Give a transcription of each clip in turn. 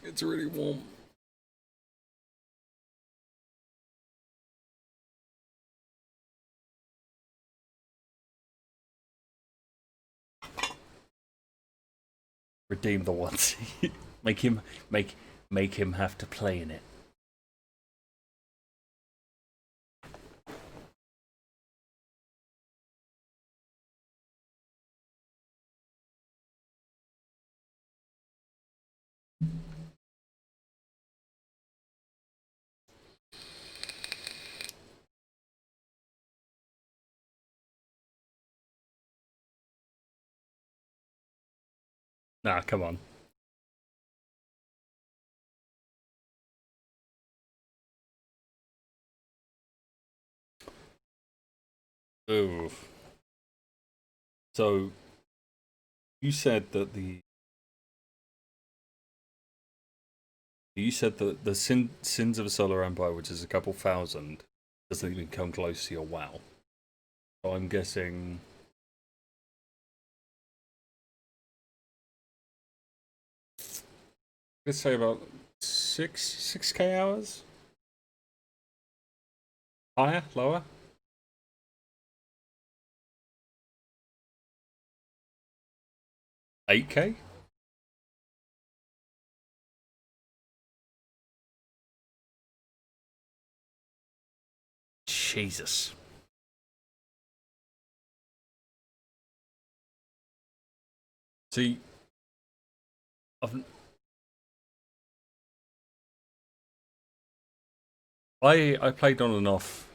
It's really warm. Redeem the onesie. make him make him have to play in it. Nah, come on. Ooh. So you said that the sins of a solar empire, which is a couple thousand, doesn't even come close to your WoW. So I'm guessing. Let's say about six k hours. Higher, lower. 8k. Jesus. See, I've, I played on and off,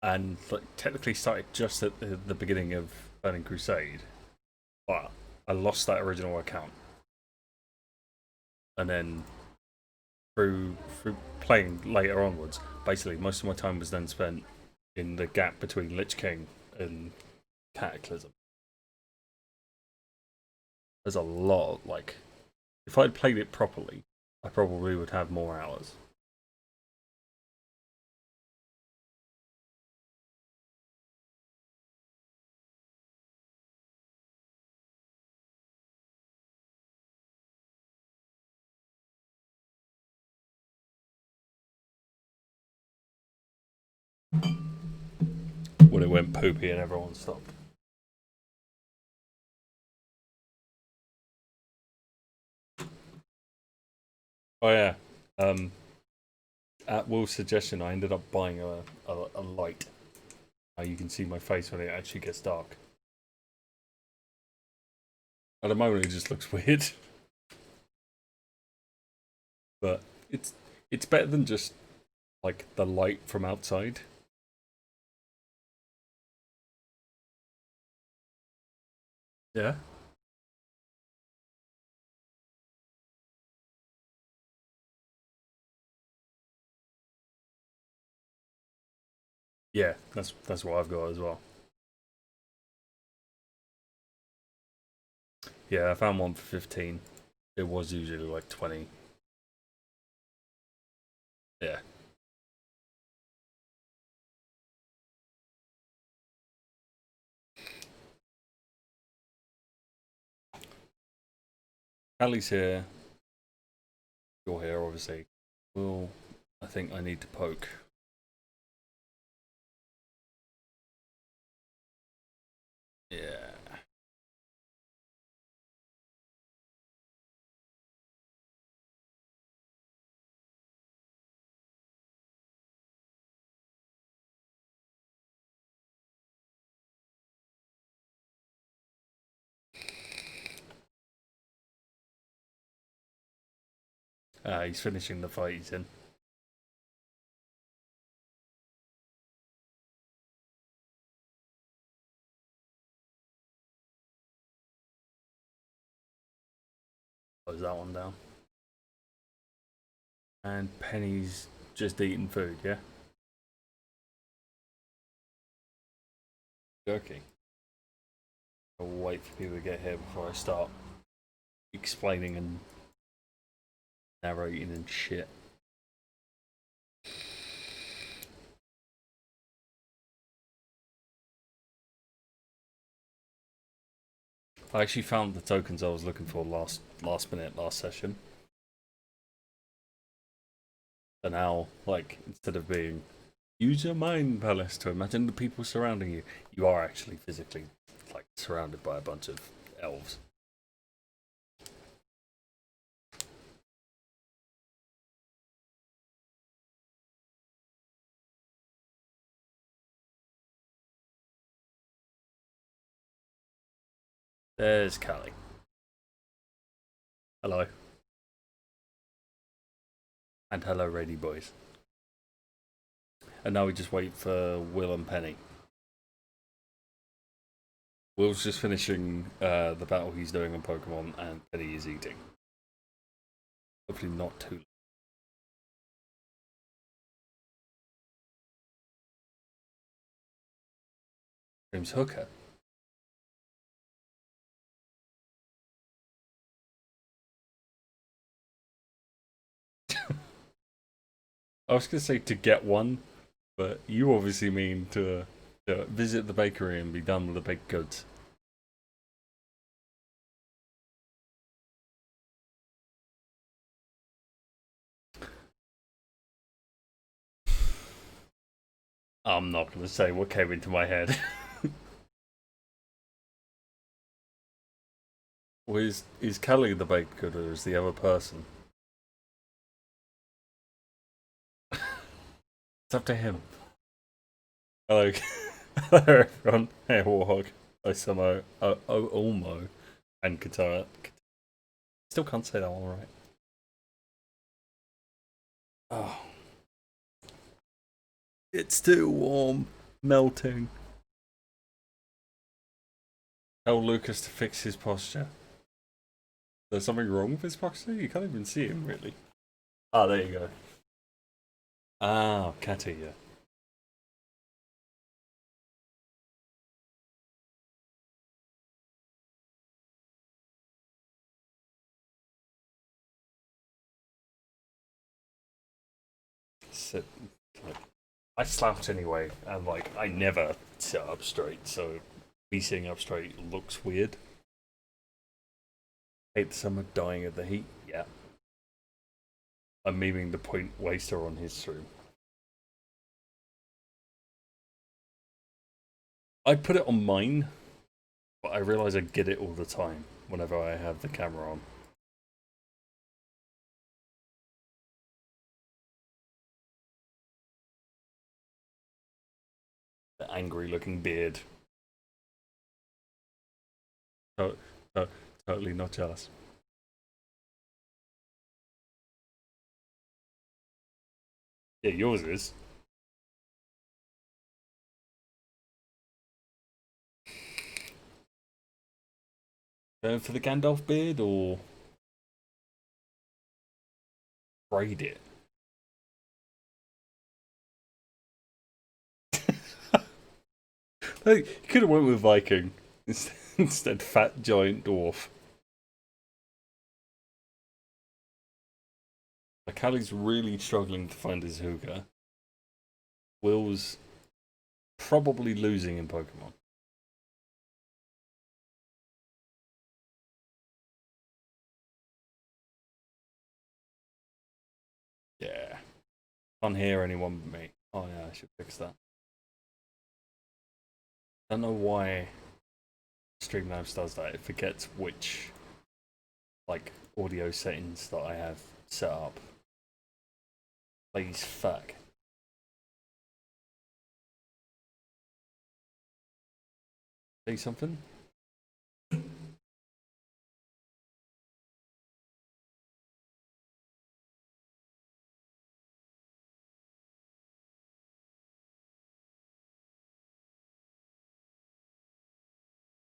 and like, technically started just at the beginning of Burning Crusade, but I lost that original account, and then through playing later onwards, basically most of my time was then spent in the gap between Lich King and Cataclysm. There's a lot. Like, if I'd played it properly, I probably would have more hours. When it went poopy and everyone stopped. Oh yeah. Um, at Will's suggestion, I ended up buying a light. You can see my face when it actually gets dark. At the moment, it just looks weird, but it's better than just like the light from outside. Yeah. Yeah, that's what I've got as well. Yeah, I found one for 15. It was usually like 20. Yeah. Cali's here. You're here, obviously. Well, I think I need to poke. Yeah. He's finishing the fight he's in. Close that one down. And Penny's just eating food, yeah? Okay. I'll wait for people to get here before I start explaining and narrating and shit. I actually found the tokens I was looking for last minute, last session. So now, like, instead of being use your mind palace to imagine the people surrounding you, you are actually physically like surrounded by a bunch of elves. There's Cali. Hello. And hello, Rady boys. And now we just wait for Will and Penny. Will's just finishing the battle he's doing on Pokemon, and Penny is eating. Hopefully not too long. James Hooker. I was going to say to get one, but you obviously mean to visit the bakery and be done with the baked goods. I'm not going to say what came into my head. Well, is Kelly the baked good or is the other person? It's up to him. Hello, hello everyone. Hey, Warhog, Osamo, Olmo, and Katara. Still can't say that one right. Oh, it's too warm, melting. Tell Lucas to fix his posture. There's something wrong with his posture? You can't even see him, really. Ah, there you go. Ah, Catty, yeah. Sit, like, I slouch anyway, and like I never sit up straight, so me sitting up straight looks weird. Hate the summer, dying of the heat. Yeah, I'm memeing the point waster on his stream. I'd put it on mine, but I realise I get it all the time whenever I have the camera on. The angry looking beard. To- to- totally not jealous. Yeah, yours is. Going for the Gandalf beard or braid it? Hey, you could have went with Viking instead. Fat giant dwarf. Callie's really struggling to find his hookah. Will's probably losing in Pokemon. Yeah. Can't hear anyone but me. Oh yeah, I should fix that. I don't know why Streamlabs does that. It forgets which like audio settings that I have set up. Please fuck. Say something?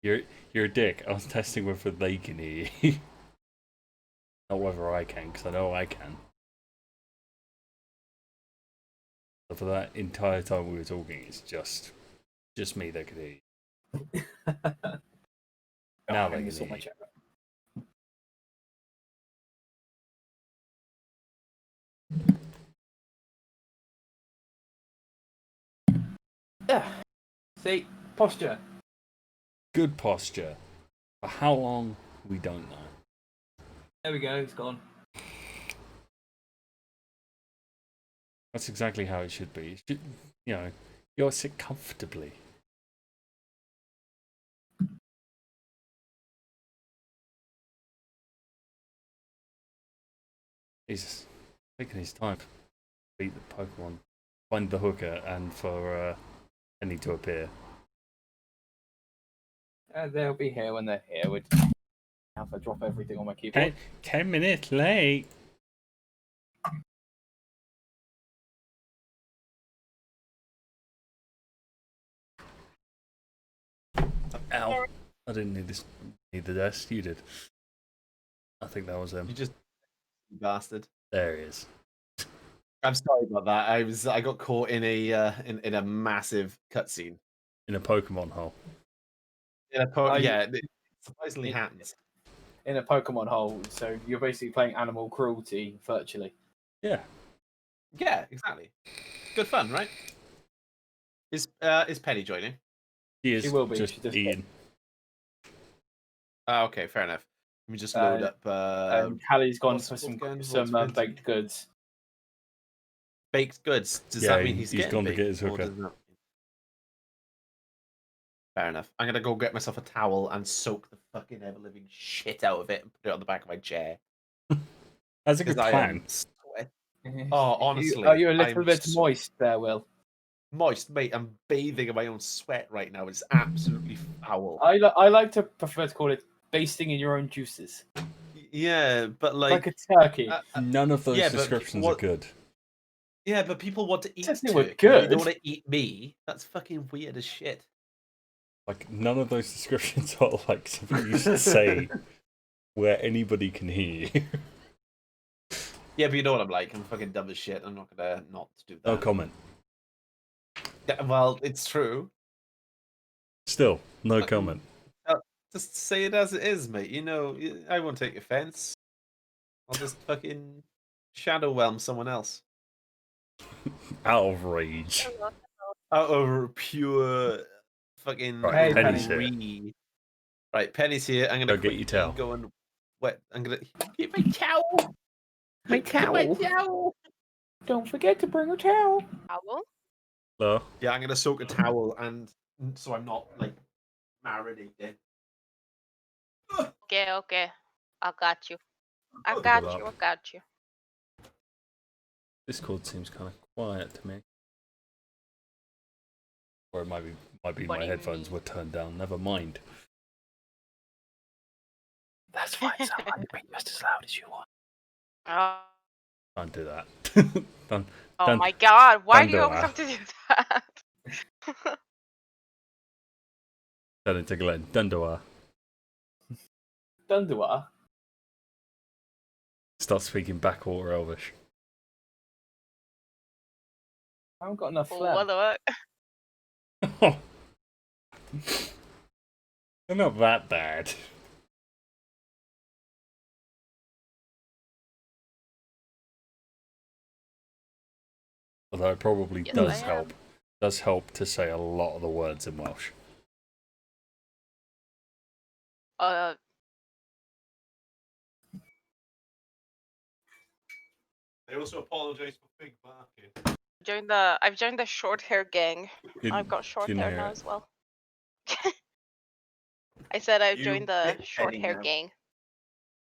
You're you're a dick. I was testing whether they can hear you. Not whether I can, because I know I can. So for that entire time we were talking, it's just me that could hear you. Now they can hear you. Yeah. See, posture. Good posture. For how long, we don't know. There we go. It's gone. That's exactly how it should be. You know, you gotta sit comfortably. He's taking his time to beat the Pokemon, find the hooker, and for Penny to appear. They'll be here when they're here. We'd have to drop everything on my keyboard. 10 minutes late. Ow! I didn't need the desk. You did. I think that was him. You just bastard. There he is. I'm sorry about that. I got caught in a in a massive cutscene. In a Pokemon hole. Yeah, it surprisingly happens. In a Pokemon hole, so you're basically playing animal cruelty virtually. Yeah. Yeah, exactly. Good fun, right? Is Penny joining? She will be. just eating. Okay, fair enough. Let me just load up. Callie's gone what's- for some what's going- what's baked goods. Baked goods. Does Yeah, that mean he's getting gone to baked, get his or hooker. does that- Fair enough. I'm gonna go get myself a towel and soak the fucking ever living shit out of it and put it on the back of my chair. That's a good plan. Oh, honestly, Are you a little I'm bit so moist there, Will? moist, mate. I'm bathing in my own sweat right now. It's absolutely foul. I like to prefer to call it basting in your own juices, Yeah, but like a turkey. None of those yeah, but descriptions what- are good. Yeah, but people want to eat Says they turkey. were They good. don't want to eat me. That's fucking weird as shit. Like, none of those descriptions are like something you should say where anybody can hear you. Yeah, but you know what I'm like. I'm fucking dumb as shit. I'm not gonna not do that. No comment. Yeah, well, it's true. Still, no Fucking- comment. Just say it as it is, mate. You know, I won't take offense. I'll just fucking shadow whelm someone else. Out of rage. Out of pure fucking Right, Hey, Penny's here. rage. Right, Penny's here. I'm gonna Go get your quickly towel. go and wet. I'm gonna get my towel. My towel. My towel. Don't forget to bring a towel. Towel? Hello? Yeah, I'm gonna soak a towel and so I'm not like marinated. Okay, okay. I got you. I Pick got it you. I up. got you. Discord seems kind of quiet to me. Or it might be What my do you headphones mean? were turned down. Never mind. That's fine. So I can be just as loud as you want. Oh, Can't do that. Don't, oh Dun- my god. Why do you always Dundora. have to do that? turn into Glenn. Dundua. Dundua. Start speaking backwater Elvish. I haven't got enough Oh, phlegm. what the fuck? They're not that bad. Although it probably Yes, does I help. am. Does help to say a lot of the words in Welsh. Uh, I also apologize for big barking. I've joined the short hair gang. I've got short didn't hair hear now it. as well. I said I've You joined the bit short Penny hair now. gang.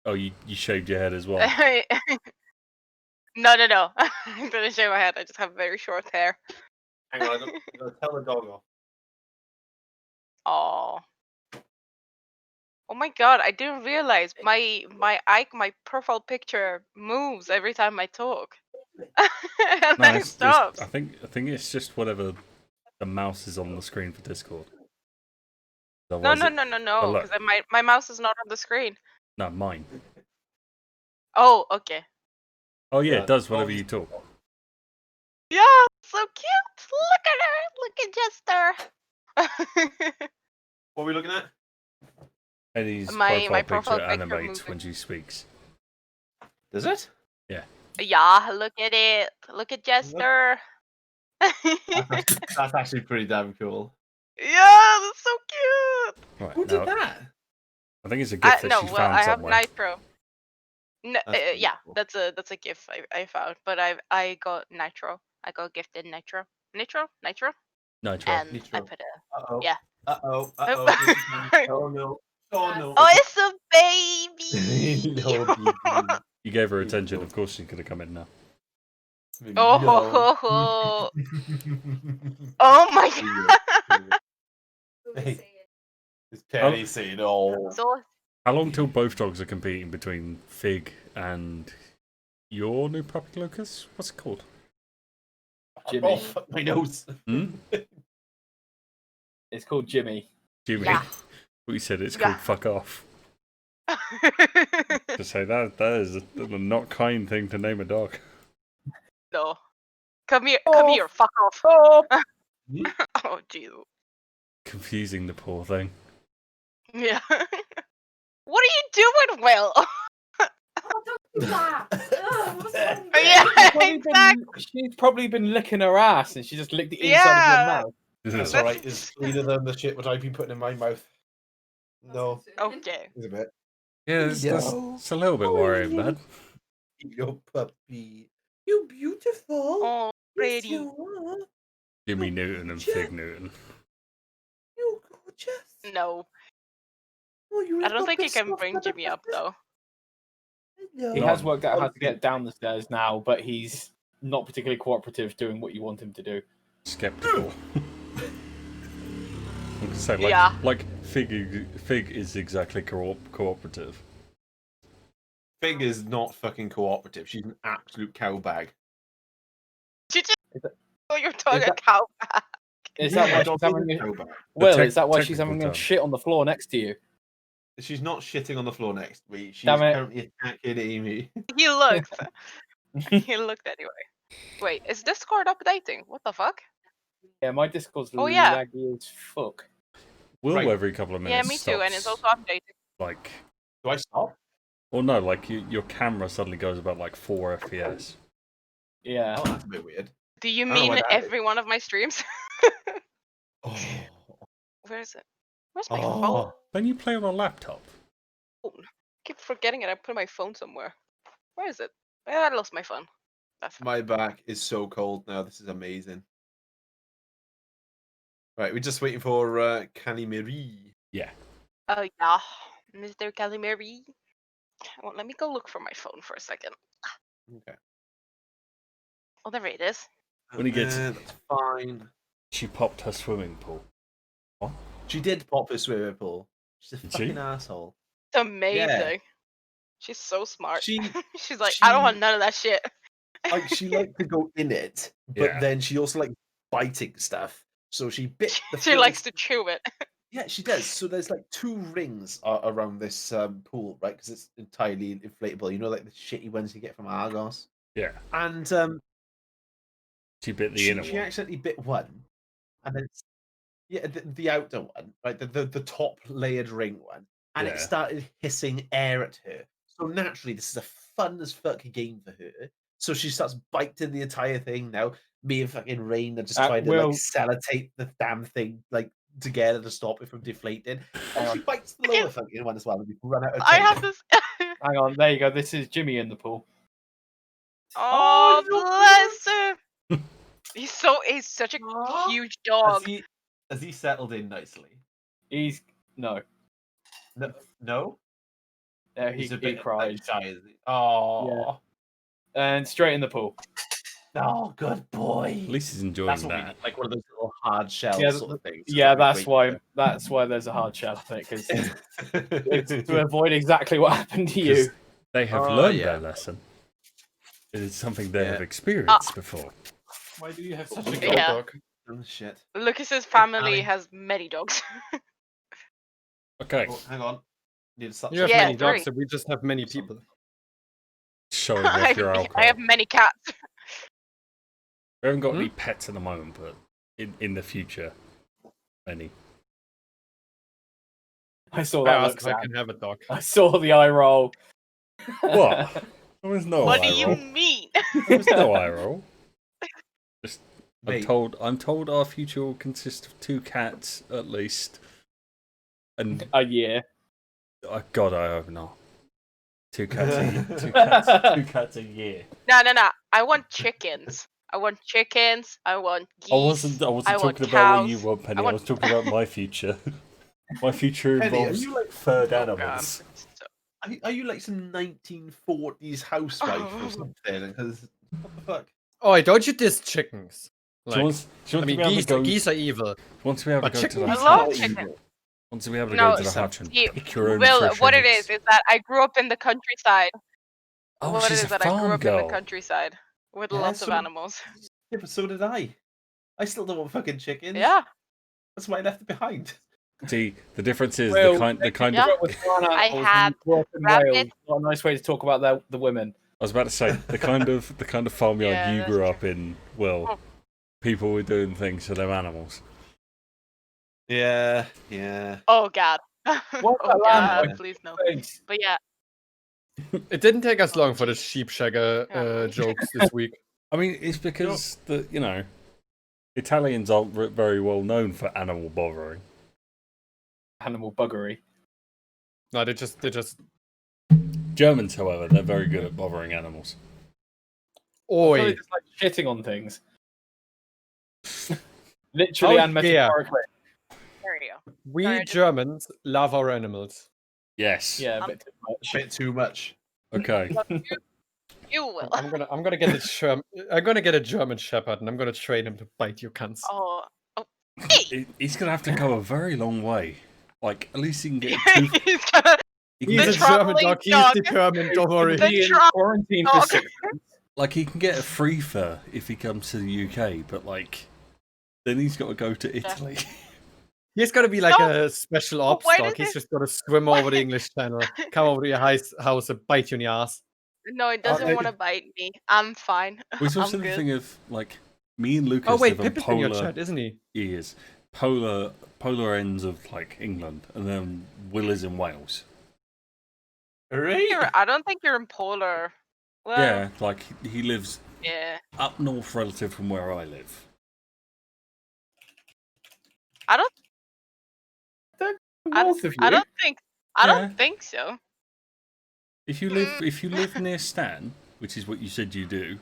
Oh, you shaved your head as well. No, no, no. I'm gonna shave my head. I just have very short hair. Hang on, I'm gonna tell the dog off. Oh. Oh my god, I didn't realize my profile picture moves every time I talk. And No, then it stops. I think it's just whatever the mouse is on the screen for Discord. No, Otherwise no, it- no, no, no, oh, look. because my mouse is not on the screen. No, mine. Oh, okay. Oh yeah, Yeah, it does whenever oh. you talk. Yeah, so cute. Look at her. Look at Jester. What are we looking at? Eddie's My profile profile picture picture animates moving. when she speaks. Does it? Yeah, look at it. Look at Jester. That's actually pretty damn cool. Yeah, that's so cute. Right, Who now, did that? I think it's a gift that No, she's well, found I have somewhere. Nitro. No, That's pretty yeah, cool. that's a gift I found, but I got nitro. I got gifted nitro, nitro, Nitro. and I Nitro. put a Uh-oh. yeah. Uh-oh. Oh. Oh, no. Oh, no. Oh, it's a baby. No, baby. You gave her Baby attention, dog. of course she's gonna come in now. Baby, Oh, no. ho, ho. Oh my god. Hey, it's Penny saying, oh. So How long till both dogs are competing between Fig and your new puppy, Lucas? What's it called? Jimmy. Oh, fuck my nose. Hmm? It's called Jimmy. Jimmy. Yeah. We said it's Yeah. called Fuck Off. To say that is a not kind thing to name a dog. No. Come here, fuck off. Oh, Oh, jeez. Confusing the poor thing. Yeah. What are you doing, Will? Yeah, exactly. she's probably been licking her ass, and she just licked the inside of Yeah. your mouth. That's alright. It's cleaner than the shit what I've been putting in my mouth. No, Okay. it's a bit. Yeah, it's a little bit worrying, man. Your puppy. You beautiful. Oh, pretty. You are. Jimmy Newton and Fig Newton. You gorgeous. No. Oh, you I don't got think you this can stuff bring on the Jimmy up, though. He has worked out how to get down the stairs now, but he's not particularly cooperative doing what you want him to do. Skeptical. I'm gonna say, like Fig is exactly cooperative. Fig is not fucking cooperative. She's an absolute cow bag. Did you? Is that- Oh, you're talking that- cow. Is that why she's having a a... cow bag? Will, is that why she's technical having a term. shit on the floor next to you? She's not shitting on the floor next to me. She's Damn it. currently attacking Amy. He looked. He looked anyway. Wait, is Discord updating? What the fuck? Yeah, my Discord's Oh, yeah. laggy as fuck. Will Right. every couple of Yeah, minutes me too, and it's stops, also updating. like, Do I stop? well, no, like your camera suddenly goes about like 4 FPS. Yeah. Oh, that's a bit weird. Do you I don't know mean why that is. every one of my streams? Oh. Where is it? Where's my Oh. phone? Then you play on a laptop. Keep forgetting it. I put my phone somewhere. Where is it? I lost my phone. That's fine. My back is so cold now. This is amazing. Right, we're just waiting for Cali Marie. Yeah. Oh yeah, Mr. Calimeri. Well, let me go look for my phone for a second. Okay. Oh, there it is. When he gets- That's fine. She popped her swimming pool. What? She did pop a swimming pool. She's a Did she? fucking asshole. It's amazing. She's so smart. She She's like, I don't she- want none of that shit. like she liked to go in it, but Yeah. then she also likes biting stuff. So she bit the She first- likes to chew it. Yeah, she does. So there's like 2 rings around this pool, right? Because it's entirely inflatable. You know, like the shitty ones you get from Argos. Yeah. And She bit the she inner one. accidentally bit one, and then the outer one, right? The top layered ring one, and Yeah. it started hissing air at her. So naturally, this is a fun as fuck game for her. So she starts biting the entire thing now. Me and fucking Rain are just trying to Will- like sellotape the damn thing like together to stop it from deflating. And she bites the lower fucking one as well, and we run out of I tape. have this. Hang on, there you go. This is Jimmy in the pool. Oh, Oh, bless him. He's such a Aw. huge dog. Has he settled in nicely? He's no. No. He He's a bit cried. shy, is he? Oh. And straight in the pool. Oh, good boy. At least he's enjoying That's what we that. need, like one of those little hard shell Yeah, sort of things. Yeah, That'd be that's why there's a hard shell on it, because it's great. to avoid exactly what happened to you. 'Cause they have Oh, learned yeah. their lesson. It is something they Yeah. have experienced before. Why do you have such a Yeah. dog? Oh, shit. Lucas's family Ali. has many dogs. Okay, Oh, hang on. Need to start. You have Yeah, many dogs, three. so we just have many people. showing off your alcohol. I have many cats. We haven't got Hmm? any pets at the moment, but in the future, many. I saw I that asked look, if I Sam. can have a dog. I saw the eye roll. What? There was no What eye do you roll. mean? There was no eye roll. I'm Mate, told our future will consist of 2 cats at least. And A year. God, I hope not. Two cats a year. No. I want chickens. I want chickens. I want geese. I wasn't want talking cows. about what you want, Penny. I want- was talking about my future. My future Penny, are involves you like- furred Oh, God. animals. Are you like some 1940s housewife or something? Because what the fuck? Oh, don't you diss chickens? She wants I to mean, be able to go. geese are evil. Wants to be able to but go to the chickens- I love hutch. chicken. Wants to be able to No, go to the hutch and see, pick your own Will, fresh what it eggs. is that I grew up in the countryside. Oh, what it she's is a that I grew farm up in the girl. countryside with Yeah, lots of so- animals. Yeah, but so did I. I still don't want fucking chickens. Yeah. That's why I left it behind. See, the difference is Well, the kind Yeah. of. With farm I animals, had when you grew up in rabbit. Wales, what a nice way to talk about the women. I was about to say the kind of farmyard Yeah, you that's grew true. up in. Well, Oh. people were doing things to their animals. Yeah. Oh God. What Oh a land, God, please no. Thanks. But yeah, It didn't take us long for the sheep shagger Yeah. jokes this week. I mean, it's because Italians aren't very well known for animal bothering. Animal buggery. No, they just. Germans, however, they're very good at bothering animals. Probably Oi, just like shitting on things. Literally How and dare. metaphorically. there you go. we Sorry, Germans love our animals. Yes. Yeah, a bit too much. Bit too much. Okay. You will. I'm gonna get a German Shepherd and I'm gonna train him to bite you cunts. Oh. Hey. He's gonna have to go a very long way. Like, at least he can get a tooth. He's gonna. He He's can a get, German traveling dog. He's dog. determined. Don't worry. The Be in trunk quarantine for dog. 6 like, he can get a free fur if he comes to the UK, but like, then he's got to go to Italy. He's gonna be like No. a special ops why dog. does He's it- just gonna swim over the English Channel, come over to your house and bite you in the ass. No, it doesn't Okay. want to bite me. I'm fine. Which also I'm the good. thing of like me and Lucas Oh wait, live on Pip is in your polar chat, isn't he? ears, polar ends of like England, and then Will is in Wales. Right? I don't think you're in polar. Well, Yeah, like he lives Yeah. up north relative from where I live. I don't. Both of you. I don't think. I Yeah. don't think so. If you live near Stan, which is what you said you do,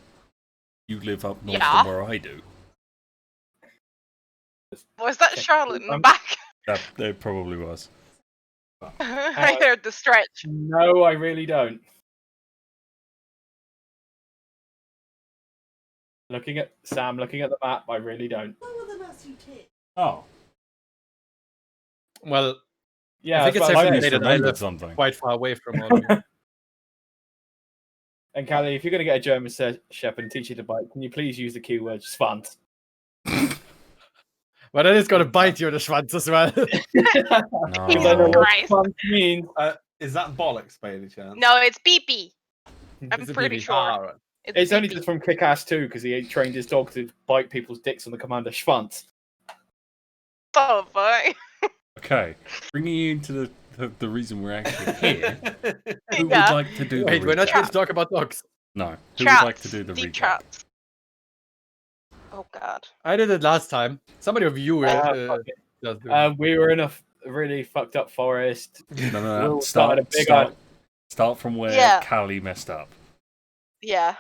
you live up north Yeah. from where I do. Was that Charlotte in the Um, back? That there probably was. I heard the stretch. No, I really don't. Looking at the map, I really don't. Oh, Well, Yeah, I think it's but safe to like- say that I remembered live something. quite far away from all of you. And Cali, if you're going to get a German Shepherd and teach you to bite, can you please use the keyword "svant"? But it is gonna bite you in the schwanz as well. Because I know No. what Christ. "svant" means. Is that bollocks by any chance? No, it's pee-pee. I'm It's a pretty BB. sure. Right. It's only pee-pee. just from Kick-Ass 2 because he trained his dog to bite people's dicks on the commander "svant." Oh, boy. Okay, bringing you into the reason we're actually here. Who Yeah. would like to do Wait, the we're not recap? going to talk about dogs. No, who Traps. would like to do the Deep recap? traps. Oh, God. I did it last time. Somebody of you Fuck it. does do it. We were in a really fucked up forest. No. Will started a big Start from where Yeah. Cali messed up. Yeah.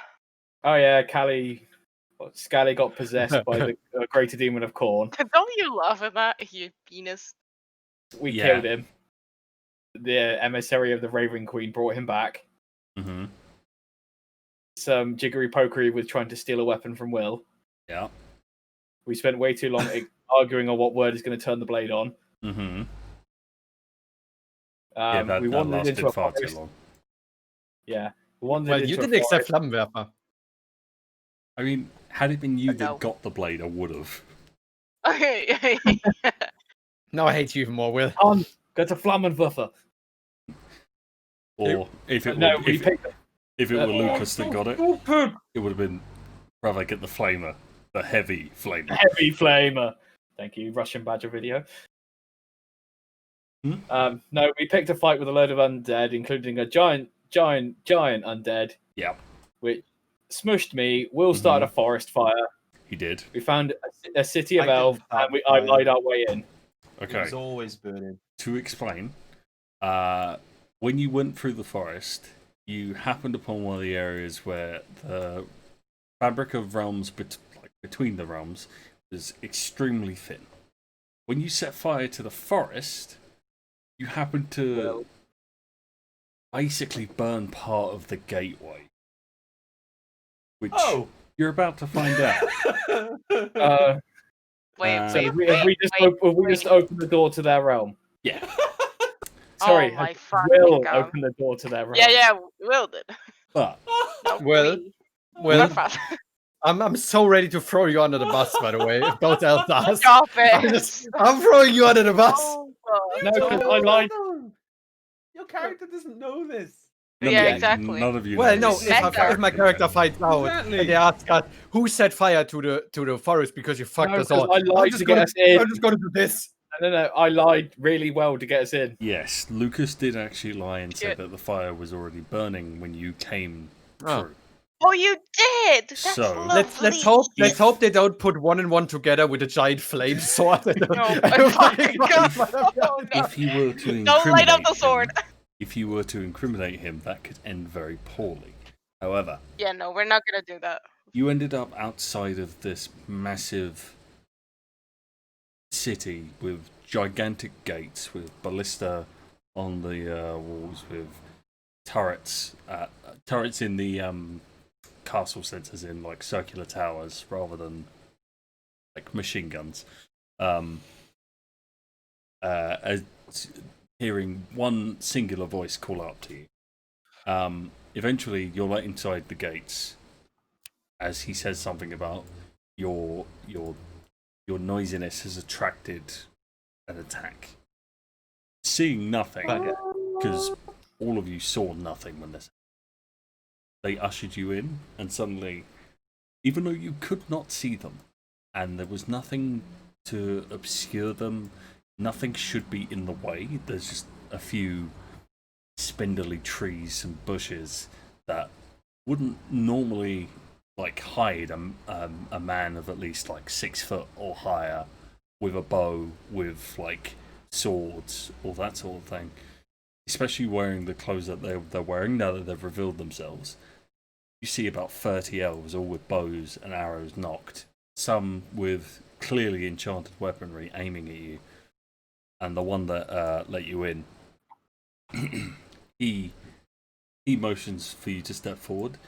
Oh yeah, Skalli got possessed by the greater demon of corn. Don't you laugh at that, you penis? We Yeah. killed him. The emissary of the Raven Queen brought him back. Mm-hmm. Some jiggery pokery with trying to steal a weapon from Will. Yeah. We spent way too long arguing on what word is going to turn the blade on. Mm-hmm. We that wandered lasted into a far too forest. long. Yeah, we wandered Well, into you a didn't accept forest. Flammenwerfer. I mean, had it been you No. that got the blade, I would have. Okay. Now I hate you even more, Will. On, go to Flammenwerfer. Or if it No, were, we if, picked. if it were Lucas that got it, it would have been rather get the flamer, the heavy flamer. Heavy flamer. Thank you, Russian Badger video. No, we picked a fight with a load of undead, including a giant undead. Yeah, Which smushed me. Will started a forest fire. he did. We found a city of I elves, didn't have and I fire. lied our way in. It Okay, was always burning. to explain, when you went through the forest, you happened upon one of the areas where the fabric of realms between the realms is extremely thin. When you set fire to the forest, you happen to basically burn part of the gateway, which you're about to find out. Wait, So wait, have we just opened the door to their realm? Yeah. Sorry, oh my has fucking Will god. opened the door to their realm? Yeah, Will did. But No, Well, we. well, Murfath. I'm so ready to throw you under the bus. By the way, if don't else ask, Stop it. I'm throwing you under the bus. Oh, God. No, because I lied. Your character doesn't know this. Yeah, exactly. None of you. Well, know no, this if my character finds out Exactly. and they ask us who set fire to the forest because you fucked us all, I lied to get us in. I'm just gonna do this. No, I lied really well to get us in. Yes, Lucas did actually lie and say that the fire was already burning when you came through. Oh, you did. That's So, lovely. Let's hope they don't put 1 and 1 together with a giant flame sword. No, oh my God. Oh, no. if you were to Don't light up the incriminate sword. him, if you were to incriminate him, that could end very poorly. However, Yeah, no, we're not gonna do that. you ended up outside of this massive city with gigantic gates, with ballista on the walls, with turrets in the castle sense, as in like circular towers rather than like machine guns. As hearing one singular voice call out to you. Eventually, you're let inside the gates as he says something about your noisiness has attracted an attack. Seeing nothing, because all of you saw nothing when this happened. They ushered you in, and suddenly, even though you could not see them, and there was nothing to obscure them, nothing should be in the way. There's just a few spindly trees and bushes that wouldn't normally like hide a man of at least like 6 foot or higher with a bow, with like swords, all that sort of thing. Especially wearing the clothes that they're wearing now that they've revealed themselves. You see about 30 elves, all with bows and arrows knocked, some with clearly enchanted weaponry aiming at you. And the one that let you in, he motions for you to step forward,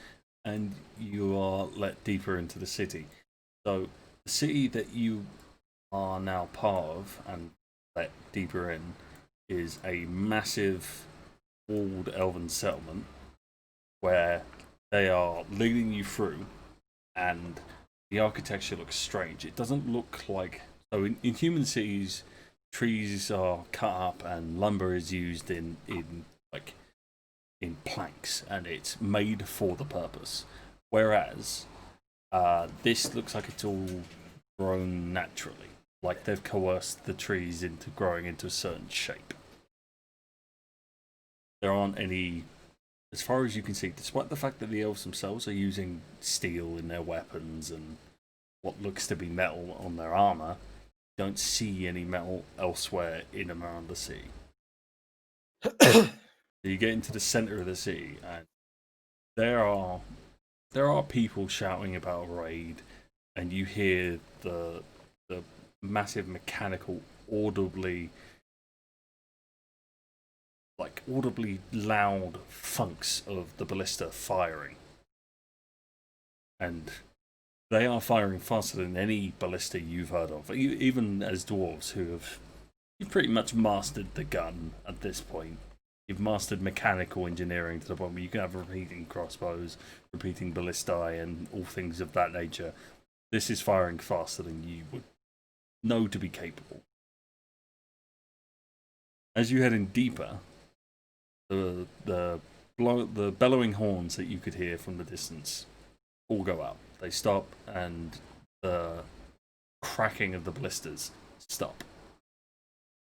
and you are let deeper into the city. So the city that you are now part of and let deeper in is a massive walled elven settlement where they are leading you through, and the architecture looks strange. It doesn't look like... So in human cities, trees are cut up and lumber is used in planks, and it's made for the purpose. Whereas this looks like it's all grown naturally, like they've coerced the trees into growing into a certain shape. There aren't any, as far as you can see, despite the fact that the elves themselves are using steel in their weapons and what looks to be metal on their armor, you don't see any metal elsewhere in and around the city. So you get into the center of the city, and there are people shouting about a raid, and you hear the massive mechanical, audibly loud thunks of the ballista firing, and they are firing faster than any ballista you've heard of, even as dwarves you've pretty much mastered the gun at this point. You've mastered mechanical engineering to the point where you can have repeating crossbows, repeating ballistae, and all things of that nature. This is firing faster than you would know to be capable. As you head in deeper, the bellowing horns that you could hear from the distance all go up. They stop, and the cracking of the blisters stop.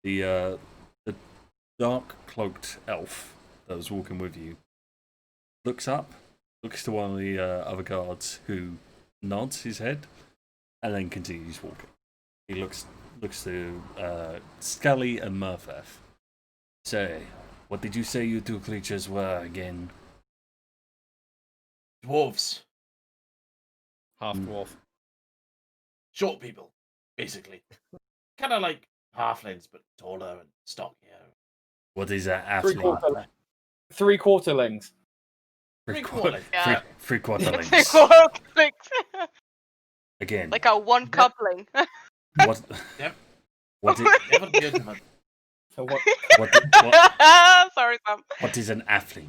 The dark cloaked elf that was walking with you looks up, looks to one of the other guards, who nods his head and then continues walking. He looks to Skalli and Murfath. Say, what did you say you two creatures were again? dwarves, Half dwarf. short people, basically. Kind of like halflings, but taller and stockier. What is that? Three-quarterlings. Three-quarterlings. Yeah. Three-quarterlings. Three-quarterlings. Again. Like a one coupling. What? Yep. What is? Never heard of it. So what? Sorry, Sam. What is an affling?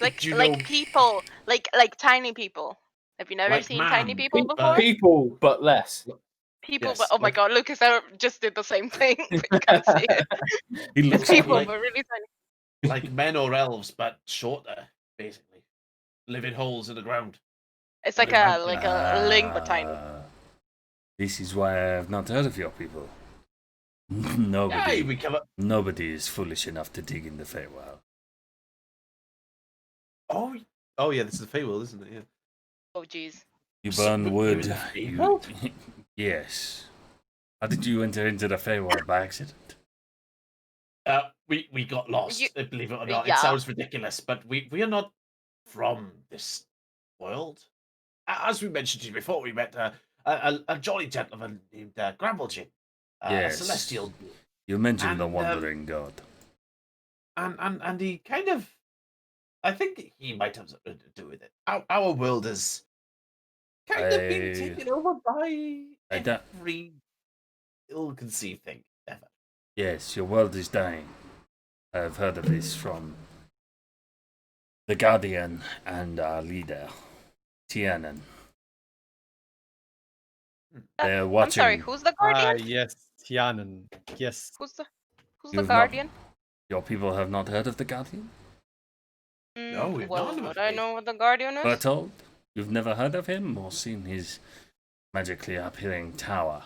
Like You like know- people, like tiny people. Have you never Like seen man, tiny people before? People, but less. People, Yes, but oh my like- god, Lucas just did the same thing. But you can't see it. He It's looks people, like- but really tiny. Like men or elves, but shorter, basically. Live in holes in the ground. It's like a ling, but tiny. This is why I have not heard of your people. Aye, we cover. Nobody is foolish enough to dig in the Feywild. Oh yeah, this is the Feywild, isn't it? Yeah. Oh jeez. You So, burn but it wood. was a You... Feywild? Yes. How did you enter into the Feywild by accident? We got lost. Believe it or not, Yeah. it sounds ridiculous, but we are not from this world. As we mentioned to you before, we met a jolly gentleman named Gramblejin, Yes. a celestial, You mentioned the And, wandering god. and he kind of, I think he might have something to do with it. Our world has kind of been taken over by I don't- every ill-conceived thing ever. Yes, your world is dying. I have heard of this from the Guardian and our leader, Tianan. They're I'm watching. sorry, who's the guardian? Yes, Tianan. Yes. Who's the You've not- guardian? Your people have not heard of the Guardian? No, we've well, none of would it, I mate. know what the guardian is? Bertold? You've never heard of him or seen his magically appearing tower?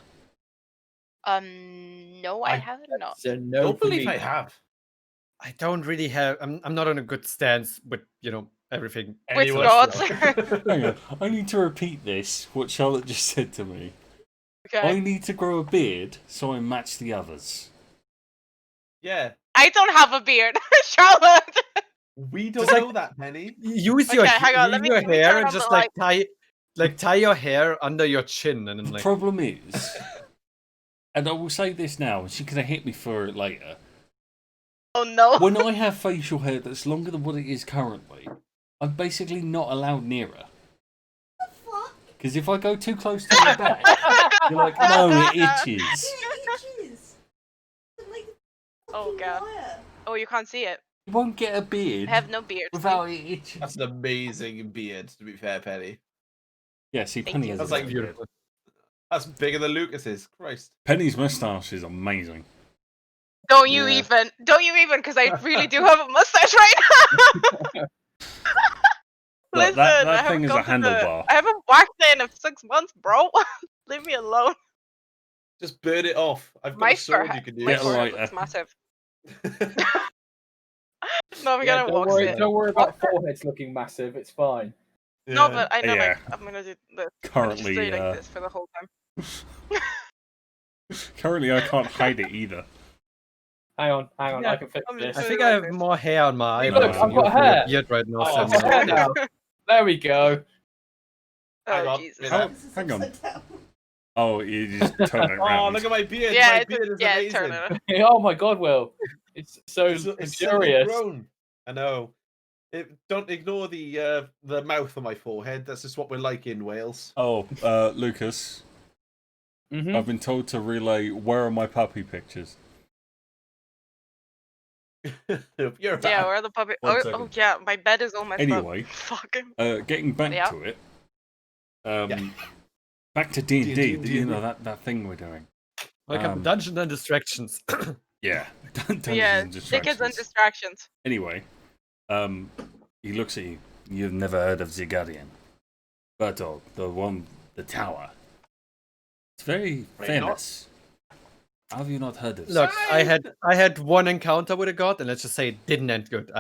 No, I haven't not. So no Don't for believe me. I have. I don't really have. I'm not on a good stance with everything. With Anyone? gods. Hang on, I need to repeat this, what Charlotte just said to me. I Okay. need to grow a beard so I match the others. Yeah, I don't have a beard, Charlotte. we don't Just know that, Penny. Use Okay, your hang on, let me your hair turn and on just the like tie your hair under your chin and then The like. problem is, and I will say this now, and she can hit me for it later. Oh no. When I have facial hair that's longer than what it is currently, I'm basically not allowed near her. Because if I go too close to your back, you're like, no, it itches. Oh god. Oh, you can't see it. You won't get a beard I have no beard. without it itching. That's an amazing beard, to be fair, Penny. Yeah, see, Thank Penny you. has That's a like beard. Beautiful. That's bigger than Lucas's. Christ. Penny's moustache is amazing. Don't you Yeah. even. Don't you even, because I really do have a mustache right now. Look, Listen, that I thing haven't is a gone to handlebar. I haven't waxed it in 6 months, bro. Leave me alone. Just burn it off. I've got My a sword forehead, you can use. my Get a forehead lighter. looks massive. No, I'm Yeah, gonna wax it. don't worry about foreheads looking massive. It's fine. No, but I know Yeah. I'm gonna do this. Currently, I'm gonna just stay like this for the whole time. Currently, I can't hide it either. Hang on. Yeah, I can fix I'm this. I just- think I have more hair on my Look, eyebrows. I've than got you for your hair. beard right now. Oh, Sam. I've got hair now. There we go. Hang Oh on. Jesus. Wait, Oh, hang on. Oh, you just turn it Oh, around. look at my beard. Yeah, my it's beard is yeah, amazing. turn it. Oh my god, Will. It's so It's so luxurious. grown. I know. Don't ignore the mouth on my forehead. That's just what we're like in Wales. Oh, Lucas, Mhm. I've been told to relay where are my puppy pictures. You're a Yeah, where are the puppy? One Oh, second. yeah, my bed is all messed Anyway. up. Fucking. Getting back Yeah. to it. Yeah. Back to D&D, D&D. you know, that thing we're doing. Welcome to Dungeons and Distractions. Yeah. Dungeons Yeah, and tickets and Distractions. distractions. Anyway, he looks at you. You've never heard of the Guardian. Bertold, the tower. It's very Right, famous. How have you not heard of Look, this? I had one encounter with a god, and let's just say it didn't end good.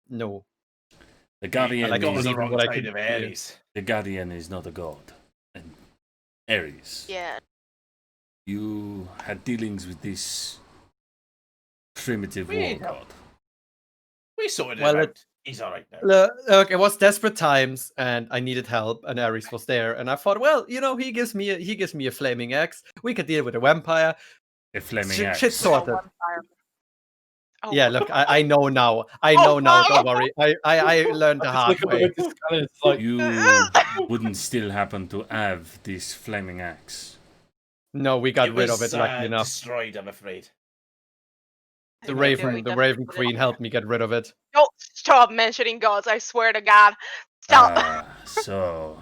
No. The Guardian, like Got on is the even wrong what I side could of do. Aries. the Guardian is not a god. And Aries. Yeah. You had dealings with this primitive war Wait, god. We sorted Well, it out. He's all right now. Look, it was desperate times, and I needed help, and Aries was there, and I thought, well, he gives me a flaming axe. We could deal with a vampire. A flaming axe. Shit sorted. Oh. Yeah, look, I know now. I know now. Don't worry. I learned the hard way. It's like, You wouldn't still happen to have this flaming axe. No, we got rid of it. Lucky enough. Destroyed, I'm afraid. The Raven Queen helped me get rid of it. Don't stop mentioning gods, I swear to God. Stop. So,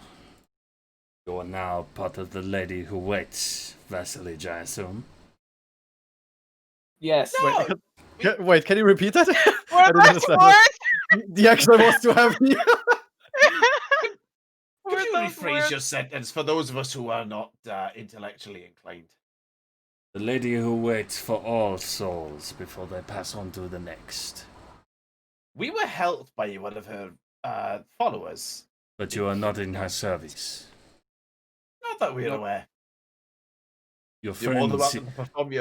you're now part of the lady who waits, vassalage, I assume. yes. Wait, can you repeat that? I didn't We're understand. words. The accent was too heavy. Could you those rephrase words? your sentence for those of us who are not intellectually inclined? The lady who waits for all souls before they pass on to the next. We were helped by one of her followers. But you are not in her service. Not that we're aware. Your You're more than friends, welcome to perform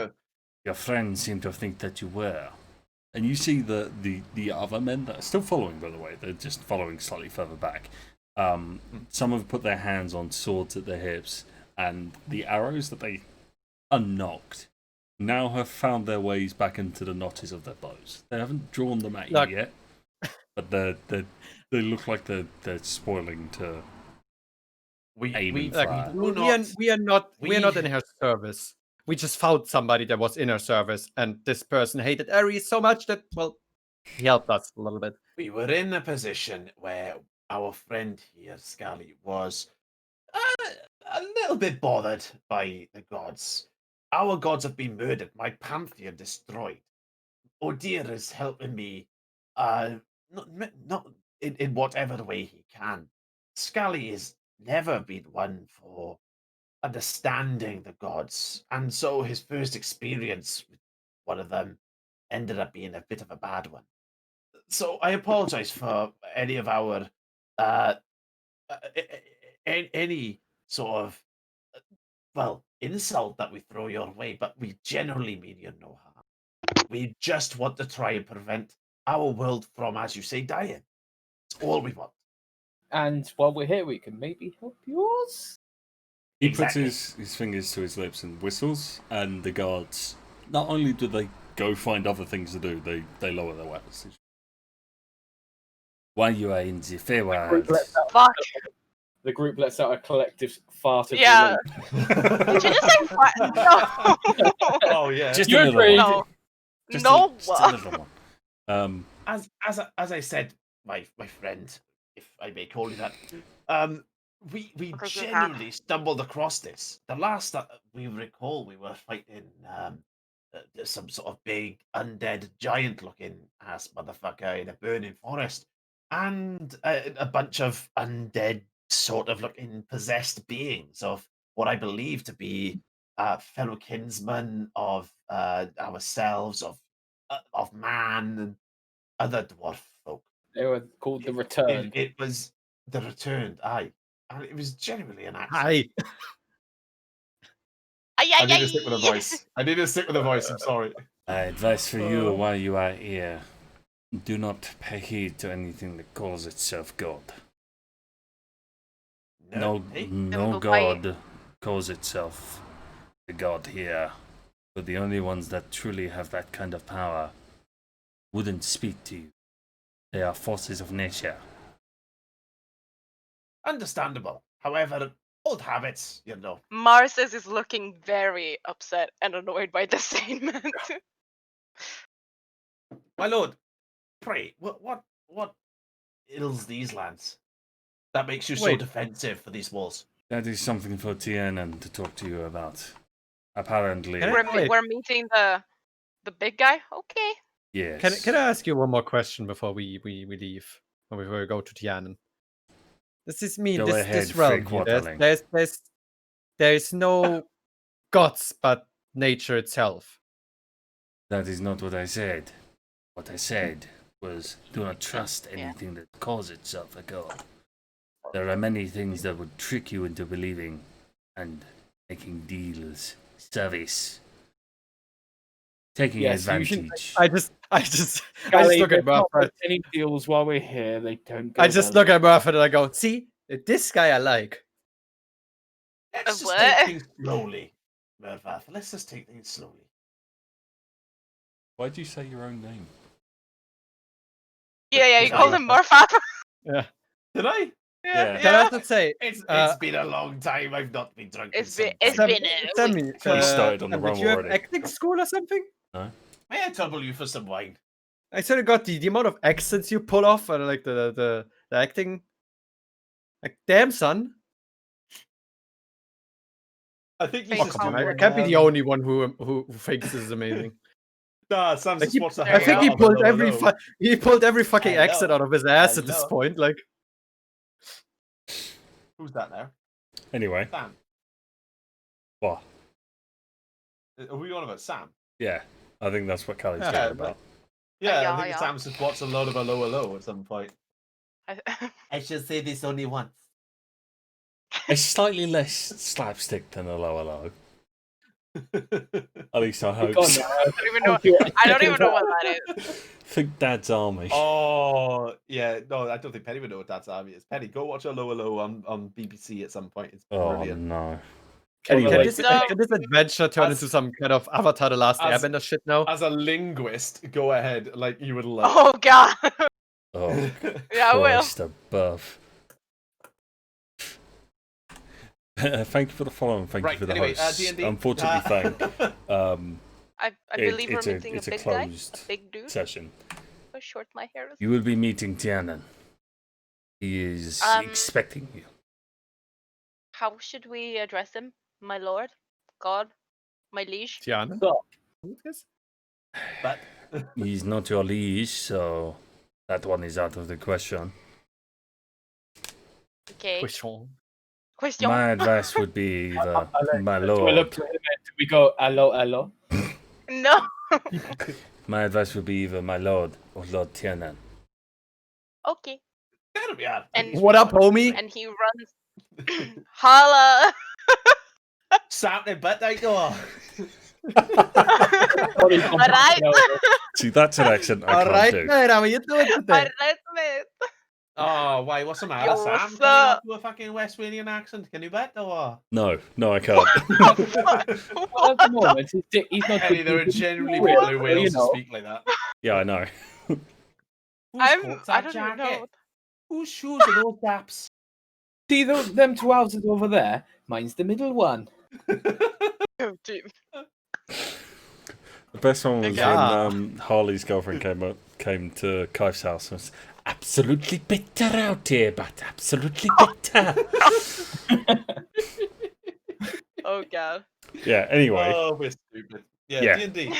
your friends seem to think that you were. And you see the other men that are still following, by the way. They're just following slightly further back. Some have put their hands on swords at their hips, and the arrows that they unknocked now have found their ways back into the notches of their bows. They haven't drawn them at you yet, but they look like they're spoiling to aim and fire. We are not in her service. We just found somebody that was in her service, and this person hated Aries so much that, well, he helped us a little bit. We were in a position where our friend here, Skalli, was a little bit bothered by the gods. Our gods have been murdered, my pantheon destroyed. Odir is helping me, not in whatever way he can. Skalli has never been one for understanding the gods, and so his first experience with one of them ended up being a bit of a bad one. So I apologize for any of our any sort of insult that we throw your way, but we generally mean you no harm. We just want to try and prevent our world from, as you say, dying. That's all we want. And while we're here, we can maybe help yours. He puts his fingers to his lips and whistles, and the guards, not only do they go find other things to do, they lower their weapons. While you are in the Feywild... Fuck. The group lets out a collective fart of Yeah. relief. Did you just say fart? No. Oh yeah. Just You're a little one. No. Just No. just a little one. As I said, my friend, if I may call you that, we Because you genuinely stumbled across this. The last that we recall, we were fighting some sort of big undead giant-looking ass motherfucker in a burning forest, and a bunch of undead sort of looking possessed beings of what I believe to be fellow kinsmen of ourselves, of man and other dwarf folk. They were called the Return. It was the Returned, aye. And it was genuinely an accident. Hi. I need to stick with a voice. I'm sorry. Advice for you while you are here. Do not pay heed to anything that calls itself God. No god calls itself the god here. But the only ones that truly have that kind of power wouldn't speak to you. They are forces of nature. Understandable. However, old habits, you know. Marzes is looking very upset and annoyed by the statement. My lord, pray, what ills these lands that makes you so defensive for these walls? That is something for Tianan to talk to you about. Apparently, We're meeting the big guy. Okay. yes. Can I ask you one more question before we leave? Or before we go to Tianan? Does this mean Go ahead, this realm Freak here, Waterling. there's no gods but nature itself? That is not what I said. What I said was, do not trust anything that calls itself a god. There are many things that would trick you into believing and making deals, service, Taking Yes, advantage. I just Skalli, look at let's not Murfath. make any deals while we're here. They don't go I just well. look at Murfath and I go, see, this guy I like. Let's just What? take things slowly, Murfath. Let's just take things slowly. Why'd you say your own name? Yeah, you Yeah. called him Murfath. Yeah. Did I? Yeah. Can I just say, It's Uh, been a long time. I've not been drunk. in It's some been- it's time. been Sam, a Sammy, We started on the Sam, wrong did you have already. acting school or something? May I trouble you for some wine? I sort of got the amount of accents you pull off and like the acting. Like, damn, son. I think you Fake just Come on, do, I can't be the only one who thinks this is amazing. Nah, Sam's Like, just wants to I hang think out he on the pulled low. he pulled every fucking I accent know. out of his ass I at this know. point. Like, Who's that now? Anyway, Sam. what? Are we on about Sam? Yeah, I think that's what Callie's Yeah, talking about. Yeah, Yeah, I think yeah. Sam's just watched a load of a low at some point. I- I should say this only once. It's slightly less slapstick than a low. At least I hope. God, So. no, I don't even know what that is. Think Dad's Army. Oh, yeah. No, I don't think Penny would know what Dad's Army is. Penny, go watch a low on BBC at some point. It's Oh brilliant. no. can Anyway, this No. adventure turn As- into some kind of Avatar: The Last as- Airbender shit now? As a linguist, go ahead. Like, you would love Oh god. oh Yeah, I will. Christ above. Thank you for the follow and thank Right, you for the anyway, host. D&D. Unfortunately, thank. I believe we're meeting it's a a big guy, a closed big dude. session. How short my hair is. You will be meeting Tianan. He is Um, expecting you. How should we address him? My lord, God, my liege. Tiana? Stop. But He's not your liege, so that one is out of the question. Okay. Question. Question. My advice would be either my Do I look lord. to him and do we go hello, hello? No. My advice would be either my lord or Lord Tianan. Okay. that'll be hard. And- What up, homie? And he runs. Holla. Something, but I know. Alright. See, that's an accent I All can't right, do. man. How are you doing today? Alright, mate. Oh, why? What's the matter, Yo, Sam? what's Can you not up? do a fucking West Walian accent? Can you bet or? No, I can't. Well, at the moment, he's not. Penny, there are generally Well, people in Wales you who know. speak like that. Yeah, I know. Whose I coat's that don't even jacket? know. Whose shoes are those gaps? See them two houses over there? Mine's the middle one. Oh, gee. The best one was Yeah. when Harley's girlfriend came to Kaif's house and was absolutely bitter out here, but absolutely bitter. Oh god. Yeah, anyway. Oh, we're stupid. Yeah, Yeah. D&D.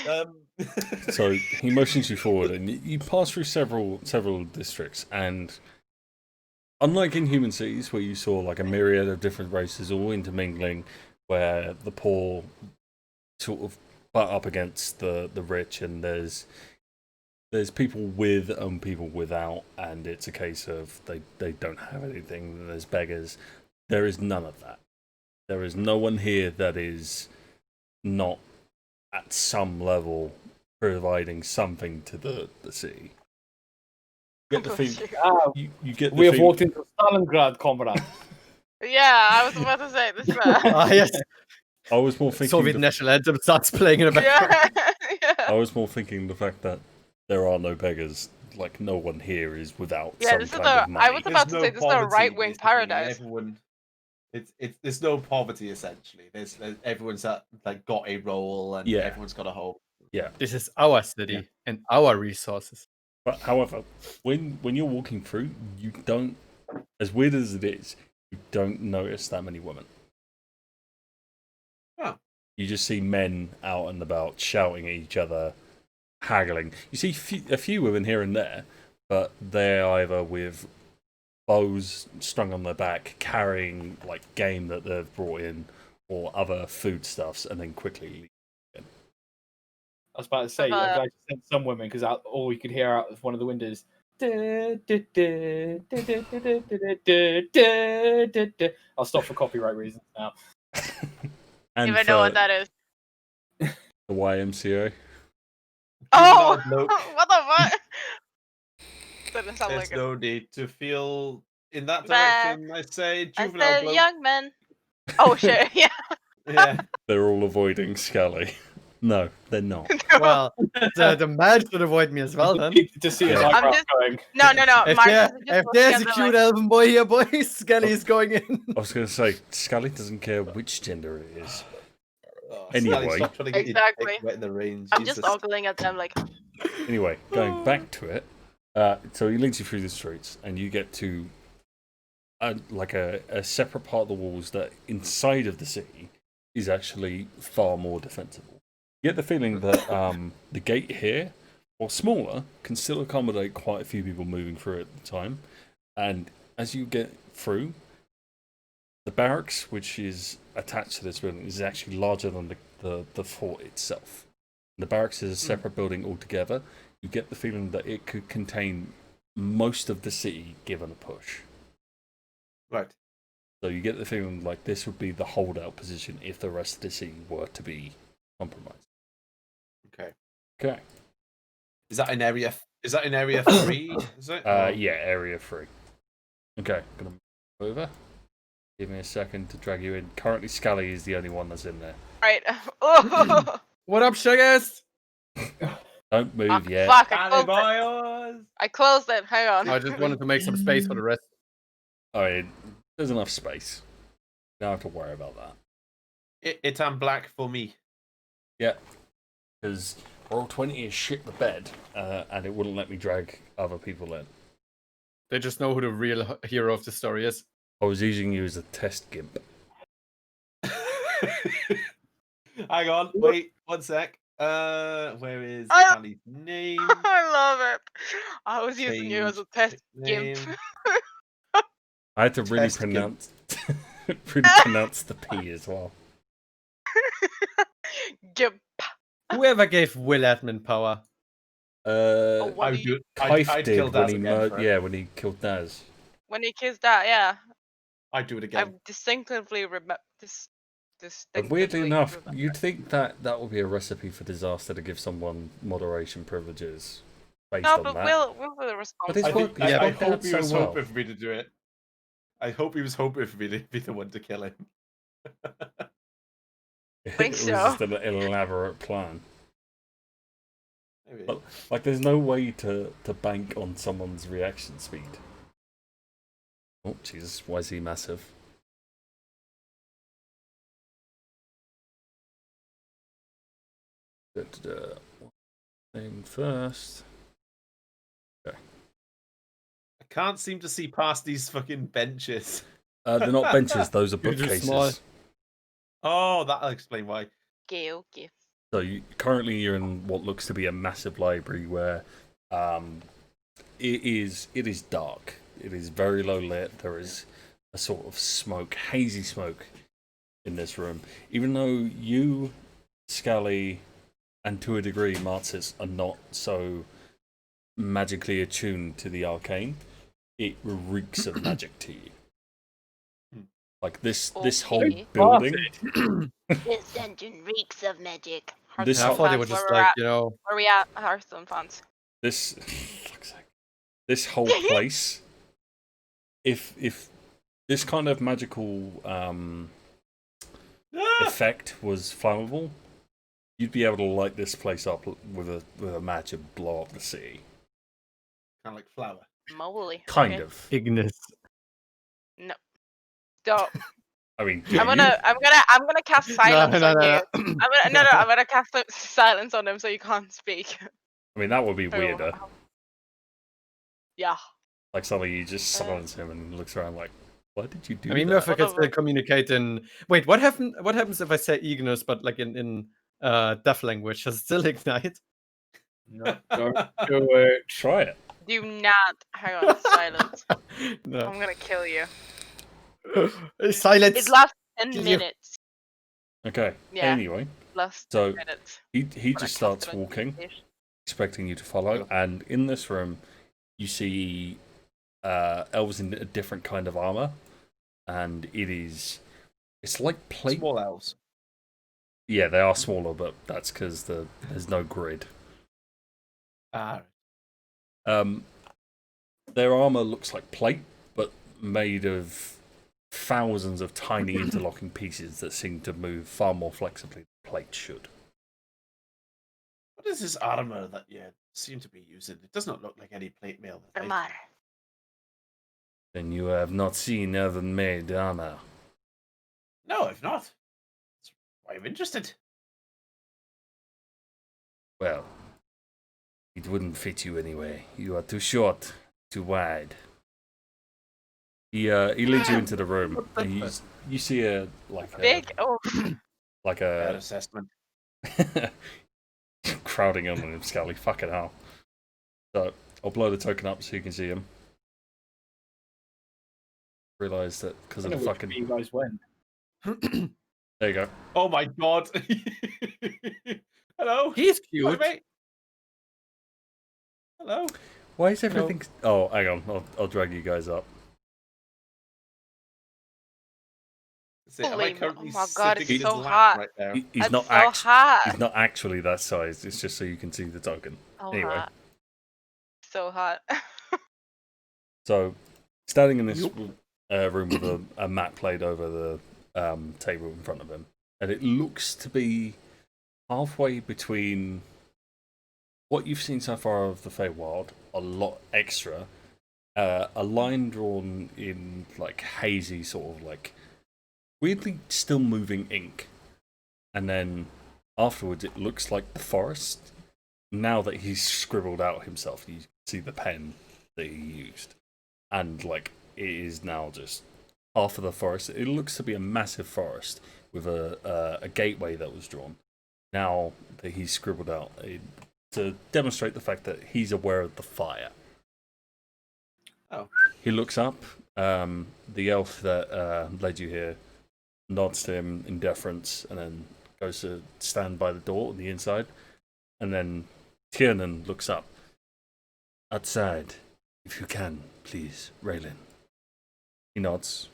So he motions you forward, and you pass through several districts. And unlike in human cities, where you saw like a myriad of different races all intermingling, where the poor sort of butt up against the rich, and there's people with and people without, and it's a case of they don't have anything. There's beggars. There is none of that. There is no one here that is not at some level providing something to the city. You get the feeling. Ah, You get the we have feeling. walked into Stalingrad, comrade. Yeah, I was about to say this. Ah, yes. I was more thinking. Soviet national anthem starts playing in the background. Yeah. I was more thinking the fact that there are no beggars. Like no one here is without Yeah, some this is kind the. of money. I was about to say this is a right-wing paradise. Everyone, there's no poverty essentially. Everyone's like got a role and Yeah. everyone's got a home. This is our city and our resources. But however, when you're walking through, you don't, as weird as it is, you don't notice that many women. Oh. You just see men out and about shouting at each other, haggling. You see a few women here and there, but they're either with bows strung on their back, carrying like game that they've brought in, or other foodstuffs, and then quickly leave. I was about to say, I'm glad you said some women because all you could hear out of one of the windows. I'll stop for copyright reasons now. And Even know what that is. the YMCA. Oh, juvenile bloke. what the fuck? Doesn't sound There's like it. no need to feel in that But direction. I say I juvenile said bloke. young men. Oh shit! Yeah. Yeah. They're all avoiding Skalli. No, they're not. Well, the man should avoid me as well then. To see his Yeah. eyebrows just- going. No. If, Marzes just if looks there's at a them cute like, elven boy here, boys, Skalli is going in. I was going to say, Skalli doesn't care which gender it is. Oh, Anyway. Skalli, stop trying to get your Exactly. dick wet in the rain. I'm Jesus. just ogling at them like. Anyway, going back to it. So he leads you through the streets, and you get to like a separate part of the walls that inside of the city is actually far more defensible. You get the feeling that the gate here, while smaller, can still accommodate quite a few people moving through at the time. And as you get through, the barracks, which is attached to this building, is actually larger than the fort itself. The barracks is a separate building altogether. You get the feeling that it could contain most of the city given a push. Right. So you get the feeling like this would be the holdout position if the rest of the city were to be compromised. Okay. Okay. Is that in area? Is that in area 3? Is it? Yeah, area 3. Okay, gonna move over. Give me a second to drag you in. Currently, Skalli is the only one that's in there. Right. Oh. What up, Shuggers? Don't move yet. Fuck! I closed it. Hang on. I just wanted to make some space for the rest. Alright, there's enough space. Don't have to worry about that. It's black for me. Yeah, because Roll20 is shit the bed, and it wouldn't let me drag other people in. They just know who the real hero of the story is. I was using you as a test gimp. Hang on, wait, 1 sec. Where is Cali's name? I love it. I was using you as a test gimp. I had to really Test gimp. pronounce pronounce the P as well. Gimp. Whoever gave Will admin power? What I do would you- do it. Kyfe did kill when Daz he again for it. when he killed Daz. When he kissed that, yeah. I'd do it I again. distinctively remember this. But weirdly enough, you'd think that would be a recipe for disaster to give someone moderation privileges based No, on but that. Will respond. But it's I, worked- think, it's I worked hope out he so was well. hoping for me to do it. I hope he was hoping for me to be the one to kill him. Think It was so. just an elaborate plan. Maybe. But, like, there's no way to bank on someone's reaction speed. Oh, Jesus, why is he massive? Thing first. I can't seem to see past these fucking benches. They're not benches; those are You're just bookcases. small. Oh, that'll explain why. Okay. So currently you're in what looks to be a massive library where it is dark. It is very low lit. There is a sort of smoke, hazy smoke in this room. Even though you, Skalli, and to a degree Marzes are not so magically attuned to the arcane, it reeks of magic to you. Like this whole Okay. building. This dungeon reeks of magic. This I whole- thought they were just like, you know. Where we at? Hearthstone fans. This this whole place, if this kind of magical effect was flammable, you'd be able to light this place up with a match and blow up the city. Kind of like flour. Moly. Kind Okay. of. Ignis. No. Stop. I mean, I'm gonna cast silence on you. No. I'm gonna cast silence on him so you can't speak. I mean, that would be Oh, weirder. Yeah. Like suddenly you just silence him and he looks around like, "Why did you do I mean, that?" Murfath can still communicate in. Wait, what happens if I say Ignis, but like in deaf language? Does it still ignite? No, don't do it. Try it. Do not. Hang on. Silence. No. I'm gonna kill you. Silence. It lasts 10 Kill you. minutes. Okay. Yeah. Anyway, Lasts so 10 minutes. he When I just cast starts it on walking, you. expecting you to follow. And in this room, you see elves in a different kind of armor, and it's like plate. Small elves. Yeah, they are smaller, but that's because there's no grid. Their armor looks like plate, but made of thousands of tiny interlocking pieces that seem to move far more flexibly than plate should. What is this armor that you seem to be using? It does not look like any plate mail. Armor. Then you have not seen oven-made armor. No, I've not. That's why I'm interested. Well, it wouldn't fit you anyway. You are too short, too wide. He leads you into the room, and you see Big. Oh, Bad assessment. crowding in on him, Skalli. Fucking hell. So I'll blow the token up so you can see him. Realise that because of the fucking. You guys went. There you go. Oh my god. Hello. He's cute. Hi, mate. Hello. Why is everything? Oh, hang on. I'll drag you guys up. holy, oh my god, it's so hot. Right there? He's It's not so hot. He's not actually that size. It's just so you can see the token. So Anyway. hot. So hot. So, standing in this room with a mat played over the table in front of him, and it looks to be halfway between what you've seen so far of the Feywild, a lot extra, a line drawn in like hazy sort of like weirdly still moving ink, and then afterwards it looks like the forest. Now that he's scribbled out himself, you see the pen that he used, and like it is now just half of the forest. It looks to be a massive forest with a gateway that was drawn. Now that he's scribbled out to demonstrate the fact that he's aware of the fire. Oh. He looks up. The elf that led you here nods to him in deference, and then goes to stand by the door on the inside. And then Tiernan looks up. Outside, if you can, please, Raylan. He nods.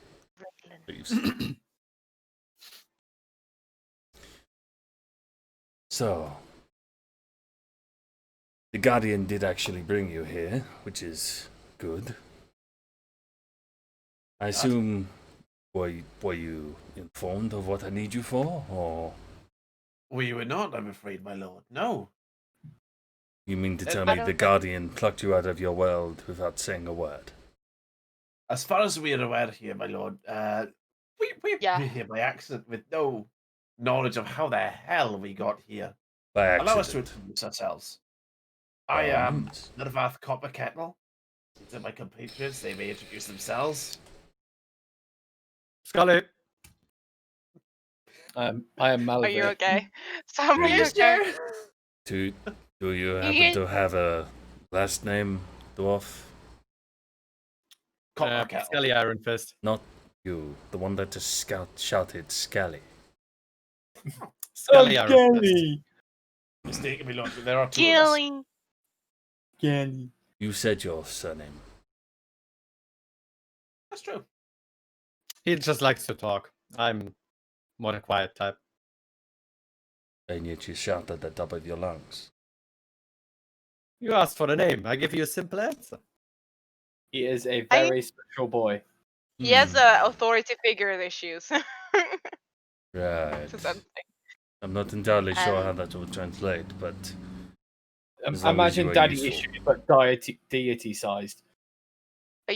Leaves. So, the Guardian did actually bring you here, which is good. I assume, were you informed of what I need you for, or? We were not, I'm afraid, my lord. No. You mean to tell me the Guardian plucked you out of your world without saying a word? As far as we are aware here, my lord, we're here by accident with no knowledge of how the hell we got here. By accident. Allow us to introduce ourselves. I am Murfath Copper Kettle. These are my compatriots. They may introduce themselves. Skalli. I am Malvir. Are you okay? Sam, are you okay? Do you happen to have a last name, dwarf? Copper Kettle. Skalli Iron Fist. Not you, the one that just shouted Skalli. Skalli Iron Fist. Mistaken me, lord. There are two of us. Killing. Skalli. You said your surname. That's true. He just likes to talk. I'm more the quiet type. And yet you shout at the top of your lungs. You asked for the name. I give you a simple answer. He is a very special boy. He has authority figure issues. Right. I'm not entirely sure how that will translate, but Imagine daddy issues, but deity sized.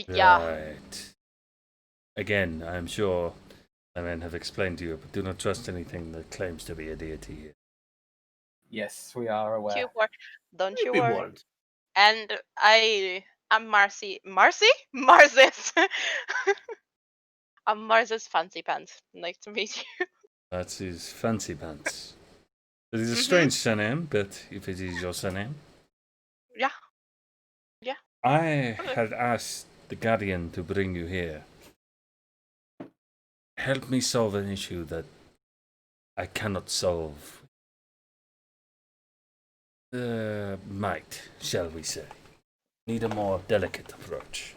Yeah. Right. Again, I'm sure my men have explained to you, but do not trust anything that claims to be a deity here. Yes, we are aware. Don't you Be worry. warned. And I'm Marzes. I'm Marzes Fancy Pants. Nice to meet you. That's his fancy pants. It is a strange surname, but if it is your surname. Yeah. I had asked the Guardian to bring you here. Help me solve an issue that I cannot solve. Might, shall we say. Need a more delicate approach.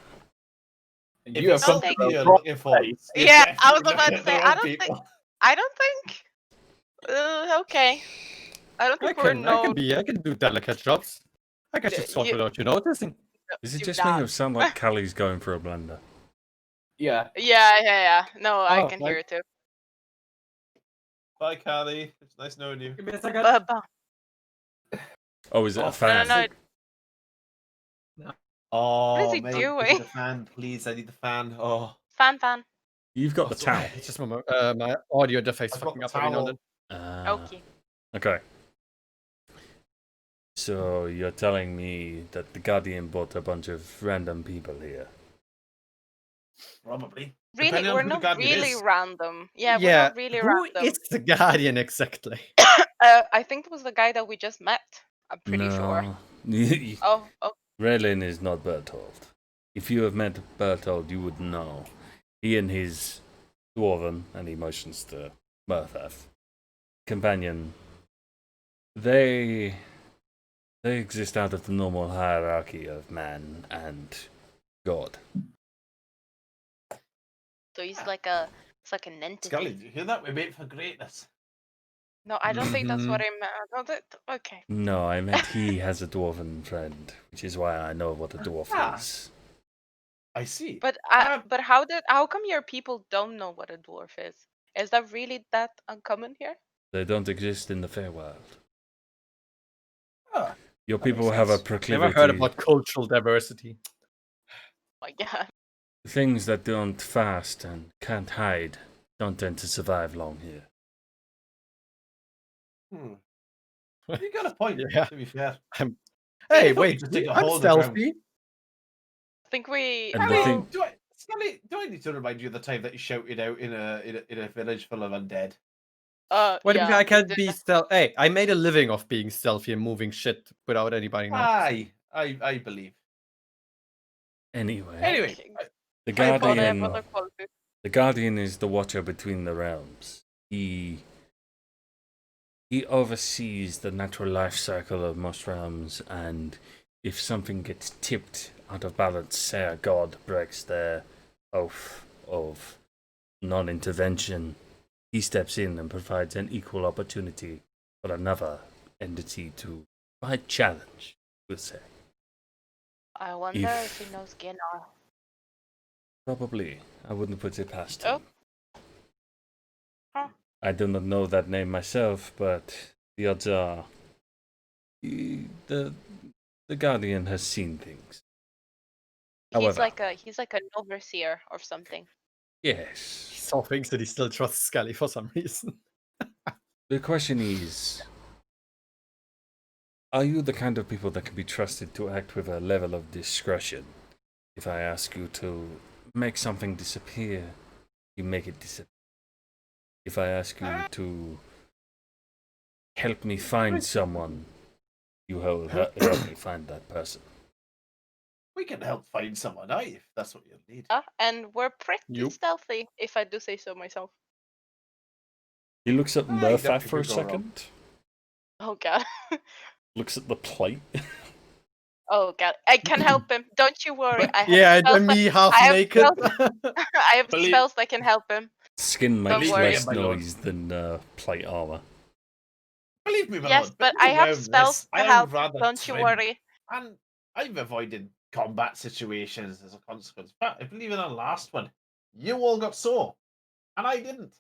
You have something you're looking for. Yeah, I was about to say, I don't think. Okay. I don't I think we're can do delicate jobs. I guess it's talk without you noticing. Is it Do just not. me or sound like Callie's going for a blender? Yeah. Yeah. No, I Oh, can like- hear it too. Bye, Cali. It's nice knowing you. Give me a second. Oh, is it a Oh, fan? No. Oh, What is he mate, doing? give me the fan, please. I need the fan. Oh, Fan. You've got the sorry. towel. It's just my audio interface I've got fucking the up every now and towel. then. Okay. Okay. So you're telling me that the Guardian brought a bunch of random people here? Probably. Really, Depending on we're who the not Guardian really is. random. Yeah, we're Yeah, not really who random. is the Guardian exactly? I think it was the guy that we just met. I'm pretty sure. No. Oh. Raylan is not Bertold. If you have met Bertold, you would know. He and his dwarven, and he motions to Murfath, companion, they exist out of the normal hierarchy of man and God. So he's like an entity. Skalli, do you hear that? We made for greatness. No, I don't think that's what Mm-hmm. I meant. Okay. No, I meant he has a dwarven friend, which is why I know what a dwarf Ah. is. I see. But how come your people don't know what a dwarf is? Is that really that uncommon here? They don't exist in the fair world. Ah, Your that makes people have a sense. proclivity. Never heard about cultural diversity. Oh my god. Things that don't fast and can't hide don't tend to survive long here. You got a point, Yeah. to be fair. Hey, I thought wait, you just dig a I'm hole in the ground. stealthy. I think we. And the Skalli, thing- Skalli, do I need to remind you of the time that you shouted out in a village full of undead? What yeah, I we can't did be that. stealthy. Hey, I made a living off being stealthy and moving shit without anybody knowing. I believe. Anyway, Anyway, the I apologize. Well, they have Guardian. other qualities. The Guardian is the watcher between the realms. He oversees the natural life cycle of most realms, and if something gets tipped out of balance, say a god breaks their oath of non-intervention, he steps in and provides an equal opportunity for another entity to provide challenge, we'll say. I wonder if he knows Ginnar. Probably. I wouldn't put it past Oh. him. Huh. I do not know that name myself, but the odds are the Guardian has seen things. However, He's like an overseer or something. He yes. saw things that he still trusts Skalli for some reason. The question is, are you the kind of people that can be trusted to act with a level of discretion? If I ask you to make something disappear, you make it disappear. If I ask you to help me find someone, you help me find that person. we can help find someone, if that's what you need. And we're pretty Yup. stealthy, if I do say so myself. He looks at Aye, Murfath definitely for a could go wrong. second, Oh god. looks at the plate. Oh god. I can help him. Don't you worry. I have Yeah, spells and me half I have naked. I have Believe- spells that can help him. Skin Don't makes worry. less My lord. noise than plate armor. Believe me, my Yes, lord, but I have around spells this, to I am help. rather Don't you trim, worry. And I've avoided combat situations as a consequence. But I believe in the last one, you all got sore, and I didn't.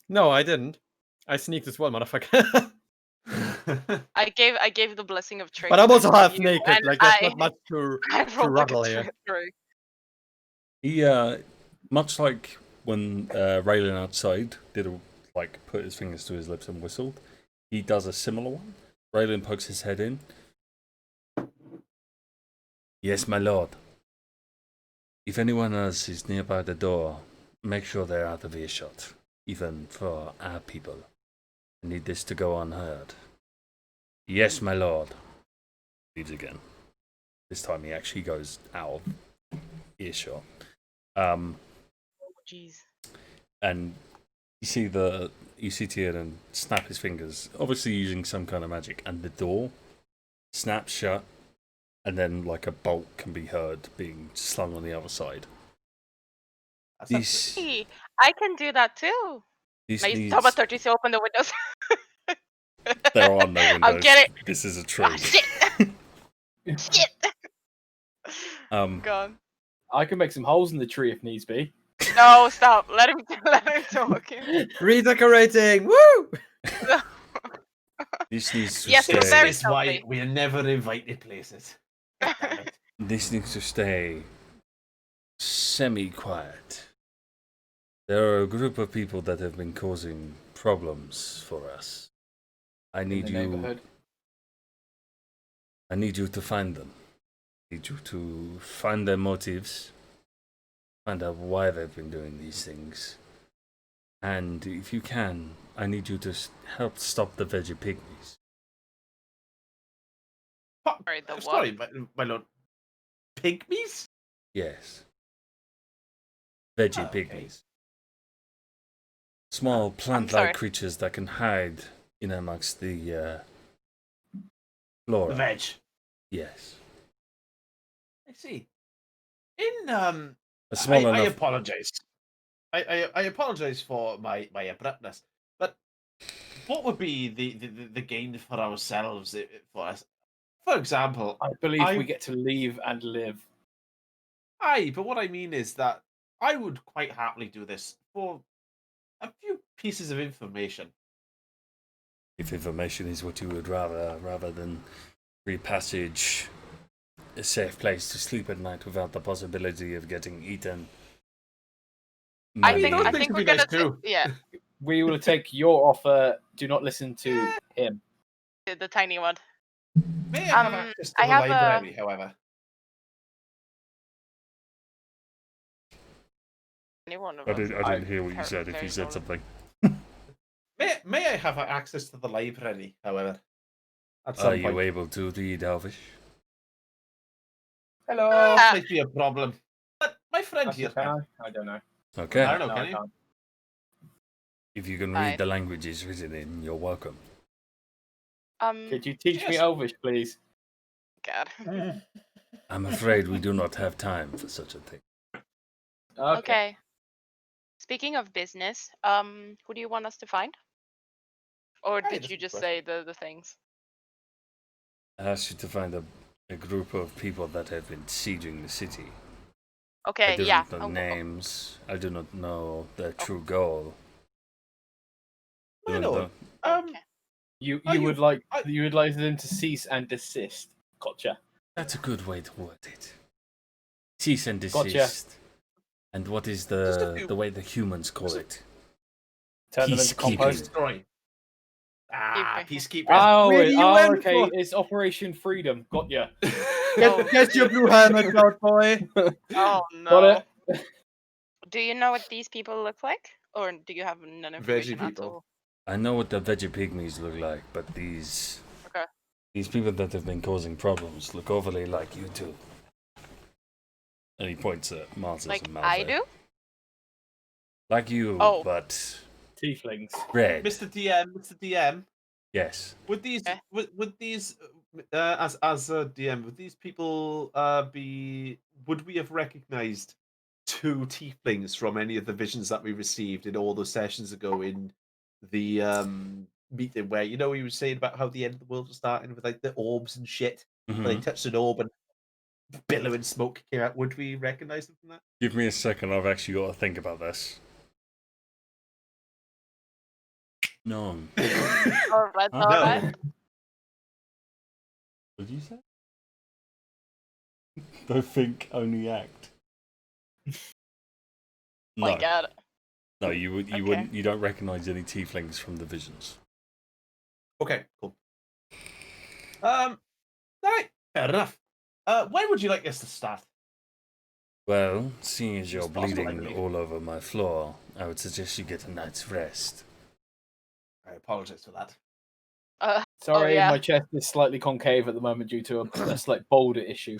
No, I didn't. I sneaked as well, motherfucker. I gave the blessing of trick. But I'm also to half you, naked. and Like there's not much to I rolled like ruggle a here. through. He, much like when Raylan outside put his fingers to his lips and whistled, he does a similar one. Raylan pokes his head in. Yes, my lord. If anyone else is nearby the door, make sure they're out of earshot, even for our people. I need this to go unheard. Yes, my lord. Leaves again. This time he actually goes out of earshot. Jeez. And you see Tiernan snap his fingers, obviously using some kind of magic, and the door snaps shut, and then like a bolt can be heard being slung on the other side. This Hey, I can do that too. this Nice. needs. Thaumaturgy, so open the windows. There are no windows. I'm getting. This is a Ah, tree. shit. Shit. Um, God. I can make some holes in the tree if needs be. No, stop. Let him talk. Redecorating! Woo! this needs to Yes, but stay. very This is why stealthy. we are never invited places. Damn it. This needs to stay semi-quiet. There are a group of people that have been causing problems for us. I In need the you. neighborhood. I need you to find them. I need you to find their motives, find out why they've been doing these things, and if you can, I need you to help stop the veggie pygmies. Sorry, the what? Sorry, my lord. Pygmies? Yes, veggie Okay. pygmies. Small sorry. plant-like creatures that can hide in amongst the flora. The veg. Yes. I see. In A small I enough. apologize. I apologize for my abruptness, but what would be the gain for ourselves for us? For example, I believe we get to leave and live. aye, but what I mean is that I would quite happily do this for a few pieces of information. If information is what you would rather than free passage, a safe place to sleep at night without the possibility of getting eaten. I mean, think those I things think would we're be nice gonna too. yeah, We will take your offer. Do not listen to him. the tiny one. May I have access to I the have library, however? Anyone of I us. didn't hear what you Very- said. If very you said normal. something, May I have access to the library, however? At are some you point. able to read Elvish? Hello. That might be a problem. But my friend Actually, here can I don't know. Okay. I don't know, No, can I you? can't. If you can Fine. read the languages written in, you're welcome. Could you teach me Yes. Elvish, please? God. I'm afraid we do not have time for such a thing. Okay. Speaking of business, who do you want us to find? Or Hey, did that's you a good just question. say the things? I asked you to find a group of people that have been sieging the city. I Okay, do yeah. not know names. I do not know their true goal. My Do not lord, know- Okay. You Are would you- like I- you would like them to cease and desist. Gotcha. That's a good way to word it. Cease and Gotcha. desist. And what is Just a few- the way the humans call just a- it? Turn them into Peacekeeping. compost. destroy. Ah, Peacekeeping. peacekeepers. Oh, Where do you went okay. for? It's Operation Freedom. Got ya. Oh, Get your blue helmet out, boy. Oh Got no. it. Do you know what these people look like? Or do you have none information at people. all? I know what the veggie pygmies look like, but these people that have been causing problems look overly like you two. And he points at Marzes Like and Malvir. I do? Like you, Oh. but Tieflings. red. Mr. DM, Yes. would these Okay. would these as a DM, would these people would we have recognized two tieflings from any of the visions that we received in all those sessions ago in the meeting where we were saying about how the end of the world was starting with like the orbs and shit? Where they Mhm. touched an orb and billowing smoke came out. Would we recognize them from that? Give me a second, I've actually got to think about this. No. Alright, Huh? alright. What did you say? Don't think, only act. No. My god. No, you Okay. wouldn't. You don't recognize any tieflings from the visions. Okay, cool. All right, fair enough. When would you like us to start? Well, seeing as you're It's possible, I bleeding believe. all over my floor, I would suggest you get a night's rest. I apologize for that. Sorry, yeah. my chest is slightly concave at the moment due to a slight boulder issue.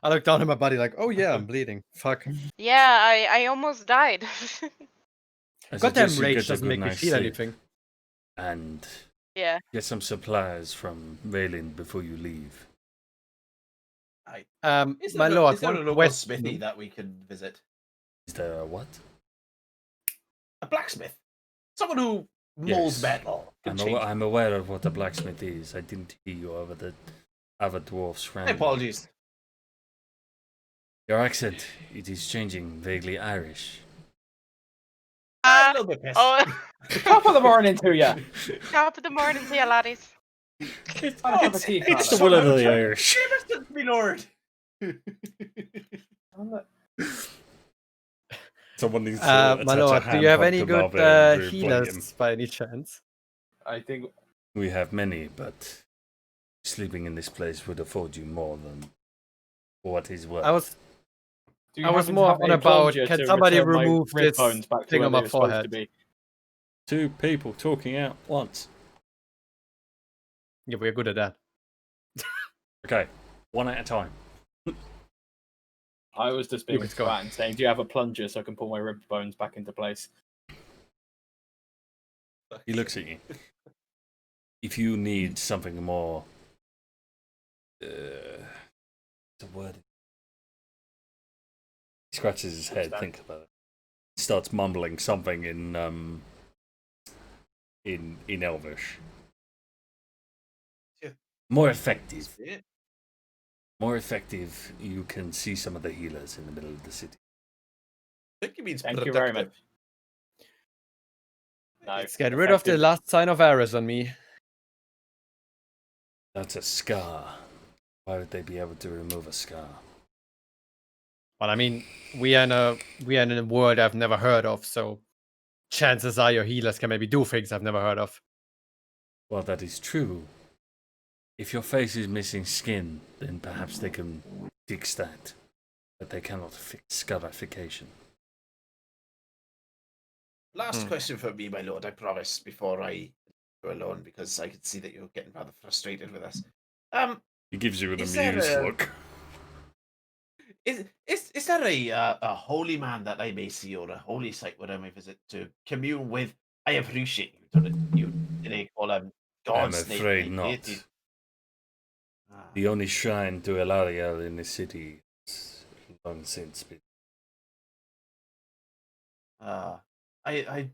I look down at my body like, oh yeah, I'm bleeding. Fuck. Yeah, I almost died. I Goddamn suggest you rage get a doesn't good make me night's feel sleep anything. And Yeah. get some supplies from Raylan before you leave. My lord, is there a one local question. smithy that we can visit? Is there a what? A blacksmith, someone who molds Yes. metal. Can change. I'm aware of what a blacksmith is. I didn't hear you over the other dwarfs My around. apologies. Your accent, it is changing, vaguely Irish. I'm a little bit pissed. Oh, Top of the morning to you. top of the morning to you, laddies. It's It's the will of the Irish. Jameson, me lord. Someone needs to my attach a lord, do you have handpump any to good Malvir and replay him. healers by any chance? I think We have many, but sleeping in this place would afford you more than what is worth. I was Do you I was happen to more have on a about, plunger can to somebody return my remove rib this bones back to thing where on they my were supposed to forehead? be? Two people talking out once. Yeah, we're good at that. Okay, one at a time. I was just being Let's a go. twat and saying, do you have a plunger so I can pull my rib bones back into place? He looks at you. If you need something more, the word. He scratches his head. Think about it. He starts mumbling something in Elvish. Yeah. More effective. Yeah. More effective. You can see some of the healers in the middle of the city. I think he means Thank you very productive. much. No, Let's get rid of the effective. last sign of Aries on me. That's a scar. Why would they be able to remove a scar? But I mean, we are in a world I've never heard of, so chances are your healers can maybe do things I've never heard of. Well, that is true. If your face is missing skin, then perhaps they can fix that. But they cannot fix scarification. Last question for me, my lord, I promise, before I go alone, because I can see that you're getting rather frustrated with us. He gives you an Is there amused a- look. Is there a holy man that I may see, or a holy site where I may visit to commune with? I appreciate you didn't call him God's afraid not. deity. The only shrine to Elariel in the city is long since been. It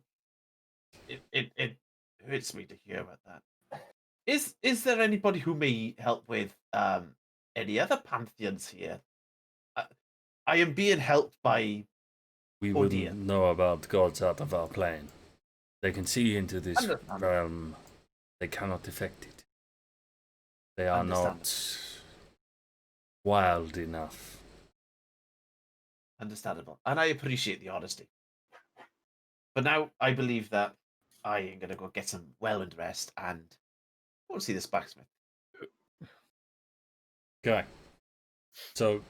hurts me to hear about that. Is there anybody who may help with any other pantheons here? I am being helped by We Oh, wouldn't dear. know about gods out of our plane. They can see into this Understandable. realm. They cannot affect it. They are not wild enough. Understandable. And I appreciate the honesty. But now I believe that I am going to go get some well-earned rest and go and see this blacksmith. Okay. So,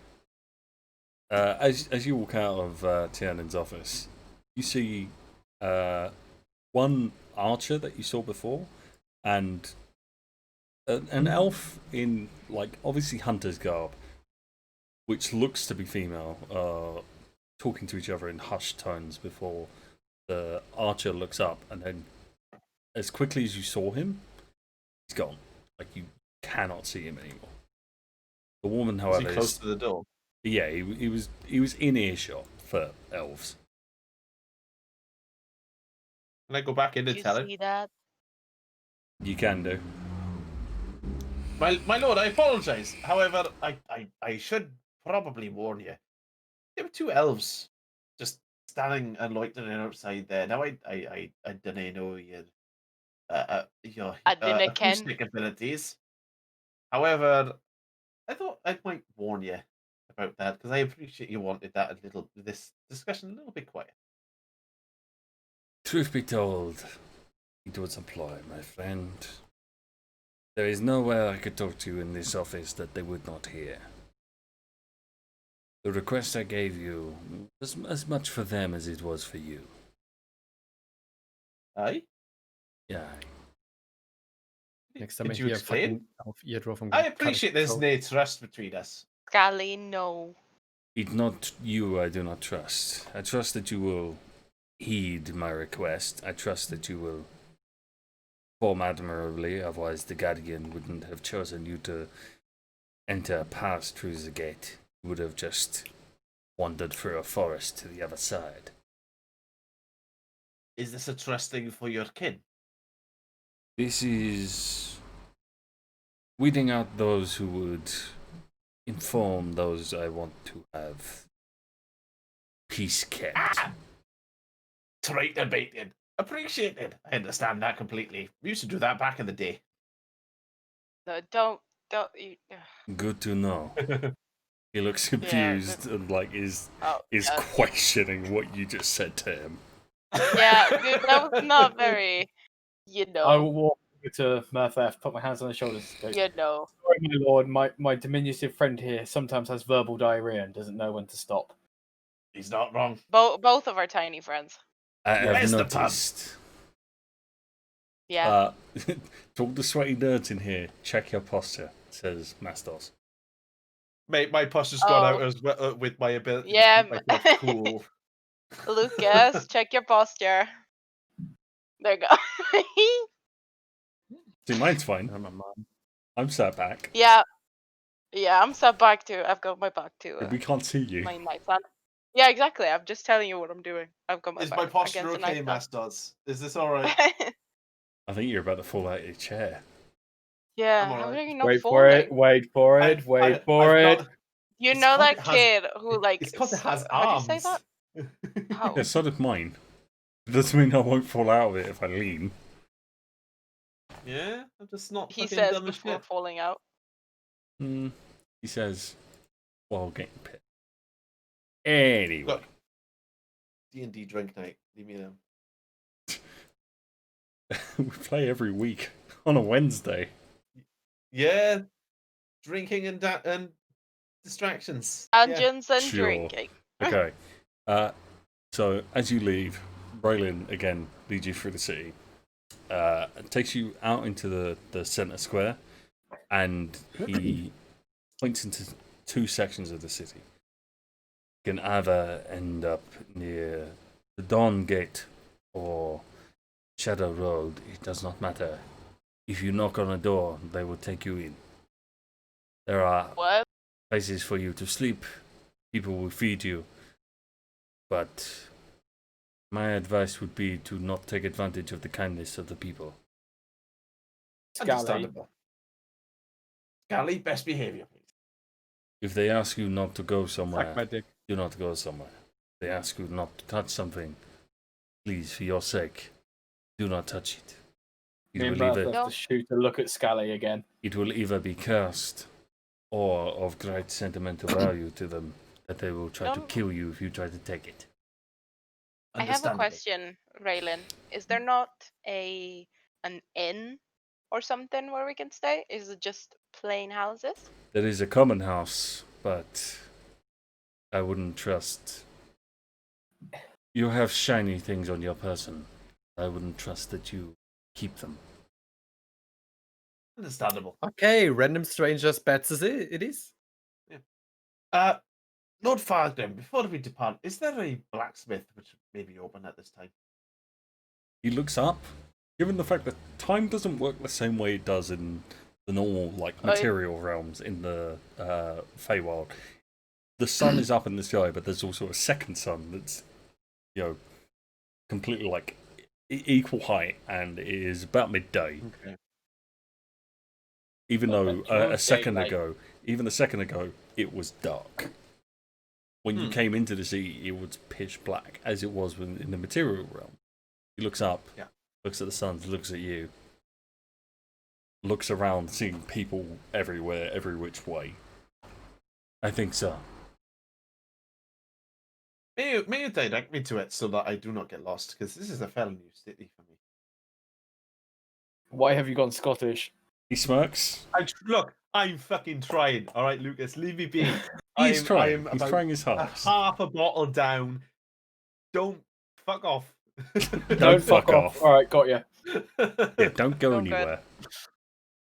as you walk out of Tiernan's office, you see one archer that you saw before, and an elf in, like, obviously hunter's garb, which looks to be female, talking to each other in hushed tones before the archer looks up, and then as quickly as you saw him, he's gone. Like, you cannot see him anymore. The woman, Is however, he close to the door? yeah, he was in earshot for elves. Can I go back in and You tell him? see that? You can do. My lord, I apologize. However, I should probably warn you. There were two elves just standing and loitering outside there. Now I don't know your I didn't ken. acoustic abilities. However, I thought I might warn you about that because I appreciate you wanted this discussion a little bit quiet. Truth be told, it was a ploy, my friend. There is nowhere I could talk to you in this office that they would not hear. The request I gave you was as much for them as it was for you. Aye? Yeah. Next time Could I you hear explain? fucking elf eardrum, I'm I gonna cut appreciate it there's throat. no trust between us. Skalli, no. It's not you I do not trust. I trust that you will heed my request. I trust that you will perform admirably, otherwise the Guardian wouldn't have chosen you to enter past through the gate. You would have just wandered through a forest to the other side. Is this a trusting for your kin? This is weeding out those who would inform those I want to have peace kept. Traitor baited. Appreciated. I understand that completely. We used to do that back in the day. No, don't. You, Good to know. He looks confused and like is God. questioning what you just said to him. Yeah, dude, that was not very. I will walk over to Murfath, put my hands on his shoulders. Go, You know. Sorry, my lord. My diminutive friend here sometimes has verbal diarrhea and doesn't know when to stop. He's not wrong. Both of our tiny friends. I have Where's the noticed. Yeah. To all the sweaty nerds in here, check your posture, says Mastos. Mate, my posture's gone out Oh. as well, with my ability Yeah, to keep myself cool. Lucas, check your posture. There you go. See, mine's fine. I'm sat back. Yeah, I'm sat back too. I've got my back to We can't see you. my nightstand. Yeah, exactly. I'm just telling you what I'm doing. I've got my Is back my posture against the okay, nightstand. Masters? Is this alright? I think you're about to fall out of your chair. Yeah, I'm how alright. are you not Wait falling? for it. Wait for it. Wait for I've it. not- You It's know 'cause that it has- kid who like? It's because it has How do you arms. say that? How? Yeah, so did mine. Doesn't mean I won't fall out of it if I lean. Yeah, I'm just not He fucking says dumb as before shit. falling out. He says, while getting pissed. Anyway. Look. D&D drink night. Leave me alone. We play every week on a Wednesday. Yeah, drinking and distractions. Dungeons and Sure. drinking. Okay. So as you leave, Braylon again leads you through the city. Takes you out into the center square, and he points into two sections of the city. You can either end up near the Dawn Gate or Shadow Road. It does not matter. If you knock on a door, they will take you in. There are What? places for you to sleep. People will feed you. But my advice would be to not take advantage of the kindness of the people. Skalli. Understandable. Skalli, best behavior, please. If they ask you not to go Suck somewhere, my dick. do not go somewhere. If they ask you not to touch something, please, for your sake, do not touch it. Me and will Murph either, have to shoot a look at Skalli again. it will either be cursed or of great sentimental value to them that they will try to Don't- kill you if you try to take it. I have a question, Raylan. Is there not an inn or something where we can stay? Is it just plain houses? There is a common house, but I wouldn't trust. You have shiny things on your person. I wouldn't trust that you keep them. Understandable. Okay, random strangers bets it is. Lord Fargrim, before we depart, is there a blacksmith which may be open at this time? He looks up. Given the fact that time doesn't work the same way it does in the normal, like, material realms in the Feywild, the sun is up in the sky, but there's also a second sun that's, completely, like, equal height, and it is about midday. Okay. Even though a second daylight. ago, it was dark. When you came into the city, it was pitch black, as it was in the material realm. He looks up, looks at the sun, looks at you, looks around, seeing people everywhere, every which way. I think so. May you direct me to it so that I do not get lost, because this is a fairly new city for me. Why have you gone Scottish? He smirks. Look, I'm fucking trying. All right, Lucas, leave me be. He's trying. He's about trying his a hardest. half a bottle down. Don't fuck off. Don't fuck off. All right, got you. Yeah, don't go Okay. anywhere.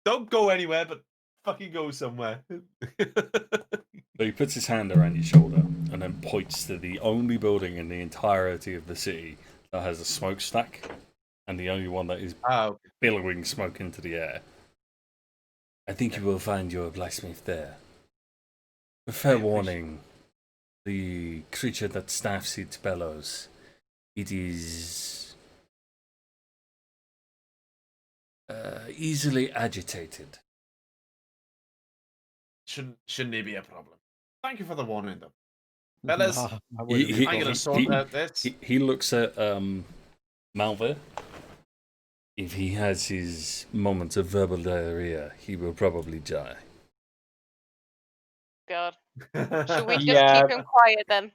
Don't go anywhere, but fucking go somewhere. So he puts his hand around your shoulder and then points to the only building in the entirety of the city that has a smokestack, and the only one that is billowing smoke into the air. I think you will find your blacksmith there. A fair warning, the creature that snaps its bellows, it is easily agitated. shouldn't be a problem. Thank you for the warning, though. Fellas, Nah, I wouldn't he- I'm gonna sort out this. He looks at Malvir. If he has his moments of verbal diarrhea, he will probably die. God. Should we just Yeah. keep him quiet then?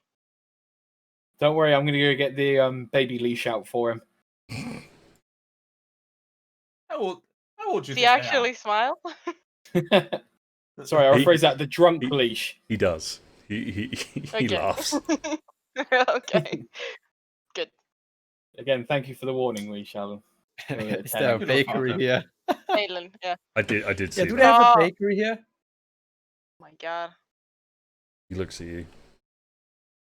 Don't worry, I'm going to go get the baby leash out for him. How old do you Does he think I am? actually smile? Sorry, I'll He- rephrase that. The drunk he- leash. He does. He Okay. laughs. Okay. Good. Again, thank you for the warning, leash, Alan. Is there a Good bakery old here? Alan, yeah. I did see Yeah, do they that. have a Oh. bakery here? Oh my god. He looks at you.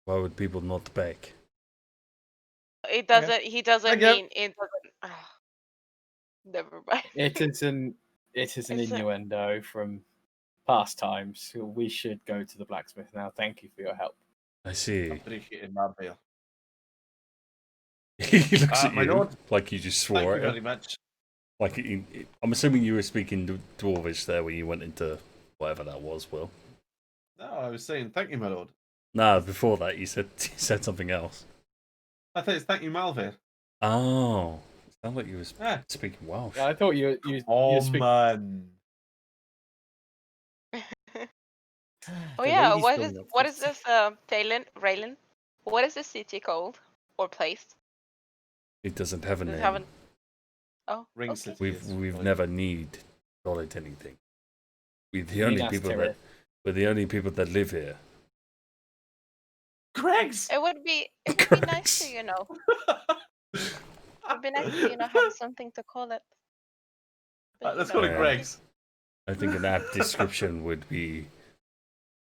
Why would people not bake? It doesn't. He doesn't Okay. mean it doesn't. Never mind. It is an It's a- innuendo from past times. So we should go to the blacksmith now. Thank you for your help. I see. Appreciate Malvir. He looks at my you lord. like you just Thank swore you at very him. much. Like I'm assuming you were speaking Dwarvish there when you went into whatever that was. Will. No, I was saying thank you, my lord. No, before that you said something else. I thought it's thank you, Malvir. Oh, it sounded like you were Yeah. speaking Welsh. Yeah, I thought you Oh were speaking. man. Oh The yeah. lady's What going is up what is first. this? Raylan? What is this city called or place? It doesn't have a Does name. it have an? Oh. Ring okay. City. We've never called it anything. We're the only Minas people Tirith. we're the only people that live here. Greg's. It would be nice to It'd be nice to have something to call it. But, Let's call it Yeah. Greg's. I think an apt description would be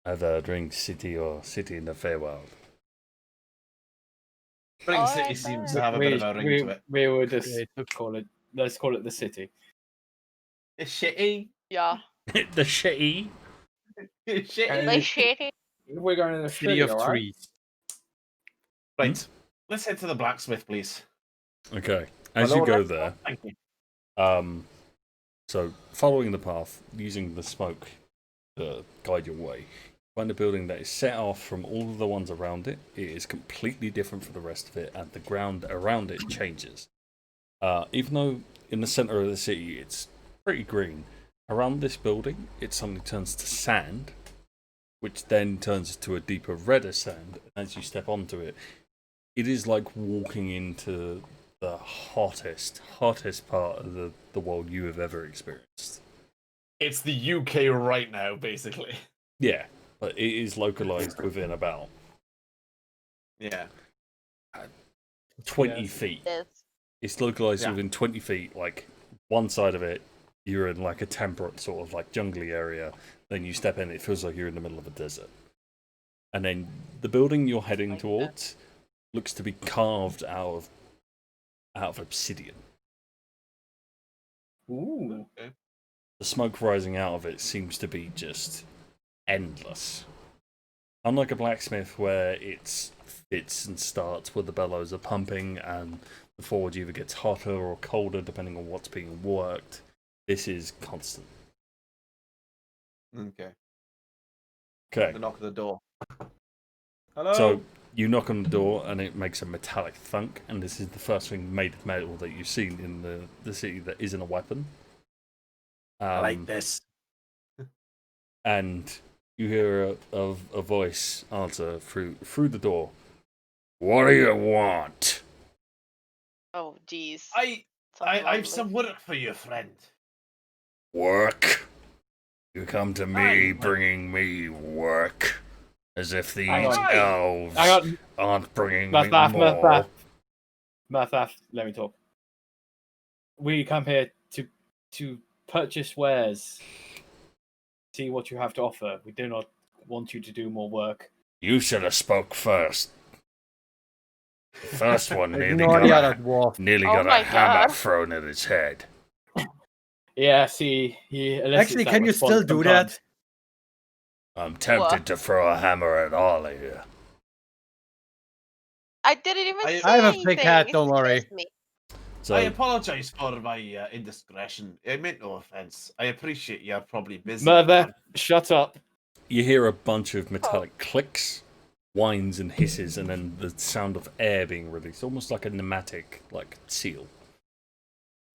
either Ring City or City in the Feywild. Ring All City right, seems then. to have a bit of a ring to it. We will just Creative. call it. Let's call it the city. It's shitty. Yeah. The shitty. It's shitty. And Like shitty. We're going to the City city, of alright? trees. Right. Let's head to the blacksmith, please. Okay. As My you lord, go let's- there, Thank you. so following the path, using the smoke to guide your way, find a building that is set off from all of the ones around it. It is completely different from the rest of it, and the ground around it changes. Even though in the center of the city it's pretty green, around this building it suddenly turns to sand, which then turns to a deeper redder sand. As you step onto it, it is like walking into the hottest part of the world you have ever experienced. It's the UK right now, basically. Yeah, but it is localized within about Yeah. 20 Yes. feet. Yes. It's localized Yeah. within 20 feet. Like, one side of it, you're in like a temperate sort of like jungly area. Then you step in, it feels like you're in the middle of a desert. And then the building you're heading towards looks to be carved out of obsidian. Ooh. Okay. The smoke rising out of it seems to be just endless. Unlike a blacksmith where it's fits and starts where the bellows are pumping and the forge either gets hotter or colder depending on what's being worked, this is constant. Okay. Okay, The knock at the door. Hello. so you knock on the door and it makes a metallic thunk, and this is the first thing made of metal that you've seen in the city that isn't a weapon. I like this. And you hear a voice answer through the door. What do you want? Oh, jeez. I've some work for you, friend. Work? You come to me Aye. bringing me work, as if these Hang on. elves I got aren't bringing Math, me math, math, more. math. Let me talk. We come here to purchase wares. See what you have to offer. We do not want you to do more work. You should have spoke first. First one nearly Ignore got the a, other dwarf. nearly Oh got my a hammer God. thrown at his head. Yeah, see, he elicits Actually, that can you response still do sometimes. that? I'm tempted What? to throw a hammer at all of you. I didn't even I say have a anything. big hat, don't worry. Excuse me. So I apologize for my indiscretion. It meant no offense. I appreciate you're probably busy. Murfath, shut up. you hear a bunch of metallic clicks, whines and hisses, and then the sound of air being released, almost like a pneumatic, like seal.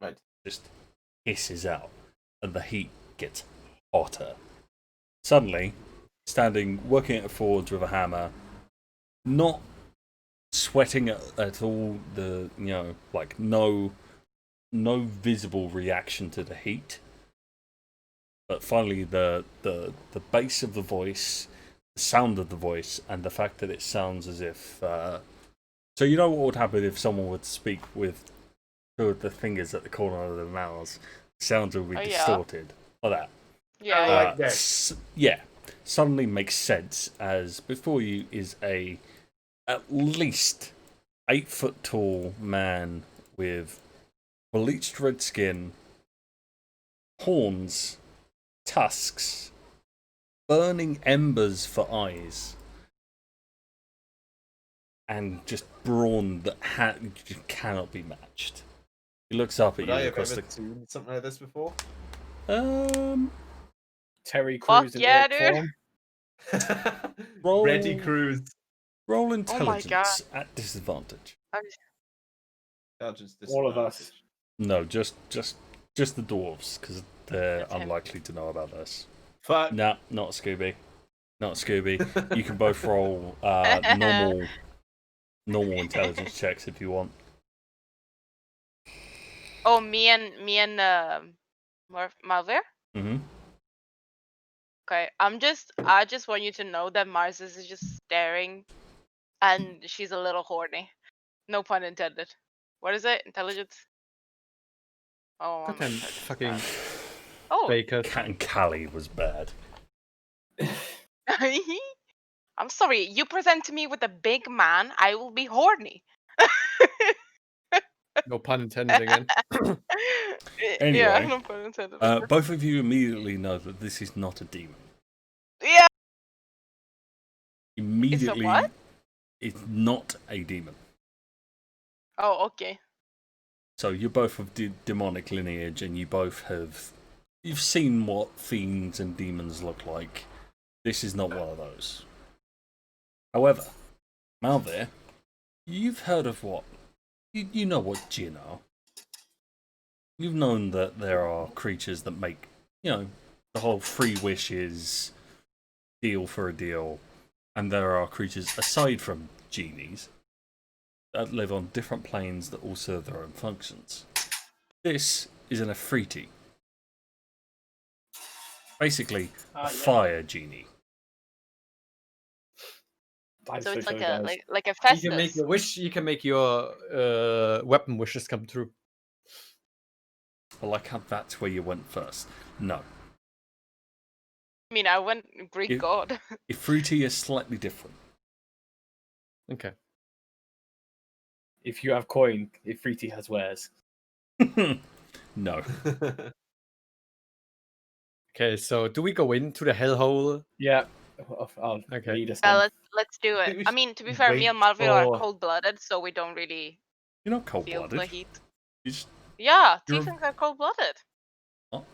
Right. Just hisses out, and the heat gets hotter. Suddenly, working at a forge with a hammer, not sweating at all. Like no visible reaction to the heat. But finally, the bass of the voice, the sound of the voice, and the fact that it sounds as if. So you know what would happen if someone would speak with two of the fingers at the corner of their mouths? Sounds would be distorted, like that. Yeah. Like this. Yeah, suddenly makes sense as before you is at least 8 foot tall man with bleached red skin, horns, tusks, burning embers for eyes, and just brawn that cannot be matched. He looks up at Would I you have across ever seen something like this before? Terry Fuck Crews in yeah, orc dude. form. Roll, Reddy Cruz. roll Oh my intelligence at disadvantage. All of us. No, just the dwarves, because they're That's him. unlikely to know about this. Fuck. Nah, not Scooby. Not Scooby. You can both roll normal intelligence checks if you want. Oh, me and Malvir? Mm-hmm. Okay, I just want you to know that Marzes is just staring, and she's a little horny. No pun intended. What is it? Intelligence? Oh, I'm Goddamn intelligence fucking bad. Oh, Baker. Cat and Cali was bad. I'm sorry. You present me with a big man, I will be horny. No pun intended again. Anyway, yeah, no pun intended. both of you immediately know that this is not a demon. Yeah. Immediately, what? it's not a demon. Oh, okay. So you're both of demonic lineage, and you've seen what fiends and demons look like. This is not one of those. However, Malvir, you've heard of what? You know what jinn are. You've known that there are creatures that make, the whole free wishes, deal for a deal, and there are creatures aside from genies that live on different planes that all serve their own functions. This is an efreeti. Basically, a fire genie. So it's like a You Festus. can make your wish. You can make your weapon wishes come true. I like how that's where you went first. No. I mean, I went Greek god. Efreeti is slightly different. Okay. If you have coin, Efreeti has wares. No. Okay, so do we go into the hellhole? Yeah. I'll Okay. lead us Yeah, then. let's do I it. think we I should mean, to be fair, me and wait Malvir are for- cold-blooded, so we don't really You're not feel the cold-blooded. heat. You just- Yeah, You're- tieflings are cold-blooded. What?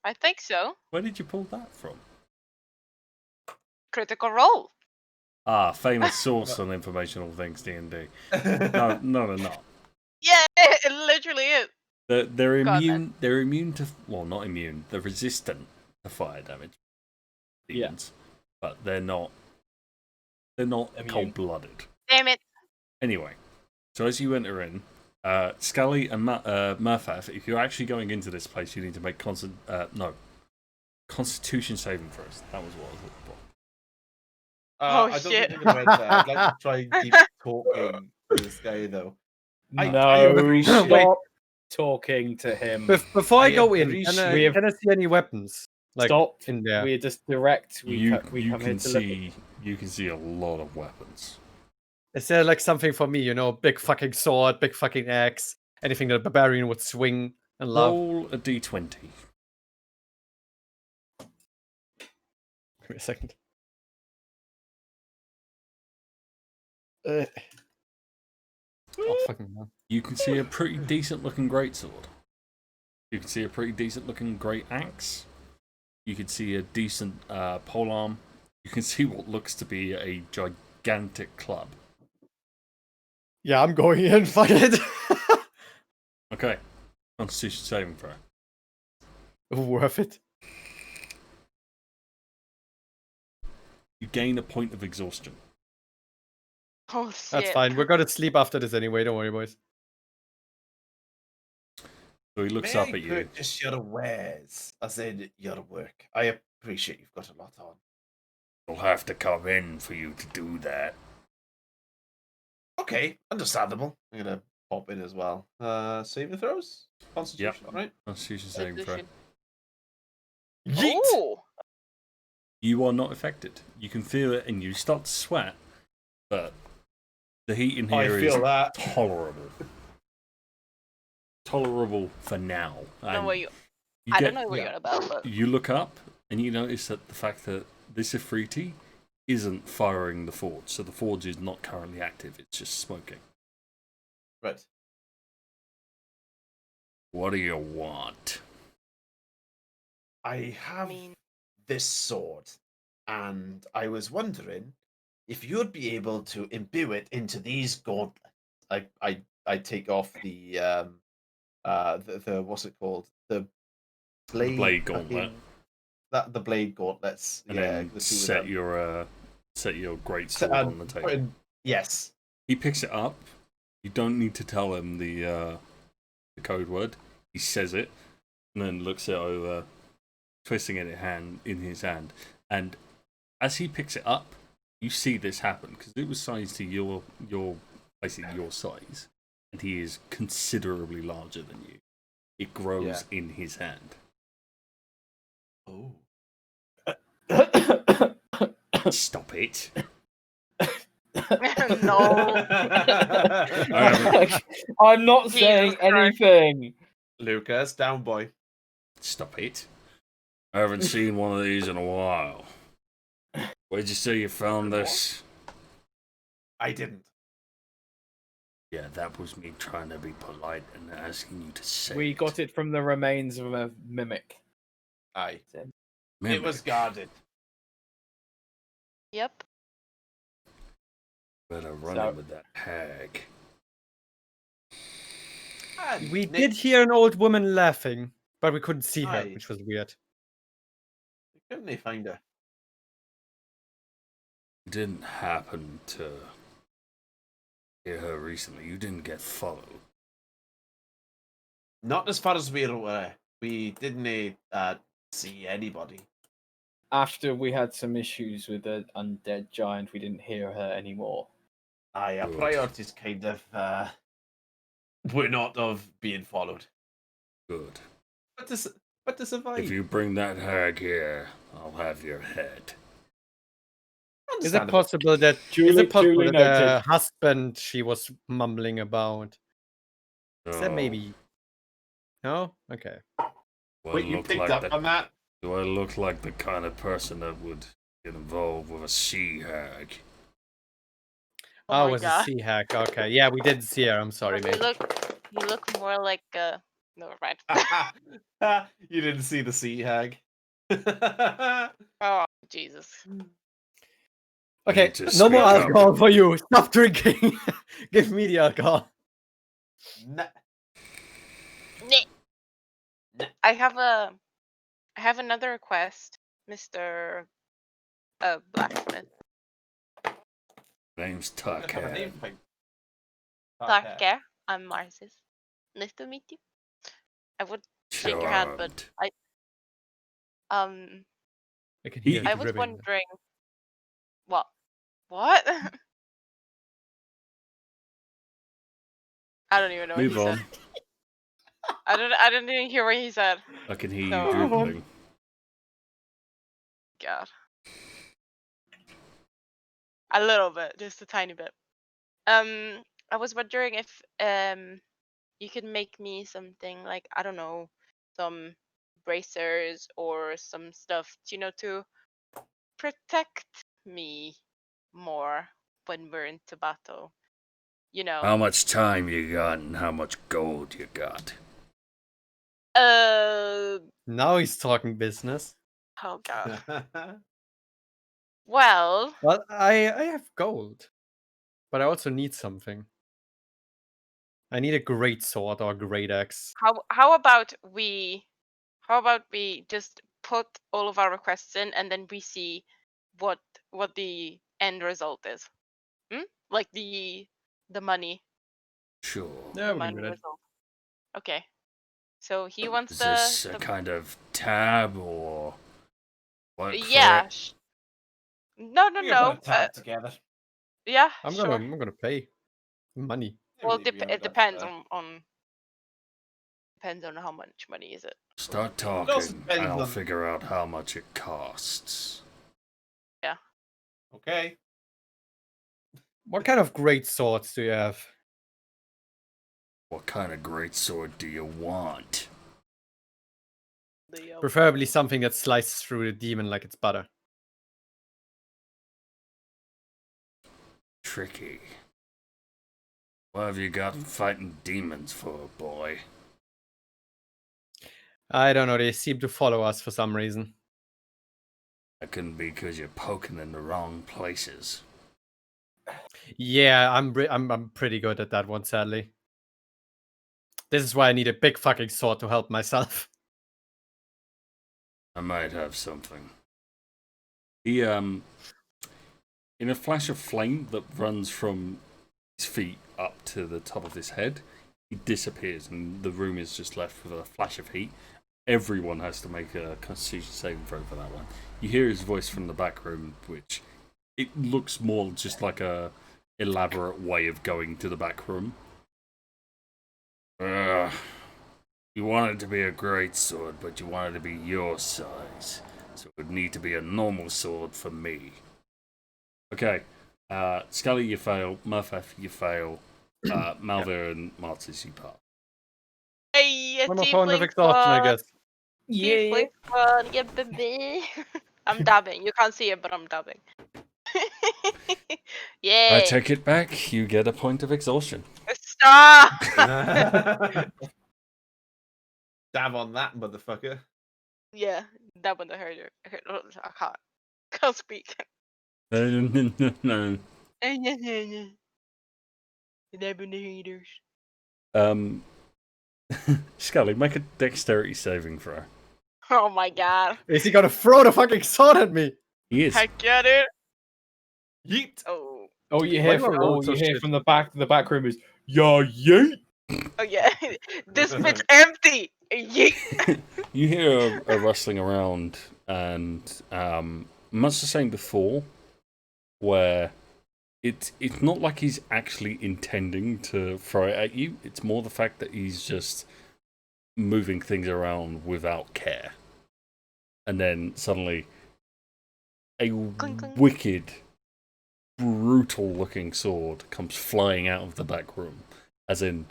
I think so. Where did you pull that from? Critical role. Ah, famous source on informational things, D&D. No, they're not. Yeah, it literally is. They're God, immune. They're immune to. Well, not immune. They're resistant to fire damage. Demons, but they're not. They're not Immune. cold-blooded. Damn it. Anyway, so as you enter in, Skalli and Murfath, if you're actually going into this place, you need to make Constitution saving throws. That was what I was looking for. Oh, I don't shit. think I'm right there. I'd like to try and keep talking to this guy, though. No, appreciate- stop talking to him. Before I I go in, appreciate- can I see any weapons? Like Stop. in there. We're just direct. We You come here can to look. you can see a lot of weapons. Is there like something for me? Big fucking sword, big fucking axe, anything that a barbarian would swing and love. Roll a d20. Wait a second. Oh fucking no. You can see a pretty decent looking greatsword. You can see a pretty decent looking great axe. You can see a decent polearm. You can see what looks to be a gigantic club. Yeah, I'm going in. Fuck it. Okay. Constitution saving throw. Worth it. You gain a point of exhaustion. Oh shit. That's fine. We're gonna sleep after this anyway. Don't worry, boys. So he looks May up I at you. purchase your wares? I said your work. I appreciate you've got a lot on. You'll have to come in for you to do that. Okay, understandable. I'm gonna pop in as well. Saving throws? Constitution, right? Constitution saving throw. Yeet! Oh, You are not affected. You can feel it and you start to sweat, but the heat in I here is feel that. tolerable. Tolerable for now. I don't know what you. You I get- don't know what you're on about, but You look up and you notice that the fact that this efreeti isn't firing the forge, so the forge is not currently active, it's just smoking. Right. What do you want? I have mean- this sword, and I was wondering if you'd be able to imbue it into these gauntlets. I take off the what's it called? The blade, blade gauntlet. The blade gauntlets. And yeah, then the two of set them. your great So, sword on the table. Yes. He picks it up. You don't need to tell him the code word. He says it, and then looks it over, twisting it in his hand. And as he picks it up, you see this happen because it was sized to your basically your size, and he is considerably larger than you. It grows in his hand. Oh. Stop it! no. I'm not Jesus saying Christ. anything. Lucas, down boy. Stop it! I haven't seen one of these in a while. Where'd you say you found this? I didn't. Yeah, that was me trying to be polite and asking you to say We got it from the remains of a mimic. Aye. Mimic. It was guarded. Yep. Better run So- in with that hag. And We Nick- did hear an old woman laughing, but we couldn't see her, Aye. which was weird. Couldn't they find her? You didn't happen to hear her recently. You didn't get followed. Not as far as we're aware. We didn't see anybody. After we had some issues with the undead giant, we didn't hear her anymore. Aye, our Good. priorities kind of were not of being followed. Good. But to survive. If you bring that hag here, I'll have your head. Is it Understandable. possible that Duly the noted. husband she was mumbling about? Is that No. maybe? No. Okay. Do I Wait, you look picked like up the- on that? Do I look like the kind of person that would get involved with a sea hag? Oh, my it was god. a sea hack. Okay. Yeah, we didn't see her. I'm sorry, you mate. look more like a. Never mind. You didn't see the sea hag. Oh Jesus. Okay, need to no more speak up. alcohol for you. Stop drinking. Give me the alcohol. Nah. I have another request, Mr. Blacksmith. Name's I have a Tuckhead. name pipe. Take care. I'm Marzes. Nice to meet you. I would shake your hand, but Charmed. I can He- hear I you was ribbing. wondering. What? What? I don't even know what Move he on. said. I didn't even hear what he said. I can hear No. you dribbling. God. A little bit, just a tiny bit. I was wondering if you could make me something like, I don't know, some bracers or some stuff, to protect me more when we're into battle. How much time you got and how much gold you got? Oh Now he's talking business. god. Well, Well, I have gold, but I also need something. I need a great sword or a great axe. how about we just put all of our requests in, and then we see what the end result is. Like the money, Sure. Yeah, the we can money do that. result. Okay. So he wants Is this a the kind of tab or work for yeah. it? No, We can put a no. tab together. Yeah, I'm sure. gonna pay money. Well, Maybe it that's depends fair. on how much money is it. Start It also talking, and depends I'll on- figure out how much it costs. Yeah. Okay. What kind of great swords do you have? What kind of great sword do you want? The Preferably something that slices through the demon like it's butter. Tricky. What have you got fighting demons for, boy? I don't know. They seem to follow us for some reason. That couldn't be because you're poking in the wrong places. Yeah, I'm pretty good at that one, sadly. This is why I need a big fucking sword to help myself. I might have something. He, in a flash of flame that runs from his feet up to the top of his head, he disappears and the room is just left with a flash of heat. Everyone has to make a constitution saving throw for that one. You hear his voice from the back room, which it looks more just like a elaborate way of going to the back room. You want it to be a great sword, but you want it to be your size. So it would need to be a normal sword for me. Okay. Skalli, you fail. Murfath, you fail. Malvir and Marzes, you pass. Hey, I'm a phone of tiefling exhaustion, I squad. guess. Tiefling squad, yeah, baby. I'm dubbing. You can't see it, but I'm dubbing. I Yay! take it back. You get a point of exhaustion. Stop! Dab on that, motherfucker. Yeah, that one hurt her. I can't speak. No. Haters. Skalli, make a dexterity saving throw. Oh my god. Is he gonna throw the fucking sword at me? He is. I get it. Yeet. Oh. Oh, you Why hear do I from roll so shit? from the back room is yeah yeet. Oh yeah. This bit's empty. Yeet. You hear a rustling around, and much the same before, where it's not like he's actually intending to throw it at you. It's more the fact that he's just moving things around without care, and then suddenly a Clink, clink. wicked, brutal-looking sword comes flying out of the back room, as in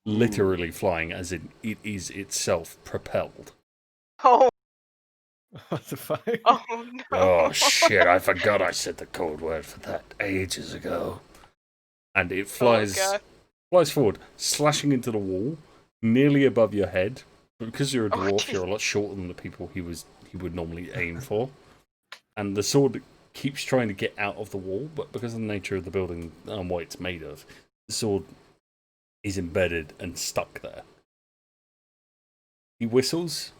literally flying, as in it is itself propelled. Oh, What the fuck? oh no. Oh shit, I forgot I said the code word for that ages ago. And it flies God. flies forward, slashing into the wall, nearly above your head. But because you're a Oh, dwarf, jeez. you're a lot shorter than the people he would normally aim for. And the sword keeps trying to get out of the wall, but because of the nature of the building and what it's made of, the sword is embedded and stuck there. He whistles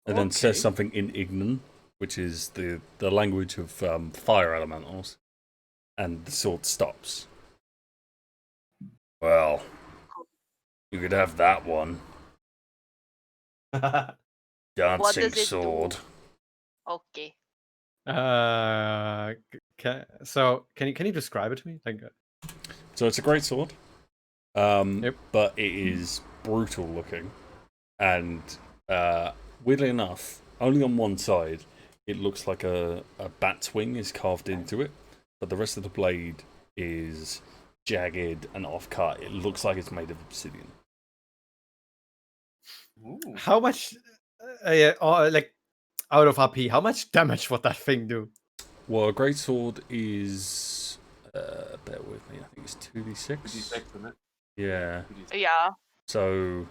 and then says Okay. something in Ignan, which is the language of fire elementals, and the sword stops. Well, you could have that one. What Dancing does it sword. do? Okay. Can you describe it to me? So it's a great sword, Yep. but it is brutal looking, and weirdly enough, only on one side it looks like a bat's wing is carved into it, but the rest of the blade is jagged and off-cut. It looks like it's made of obsidian. Ooh. How much, like, out of RP, how much damage would that thing do? Well, a great sword is bear with me. I think it's 2d6. D6, isn't it? Yeah. Yeah. So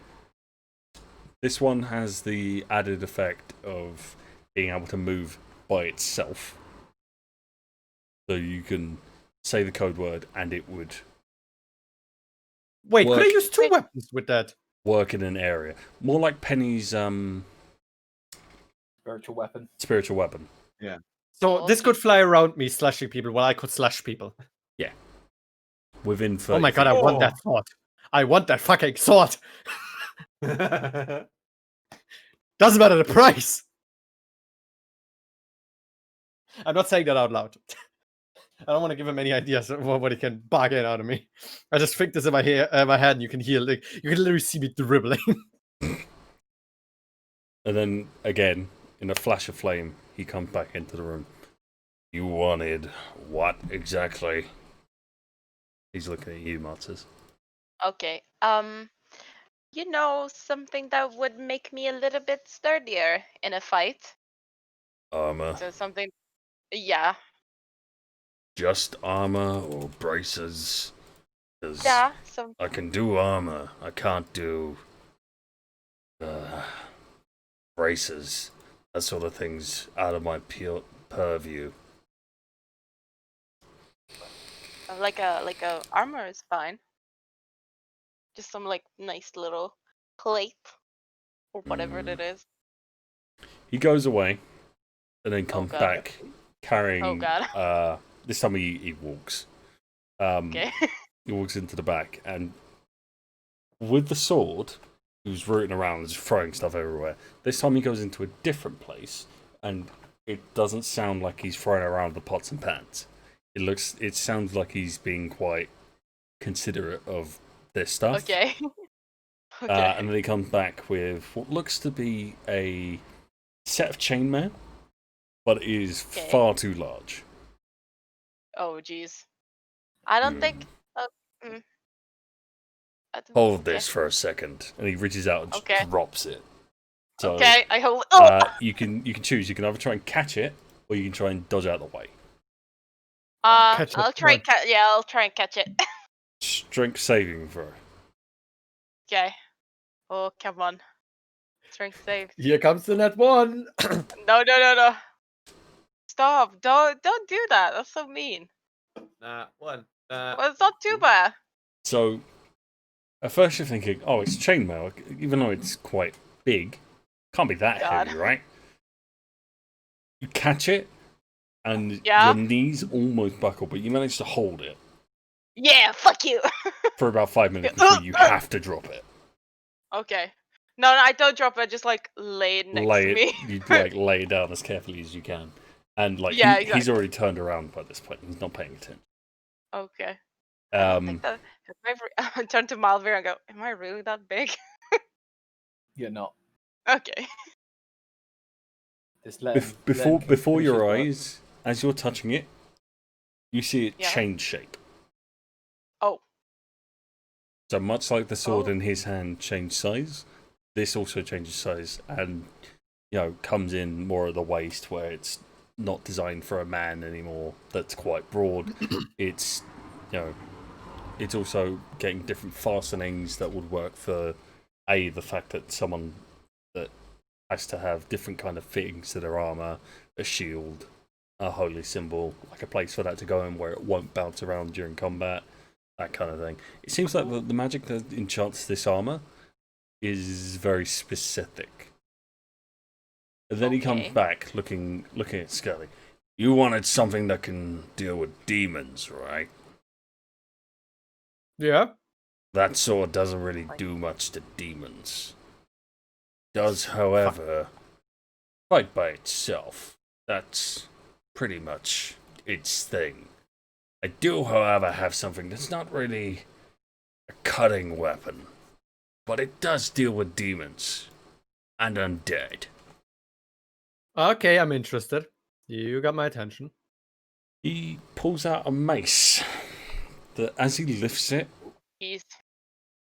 this one has the added effect of being able to move by itself. So you can say the code word and it would Wait, could I Work. use 2 weapons with that? work in an area. More like Penny's Spiritual weapon. spiritual weapon. So this could fly around me, slashing people, while I could slash people. Within 30 Oh my god, I feet. want that sword. I want that fucking sword. That's Doesn't matter the price. I'm not saying that out loud. I don't want to give him any ideas of what he can bargain out of me. I just think this in my head, and you can hear, like, you can literally see me dribbling. And then again, in a flash of flame, he comes back into the room. You wanted what exactly? He's looking at you, Marzes. Okay. You know something that would make me a little bit sturdier in a fight? Armor. So something. Yeah. Just armor or braces? 'Cause Yeah. Some. I can do armor. I can't do braces. That sort of thing's out of my purview. Like a armor is fine. Just some like nice little plate or whatever it is. He goes away and then comes God. back carrying. Oh, God. This time he walks. Okay. He walks into the back and with the sword, he was rooting around, just throwing stuff everywhere. This time he goes into a different place and it doesn't sound like he's throwing around the pots and pans. It sounds like he's being quite considerate of this stuff. Okay. Okay. And then he comes back with what looks to be a set of chainmail, but it is Okay. far too large. Oh jeez. I don't think. Hold this for a second, and he reaches out and just drops it. So, okay, I hold. you can choose. You can either try and catch it, or you can try and dodge out of the way. catch it, I'll try. come I'll try and catch it. Strength saving throw. Okay. Oh come on. Strength save. Here comes the net 1. No. Stop! Don't do that. That's so mean. one. Well, it's not too bad. So, at first you're thinking, oh, it's chainmail, even though it's quite big. Can't be that God. heavy, right? You catch it, and Yeah. your knees almost buckle, but you manage to hold it Yeah, fuck you. for about 5 minutes before you have to drop it. Okay. No, I don't drop it. Just like lay it next to me. You like lay it down as carefully as you can, and like Yeah, he's exactly. already turned around by this point. He's not paying attention. Okay. I think Um, that I turn to Malvir and go, "Am I really that big?" You're not. Okay. Just let him, let him before finish your his work. eyes, as you're touching it, you see it Yeah. change shape. Oh. So much like the sword Oh. in his hand changed size, this also changes size and comes in more at the waist where it's not designed for a man anymore. That's quite broad. It's it's also getting different fastenings that would work for the fact that someone that has to have different kind of fittings to their armor, a shield, a holy symbol, like a place for that to go in where it won't bounce around during combat, that kind of thing. It seems like the magic that enchants this armor is very specific. And then he comes back looking at Skalli. You wanted something that can deal with demons, right? Yeah. That sword doesn't really do much to demons. Does, however, fight by itself. That's pretty much its thing. I do, however, have something that's not really a cutting weapon, but it does deal with demons and undead. Okay, I'm interested. You got my attention. He pulls out a mace that, as he lifts it, Jeez.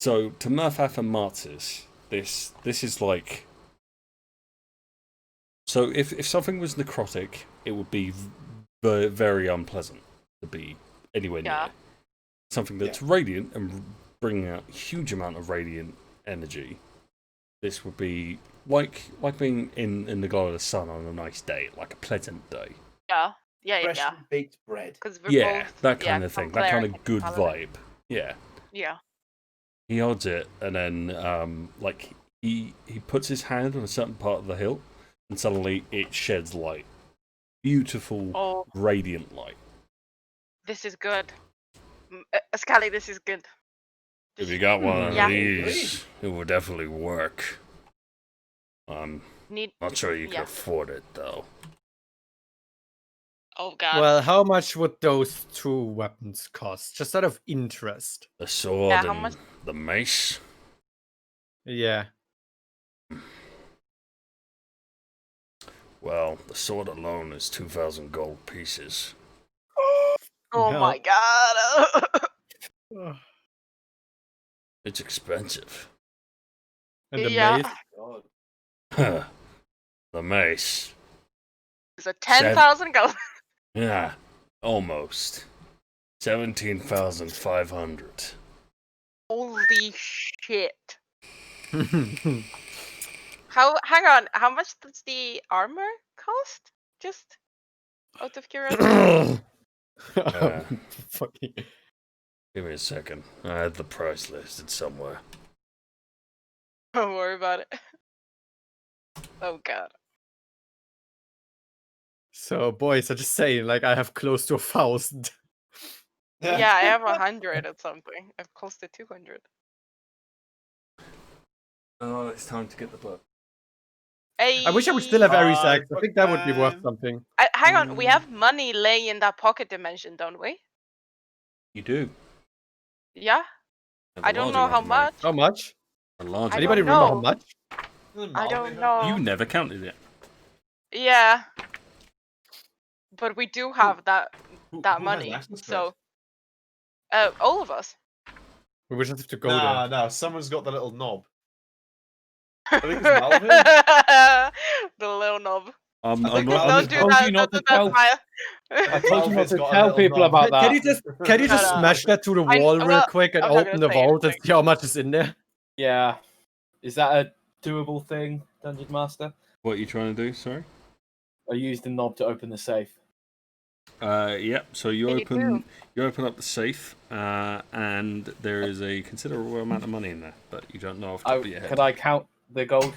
so to Murfath and Marzes, this is like. So if something was necrotic, it would be very, very unpleasant to be anywhere near. Something that's radiant and bringing out a huge amount of radiant energy. This would be like being in the glow of the sun on a nice day, like a pleasant day. Yeah. Yeah. freshly baked bread. Because we're Yeah, both. that kind yeah, of thing. from That kind cleric of and good paladin. vibe. Yeah. Yeah. He odds it, and then like he puts his hand on a certain part of the hill, and suddenly it sheds light. Beautiful, Oh, radiant light. this is good. Skalli, this is good. If you got one of Yeah. these, it would definitely work. Need. Not sure you Yeah. can afford it though. Oh god. Well, how much would those 2 weapons cost? Just out of interest. The sword Yeah, how and much- the mace. Yeah. Well, the sword alone is 2,000 gold pieces. Oh Hell. my god. It's expensive. And the Yeah. mace? God. The mace. It's a 10,000 gold. Yeah, almost. 17,500. Holy shit. Hang on, how much does the armor cost? Just out of curiosity. Fucking. Give me a second. I had the price listed somewhere. Don't worry about it. Oh god. So, boys, I'm just saying, like, I have close to 1,000. Yeah, I have 100 or something. I'm close to 200. Oh, it's time to get the book. I wish I would still have Aries Ah, Axe. I think that would be worth man. something. Hang on, we have money laying in that pocket dimension, don't we? You do. Yeah? Have a I don't large know amount how of money. much. How much? A large I Anybody don't remember how know. much? I don't know. You never counted it. Yeah. But we do have that Who has money. access to So it? all of us. We would just have to go Nah, there. no, someone's got the little knob. I think it's Malvir. The little knob. I'm think not. Malvin's Don't do told that. you not Don't do to that, tell- Maya. I told you not Malvin's to got a tell little people knob. about that. Can you just Shut up. smash that to the wall real well, quick and I'm not open gonna the say vault and anything. see how much is in there? Yeah. Is that a doable thing, Dungeon Master? What are you trying to do? Sorry. I used the knob to open the safe. Yep. So you Yeah, you open up the safe, and there is a considerable amount of money in there, but you don't know off the top of your head. Can I count the gold?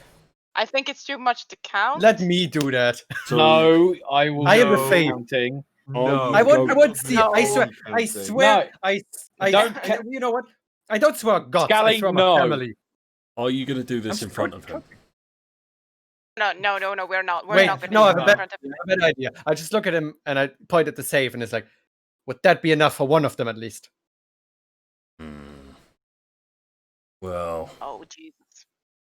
I think it's too much to count. Let me do that. So, No, I will. I am do a fave. counting. No. I Go- won't see. I No. swear. I swear. I Don't You know what? I don't swear on God. I Skalli, swear on no. my family. Are you going to do this I'm in front of him? No, we're not. We're Wait, not gonna no, I do have it a in front of him. bad idea. I just look at him and I point at the safe and it's like, would that be enough for one of them at least? Well, Oh Jesus.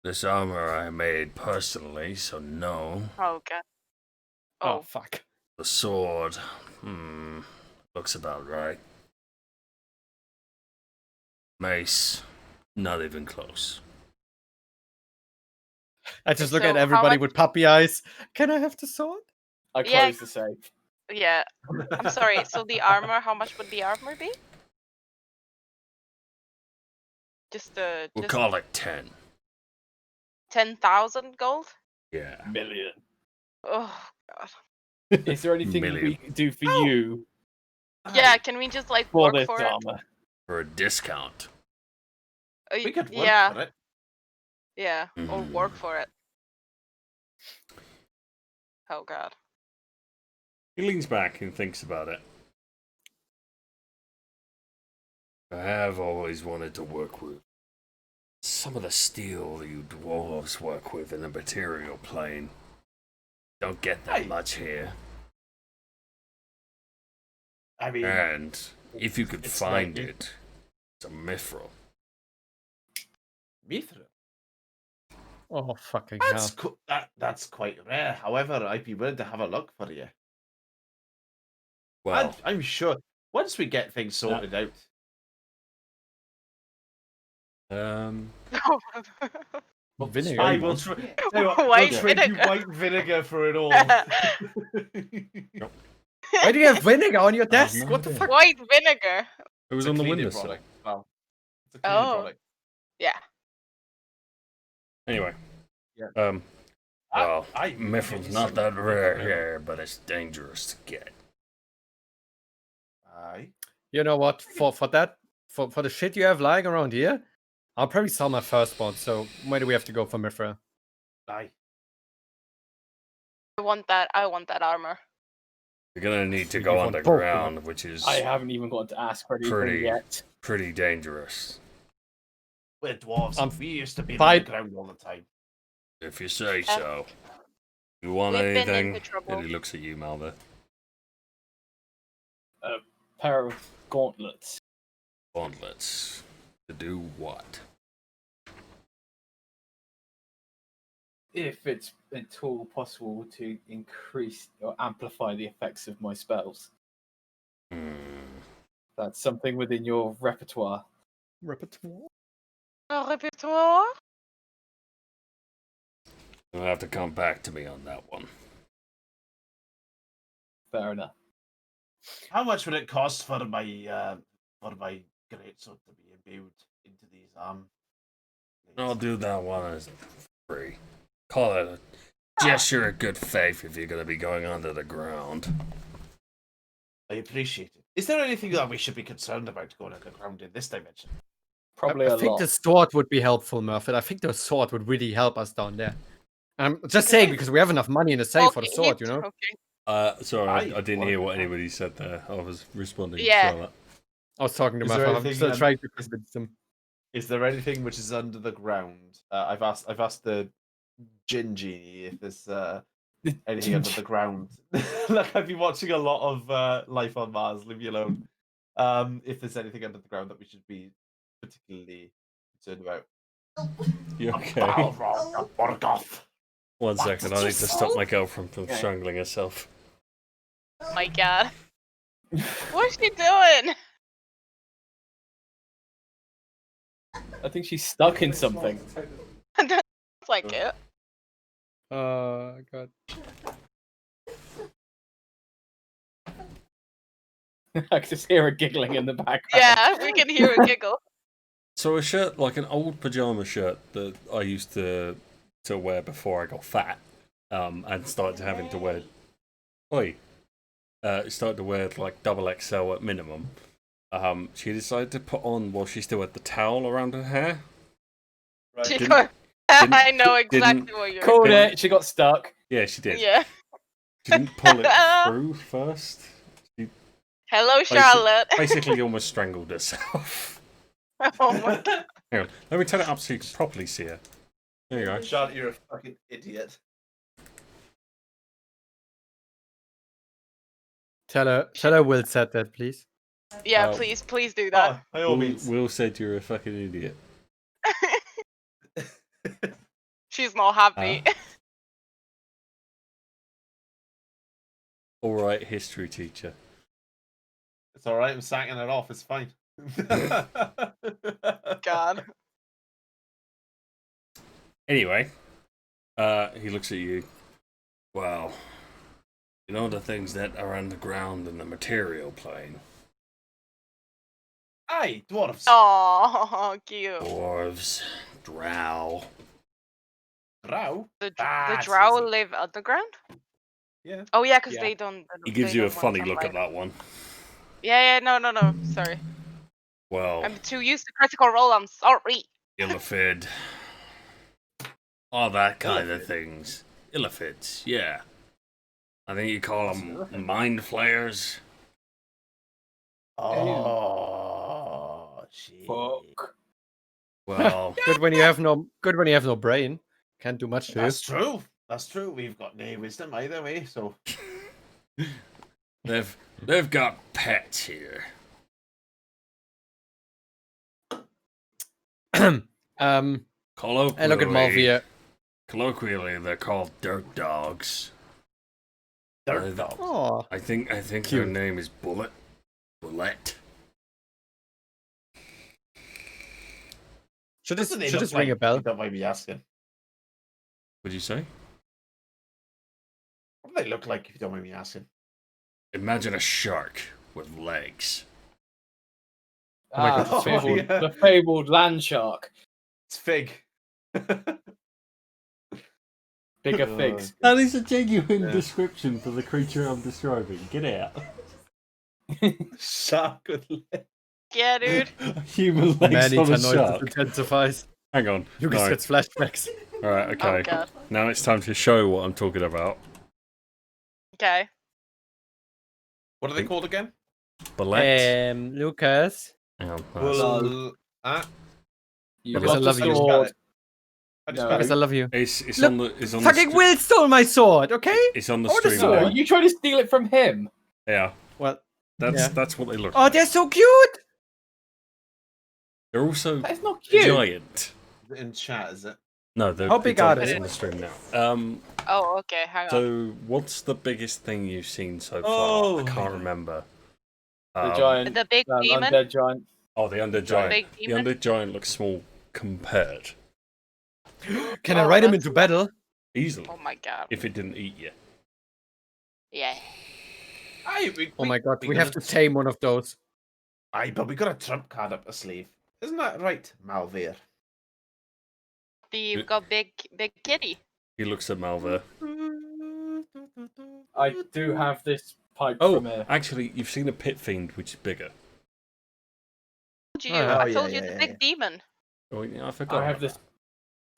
this armor I made personally, so no. Oh god. Oh, Oh. fuck. The sword, looks about right. Mace, not even close. I just look at So how everybody much- with puppy eyes. Can I have the sword? I Yeah. closed the safe. Yeah. I'm sorry. So the armor. How much would the armor be? Just We'll just call it 10. 10,000 gold. Yeah. Million. Oh god. Is there anything we Million. can do for you Yeah. Can we just like for work this for it? armor? For a discount. We could work Yeah. for it. Yeah. Or Mm. work for it. Oh god. He leans back and thinks about it. I have always wanted to work with some of the steel you dwarves work with in the material plane. Don't get that Hey. much here. I mean, And if you could it's find like- it, it's a mithril. Mithril. Oh, fucking That's hell. that's quite rare. However, I'd be willing to have a look for you. Well, I'm sure once we get things sorted out. Vinegar. I will try. Tell you what, White we'll trade you vinegar. white vinegar for it all. Why do you have vinegar on your desk? no What the idea. fuck? White vinegar. it was It's a on the cleaning windowsill. product. Well, it's a cleaning Oh. product. Yeah. Anyway. Yeah. Well, I mithril's not that rare here, but it's dangerous to get. Aye. You know what? For the shit you have lying around here, I'll probably sell my firstborn. So where do we have to go for Murfath? Aye. I want that armor. You're gonna need to You go want both, underground, which is I haven't even gotten to ask for anything pretty yet. pretty dangerous. We're dwarves. I'm We used to be fine. underground all the time. If you say so. You want We've been anything? into trouble. And he looks at you, Malvir. A pair of gauntlets. Gauntlets. To do what? If it's at all possible to increase or amplify the effects of my spells. Hmm. That's something within your repertoire. Repertoire. A repertoire? You'll have to come back to me on that one. Fair enough. How much would it cost for my greatsword to be imbued into these I'll do that one as free. Call it a gesture of good faith if you're gonna be going under the ground. I appreciate it. Is there anything that we should be concerned about going underground in this dimension? Probably I a think lot. the sword would be helpful, Murfath. I think the sword would really help us down there. I'm just saying because we have enough money in the safe for the Okay, sword, you know. Okay. Sorry, Aye, I didn't hear what wonderful. anybody said there. I was responding to Yeah. Charlotte. I was talking to Is there Murfath. I'm anything, still trying to convince them. Is there anything which is under the ground? I've asked the Gin Genie if there's anything under the ground. Like I've been watching a lot of Life on Mars. Leave me alone. If there's anything under the ground that we should be particularly concerned about. You okay? Balrog, Morgoth. One What second, did I you need to say? stop my girlfriend from Okay. strangling herself. Oh my god. What's she doing? I think she's stuck in something. That's like it. God. I can just hear her giggling in the background. Yeah, we can hear a giggle. So a shirt, like an old pajama shirt that I used to wear before I got fat, and started having to wear. Started to wear like double XL at minimum. She decided to put on while she still had the towel around her hair. She Didn't- got- didn't- I know exactly didn't- what you're Called Didn't- it. She got stuck. Yeah, she did. Yeah. She didn't pull it through first. Hello, Charlotte. Basically, almost strangled herself. Oh my god. Hang on, let me turn it up so you can properly see her. There you go. Charlotte, you're a fucking idiot. Tell her Will said that, please. Yeah, Oh. please do that. Oh, by all means. Will said you're a fucking idiot. She's not happy. All right, history teacher. It's all right. I'm sacking it off. It's fine. God. Anyway, he looks at you. Wow. You know the things that are underground in the material plane? Aye, dwarves. Oh, cute. Dwarves, drow. Drow. The That's drow easy. live underground? Yeah. Oh yeah, because Yeah. they don't. He gives they you a don't want funny look at sunlight. that one. Yeah, no. Sorry. Well, I'm too used to critical role. I'm sorry. illithid. All that kind of Illithid? things. Illithids, yeah. I think you call What's them an illithid? mind flayers. Oh, shit. Fuck. Well, Good when you have no brain. Can't do much to you. That's true. That's true. We've got no wisdom either way, so. they've got pets here. I look at Malvir. Colloquially, they're called dirt dogs. Dirt I- dogs. Oh, I think their Cute. name is Bullet. Bullet. should Doesn't they this look ring a like, bell? if you don't mind me asking? What'd you say? What do they look like if you don't mind me asking? Imagine a shark with legs. Oh my God, the oh my fabled, God. the fabled land shark. It's Fig. Bigger Oh, figs. That is a genuine Yeah. description for the creature I'm describing. Get out. Shark with legs. Yeah, dude. Human legs Many on a noises shark. intensifies. Hang on. Lucas No. gets flashbacks. All right. Okay. Oh god. Now it's time to show what I'm talking about. Okay. What are they called again? Ballet. Lucas. Hang on. Well, You've Lucas, I got love the you. sword. I just No. got Lucas, it. I love you. It's Look, on the Fucking Will stole my sword, okay? It's on the I want a stream. sword. So, now. are you trying to steal it from him? Yeah. Well, That's yeah. what they look Oh, like. they're so cute. They're also That's not cute. giant. In chat, is it? No, they're How big it's on, are it's they? on the stream now. Oh, okay. Hang on. So what's the biggest thing you've seen so far? Oh, I my can't God. remember. The giant, The big demon. undead giant. Oh, the undead giant. Big The demon. undead giant looks small compared. Can I Oh, ride him that's- into battle? Easily. Oh my god. If it didn't eat you. Yeah. Oh my god, we have to tame one of those. Aye, but we got a trump card up the sleeve. Isn't that right, Malvir? You've got big kitty. He looks at Malvir. I do have this pipe Oh, from here. actually, you've seen a pit fiend, which is bigger. Told you. Oh, yeah. I Oh, told yeah, you yeah, the big yeah. demon. Oh, yeah, I forgot. I have about this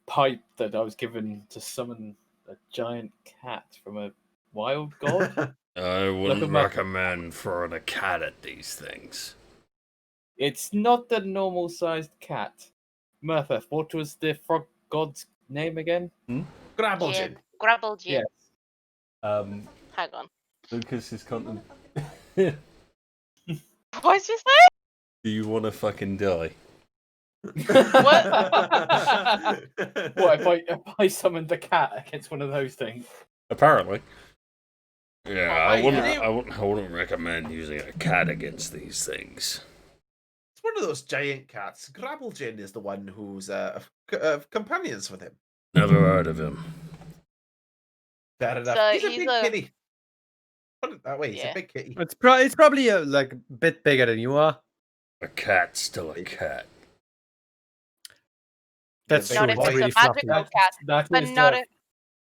pipe that I was given to summon a giant cat from a wild god. that. I wouldn't at my- recommend throwing a cat at these things. It's not the normal sized cat. Murfath, what was the frog god's name again? Grabblejin. Grapple G. Yes. Hang on. Lucas is content. What'd you say? Do you want to fucking die? What if I summoned a cat against one of those things? Apparently. Yeah, Oh, I wouldn't recommend using a cat against these things. It's one of those giant cats. Grabblejin is the one who's companions with him. Never heard of him. Fair enough. So he's a he's big a- kitty. Put it that way. He's Yeah. a big kitty. It's probably like a bit bigger than you are. A cat's still a cat. That's Not true. if It's it's a really magical fluffy. cat. That But is not a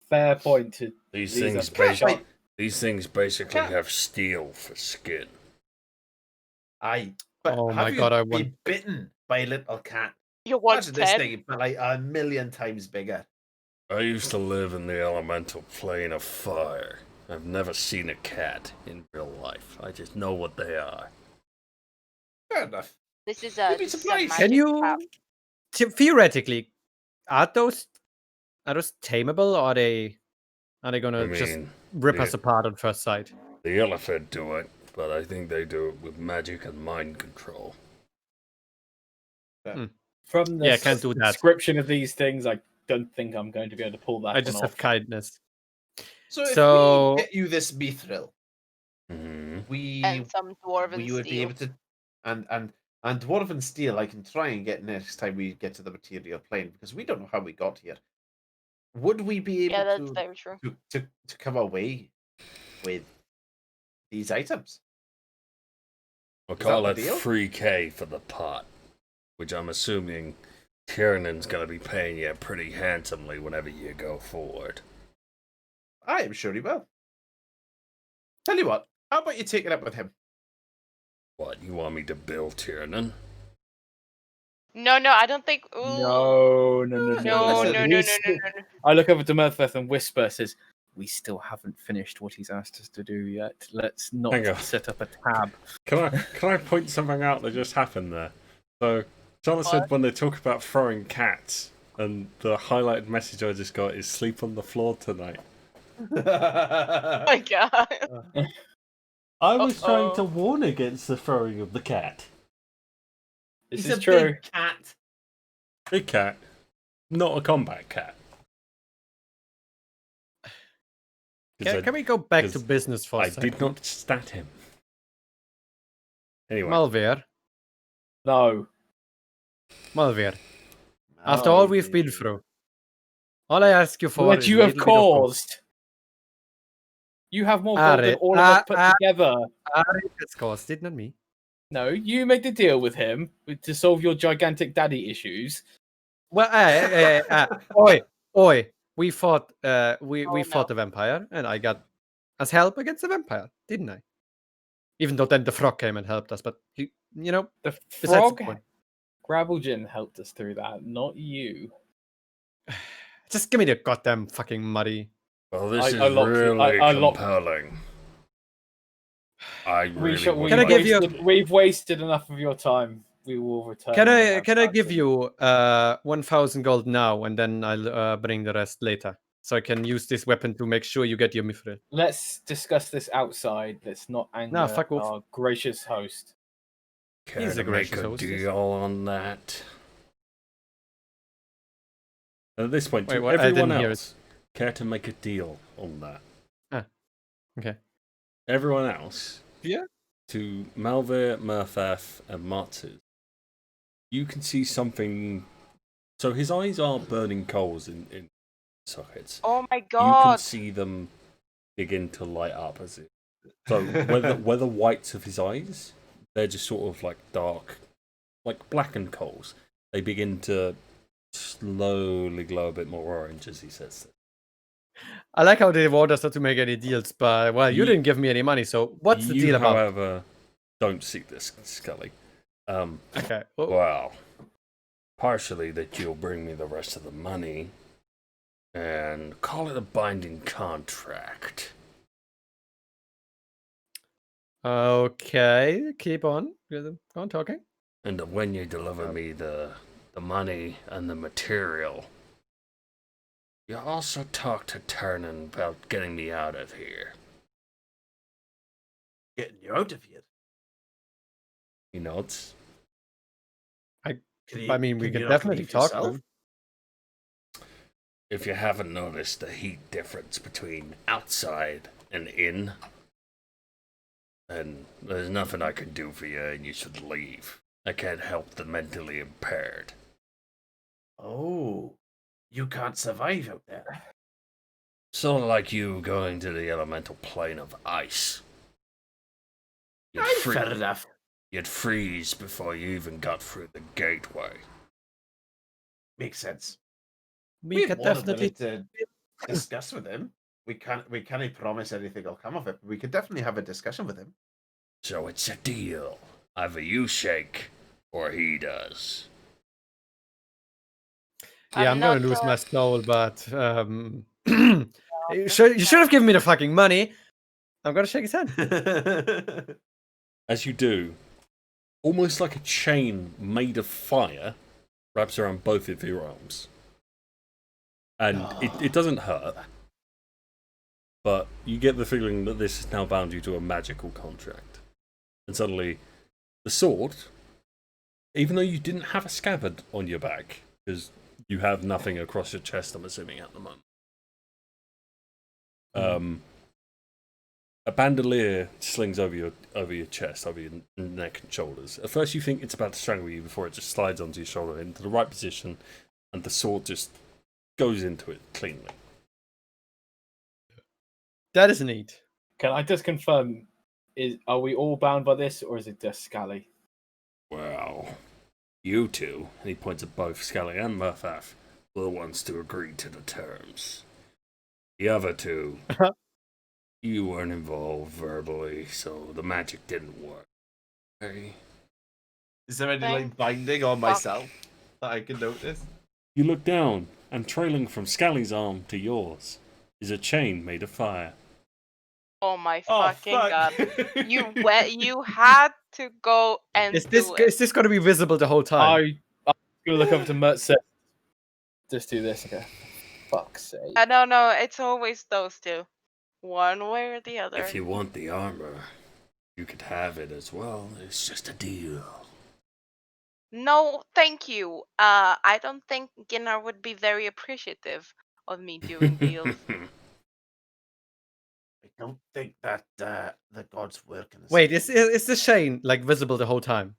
fair point. These These things are basically, cat- basically Cat. have steel for skin. Aye. But Oh have my you God, I been want- bitten by a little cat? You want Imagine this 10? thing, but like a million times bigger. I used to live in the elemental plane of fire. I've never seen a cat in real life. I just know what they are. Fair enough. This is You'd a, be this is a surprised. magic Can you trap. theoretically are those tameable, or are they gonna I just mean, rip yeah. us apart on first sight? the elephant do it, but I think they do it with magic and mind control. From the Yeah, can't do that. description of these things, I don't think I'm going to be able to pull that I one just off. have kindness. So if So- we get you this mithril, Hmm. we And some dwarven we would be steel. able to and dwarven steel I can try and get next time we get to the material plane because we don't know how we got here. Would we be able Yeah, that's to, very true. to come away with these items? I'll Is that call the it deal? 3K for the pot, which I'm assuming Tiernan's going to be paying you pretty handsomely whenever you go forward. I am sure he will. Tell you what, how about you take it up with him? What, you want me to bill Tiernan? No, I don't think. Ooh. No. No. I look over to Murfath and whisper, says, "We still haven't finished what he's asked us to do yet. Let's not Hang on. set up a tab." Can I point something out that just happened there? So, Charlotte said when they talk about throwing cats, and the highlighted message I just got is sleep on the floor tonight. Oh my god. I was trying to Uh-oh. warn against the throwing of the cat. This He's is a true. big cat. Big cat, not a combat cat. 'Cause Can we go back to 'cause business for a I second? did not stat him. Anyway, Malvir. No. After all we've been through, all I ask you for What is you a have little bit of gold. caused. You have more gold than Aries, all of us put together. Aries has caused it, not me. No, you made the deal with him to solve your gigantic daddy issues. Well, oi! We fought, we Oh, fought the vampire, and I got as help against the vampire, didn't I? Even though then the frog came and helped us, but you know, The besides the frog point. Gravelgin helped us through that, not you. Just give me the goddamn fucking muddy. Well, this I is locked it. really I locked- compelling. I really would Can I like give you- to- We've wasted enough of your time. We will return. Can when we I have can I time give to- you 1,000 gold now, and then I'll bring the rest later, so I can use this weapon to make sure you get your mithril. Let's discuss this outside. Let's not anger fuck off. our gracious host. Care He's to a make gracious a hostess. deal on that? At this point, Wait, to what? I everyone didn't hear it. else, care to make a deal on that? Okay. Everyone else, Yeah. to Malvir, Murfath, and Marzes, you can see something. So his eyes are burning coals in sockets. Oh my You can god. see them begin to light up as it. So whether whites of his eyes, they're just sort of like dark, like blackened coals. They begin to slowly glow a bit more orange as he says it. I like how they want us not to make any deals, but well, you Ye- didn't give me any money, so what's the You, deal about? however, don't see this, Skalli. Okay. Oh, Well, partially that you'll bring me the rest of the money, and call it a binding contract. okay, keep on. Go on talking. And when you deliver me the money and the material, you also talk to Turnin about getting me out of here. Getting you out of here. He nods. I mean, we can could you not definitely leave talk to yourself? him. If you haven't noticed the heat difference between outside and in, then there's nothing I can do for you and you should leave. I can't help the mentally impaired. Oh, you can't survive out there. Sort of like you going to the elemental plane of ice. You'd, Fair enough. you'd freeze before you even got through the gateway. Makes sense. We could more than willing definitely. to discuss with him. We can't promise anything will come of it, but we could definitely have a discussion with him. So it's a deal. Either you shake or he does. Yeah, I'm not gonna lose sure. my soul, but you should have given me the fucking money. I'm gonna shake his hand. As you do, almost like a chain made of fire wraps around both of your arms. And it doesn't hurt, but you get the feeling that this has now bound you to a magical contract. And suddenly, the sword, even though you didn't have a scabbard on your back, because you have nothing across your chest, I'm assuming, at the moment. A bandolier slings over your chest, over your neck and shoulders. At first, you think it's about to strangle you before it just slides onto your shoulder into the right position, and the sword just goes into it cleanly. That is neat. Can I just confirm? Are we all bound by this, or is it just Skalli? Well, you two, and he points at both Skalli and Murfath, were the ones to agree to the terms. The other two, you weren't involved verbally, so the magic didn't work. Okay. Is there any like Thank binding on fuck. myself that I can notice? You look down, and trailing from Skalli's arm to yours is a chain made of fire. Oh my Oh, fucking god. fuck. You had to go and Is do it. this gonna be visible the whole time? I'm gonna look over to Murfath. Just do this. Okay. Fuck's sake. No, it's always those two. One way or the other. If you want the armor, you could have it as well. It's just a deal. No, thank you. I don't think Ginnar would be very appreciative of me doing deals. I don't think that the gods work in a Wait, is the chain like visible the whole time?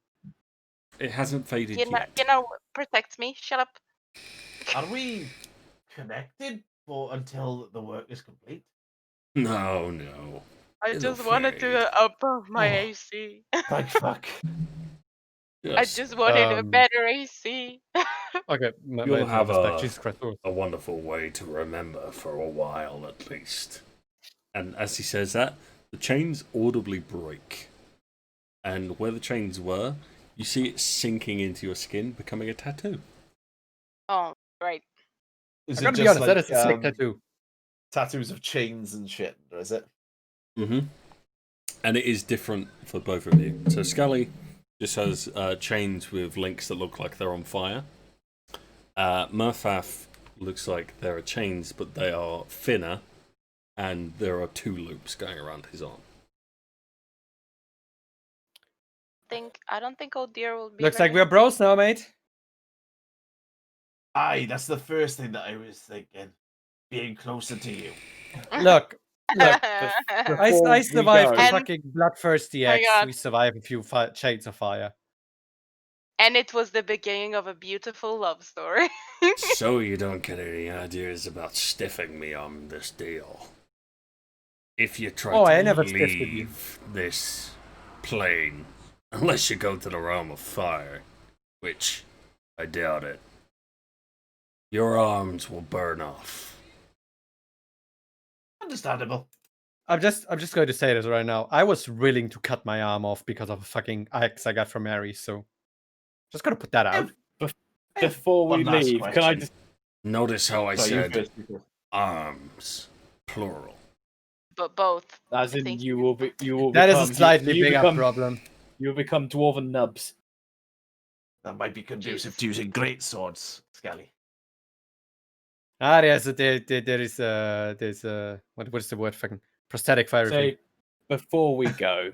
It hasn't faded Ginnar yet. protects me. Shut up. Are we connected for until the work is complete? No. I It'll just wanted to fade. above my Oh. AC. Thank fuck. I Yes, just wanted a Um, better AC. Okay, You'll have Jesus Christ. Oh. a wonderful way to remember for a while at least. And as he says that, the chains audibly break and where the chains were, you see it sinking into your skin, becoming a tattoo. Oh, right. Is I it gotta be just honest, that like is a sick tattoo. tattoos of chains and shit, or is it? Mm-hmm. And it is different for both of you. So Skalli just has chains with links that look like they're on fire. Murfath looks like there are chains, but they are thinner, and there are 2 loops going around his arm. I don't think Oh Dear will be Looks very like we're bros now, mate. Aye, that's the first thing that I was thinking. Being closer to you. Look, Before I we survived the go- fucking bloodthirsty Oh my X. God. We survived a few chains of fire. And it was the beginning of a beautiful love story. So you don't get any ideas about stiffing me on this deal. If you try Oh, to I never stiffed with you. leave this plane, unless you go to the realm of fire, which I doubt it, your arms will burn off. Understandable. I'm just going to say this right now. I was willing to cut my arm off because of a fucking axe I got from Aries, so just gonna put that out. Before we One last leave, can I question. just Notice how I Sorry, you said first, Peter. arms, plural. But both. as I in think you will be That is become, a slightly you bigger become, problem. You'll become dwarven nubs. That might be conducive Jesus. to using great swords, Skalli. There's what's the word? Fucking prosthetic for everything. So before we go,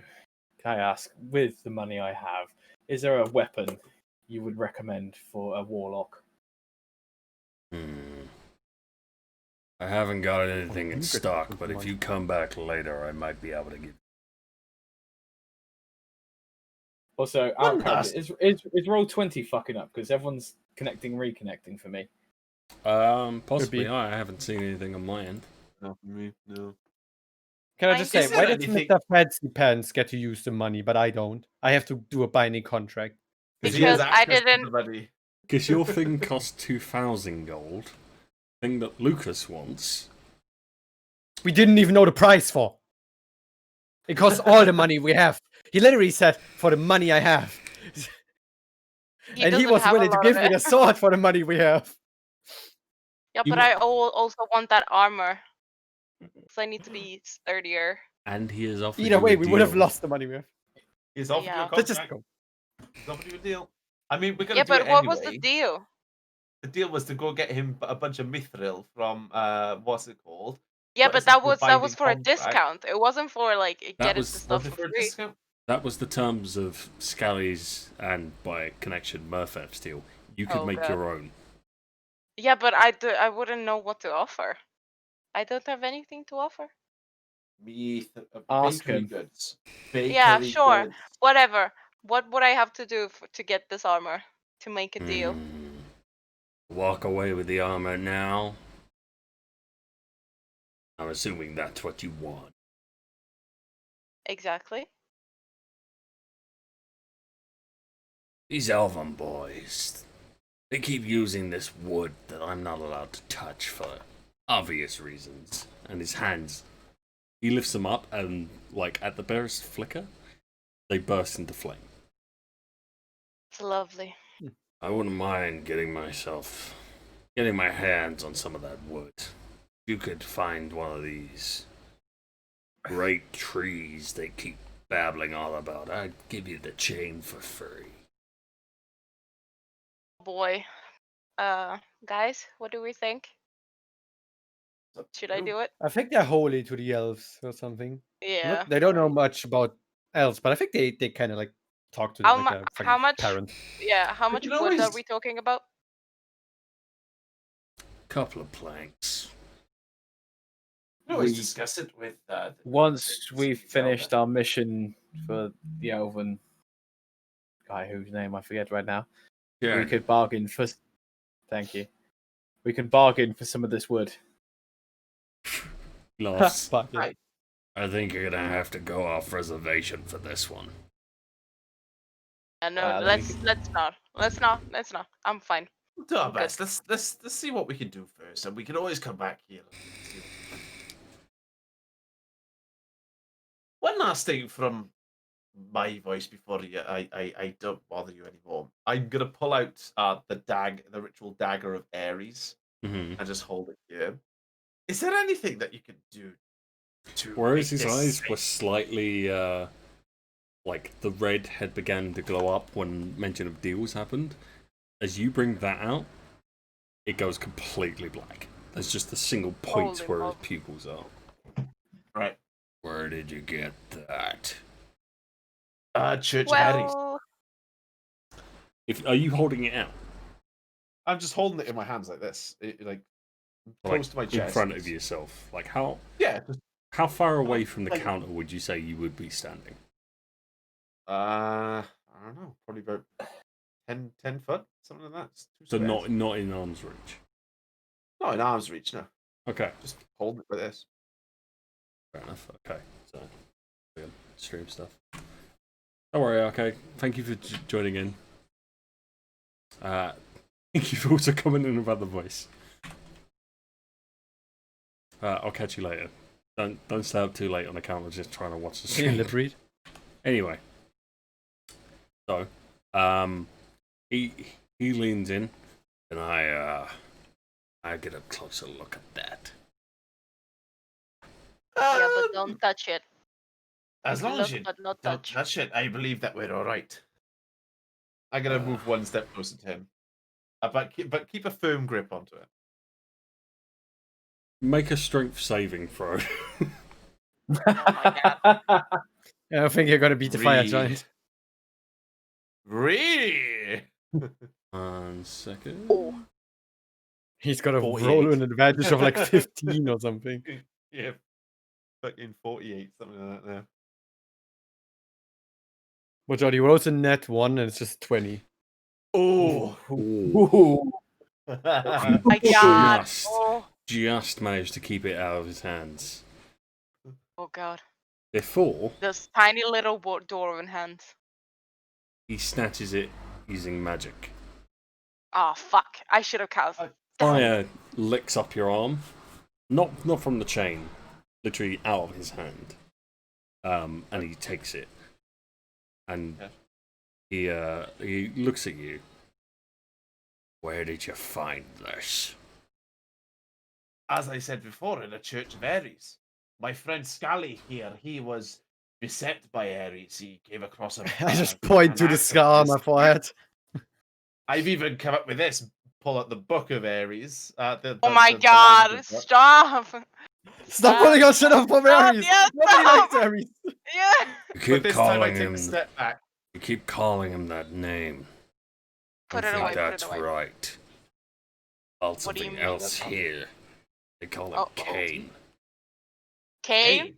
can I ask, with the money I have, is there a weapon you would recommend for a warlock? I haven't got anything you in could stock, put but them if on. you come back later, I might be able to give. Also, One out of last- is roll 20 fucking up because everyone's reconnecting for me. Possibly. be. I haven't seen anything on my end. No, for me, no. Can I I just say, Is why there does anything- Mr. Fancy Pants get to use the money, but I don't? I have to do a binding contract. Because I didn't. Because your thing costs 2,000 gold. Thing that Lucas wants. We didn't even know the price for. It costs all the money we have. He literally said, for the money I have. And he doesn't was have a willing to lot give of me it. the sword for the money we have. Yeah, You but wa- I also want that armor. So I need to be sturdier. And he is offering Either you way, a we would have deal. lost the money we have. He's offered you a Yeah. Let's just contract. go. He's offered you a deal. I mean, we're gonna Yeah, do but it what anyway. was the deal? The deal was to go get him a bunch of mithril from what's it called? Yeah, Put but us that into a was binding for a contract. discount. It wasn't for like getting was- the Was stuff it for for a free. discount? That was the terms of Skalli's and by connection Murfath's deal. You could Oh, make God. your own. Yeah, but I wouldn't know what to offer. I don't have anything to offer. Ask Bakery him. goods. Yeah, Bakery sure. goods. Whatever. What would I have to do to get this armor to make a deal? Walk away with the armor now. I'm assuming that's what you want. Exactly. These elven boys, they keep using this wood that I'm not allowed to touch for obvious reasons. And his hands, he lifts them up and, like, at the barest flicker, they burst into flame. It's lovely. I wouldn't mind getting my hands on some of that wood. If you could find one of these great trees they keep babbling all about, I'd give you the chain for free. Boy. Guys, what do we think? Should I do it? I think they're holy to the elves or something. Yeah. They don't know much about elves, but I think they kind of like talk to How, them like a fucking how much? parent. Yeah, how much can wood always- are we talking about? Couple of planks. We always We- discuss it with. Once we've finished our mission for the elven guy whose name I forget right now, we could bargain for. Thank you. We can bargain for some of this wood. Laughs. But, yeah. Right. I think you're gonna have to go off reservation for this one. No, then we let's not. Let's not. I'm fine. We'll do our Good. best. Let's see what we can do first, and we can always come back here. One last thing from my voice before I don't bother you anymore. I'm gonna pull out the ritual dagger of Aries, Mm-hmm. and just hold it here. Is there anything that you can do to Whereas make his this eyes safe? were slightly like the red had began to glow up when mention of deals happened. As you bring that out, it goes completely black. There's just a single point Holy where his moly. pupils are. Right. Where did you get that? Church of Aries. Well, Are you holding it out? I'm just holding it in my hands like this, like Like, close to my chest. in front of yourself? Like Yeah. Just, how far away from the like- counter would you say you would be standing? I don't know. Probably about 10 foot, something like that. It's 2 So squares. not in arm's reach. Not in arm's reach, no. Okay, Just holding it like this. fair enough. Okay, so stream stuff. Don't worry. Okay, thank you for joining in. Thank you for also commenting about the voice. I'll catch you later. Don't stay up too late on account of just trying to watch the stream. Lip read. Anyway, so he leans in, and I get a closer look at that. yeah, but don't touch it. As long as Look, you but not don't touch. touch it, I believe that we're all right. I'm gonna move one step closer to him, but keep a firm grip onto it. Make a strength saving throw. Oh my god. I don't think you're gonna beat the fire Re- giant. Really? 1 second. Oh. He's got a 48. roll an advantage of like 15 or something. Yeah. Fucking 48, something like that now. Which are he rolls a net 1 and it's just 20. Oh. Ooh. My god. Just, Oh. just managed to keep it out of his hands. Oh god. Before Those tiny little dwarven hands. he snatches it using magic. Oh fuck. I should have cast. Fire licks up your arm, not from the chain, literally out of his hand. And he takes it, and he looks at you. Where did you find this? As I said before, in the Church of Aries. My friend Skalli here, he was beset by Aries. He came across a. I just point to the scar on my forehead. I've even come up with this. Pull out the Book of Aries. Oh my god. language book. Stop. Stop pulling out shit up from Aries! yes, Nobody stop! likes Aries! Yeah. You But keep this time I calling take him. a step back. You keep calling him that name. Put I it think away, put it that's away. right. Well, What do you something mean? else here. They call him Uh-oh. Cain. Kane?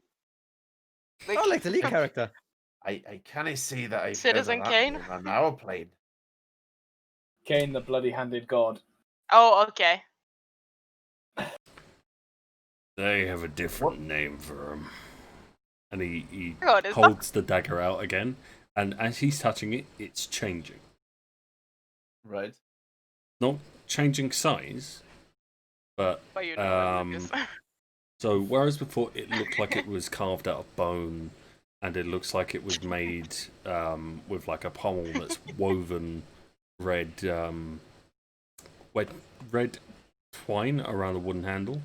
Oh, like the lead character. I can't say that I've Citizen heard of that Kane? name on our plane. Cain, the bloody-handed god. Oh, okay. They have a different name for him. And he God, is that- holds the dagger out again, and as he's touching it, it's changing. Right. Not changing size, but But you know what it is. so whereas before it looked like it was carved out of bone, and it looks like it was made with like a pommel that's woven red twine around the wooden handle.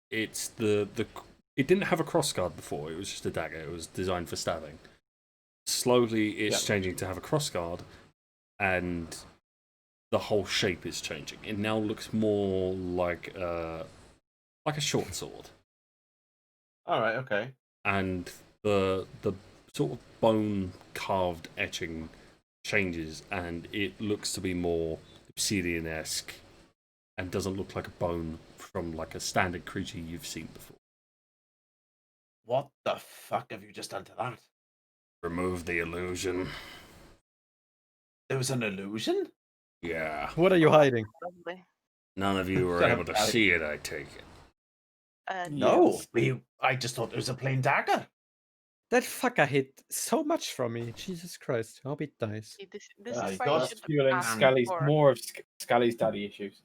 It's it didn't have a crossguard before. It was just a dagger. It was designed for stabbing. Slowly, it's changing to have a crossguard, and the whole shape is changing. It now looks more like a short sword, All right. Okay. and the sort of bone carved etching changes, and it looks to be more obsidian-esque, and doesn't look like a bone from like a standard creature you've seen before. What the fuck have you just done to that? Remove the illusion. There was an illusion? Yeah. What are you hiding? Probably. None of you were Shut able up, to Alex. see it, I take it. No. I just thought it was a plain dagger. That fucker hit so much from me. Jesus Christ. I hope it dies. See, this you is why you got should Fueling ask Skally's for- more of Skally's daddy issues.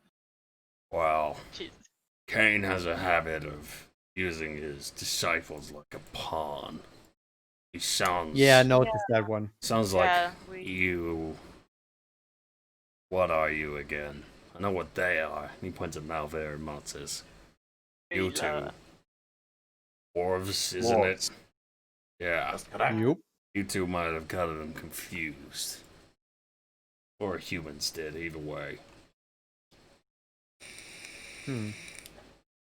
Well, Jesus. Cain has a habit of using his disciples like a pawn. He sounds. Yeah, I noticed that one. Sounds like Yeah, you. What are you again? I know what they are. He points at Malvir and Marzes. You two. Dwarves, isn't it? Dwarves. Yeah. That's correct. Yup. You two might have gotten them confused. Or humans did, either way.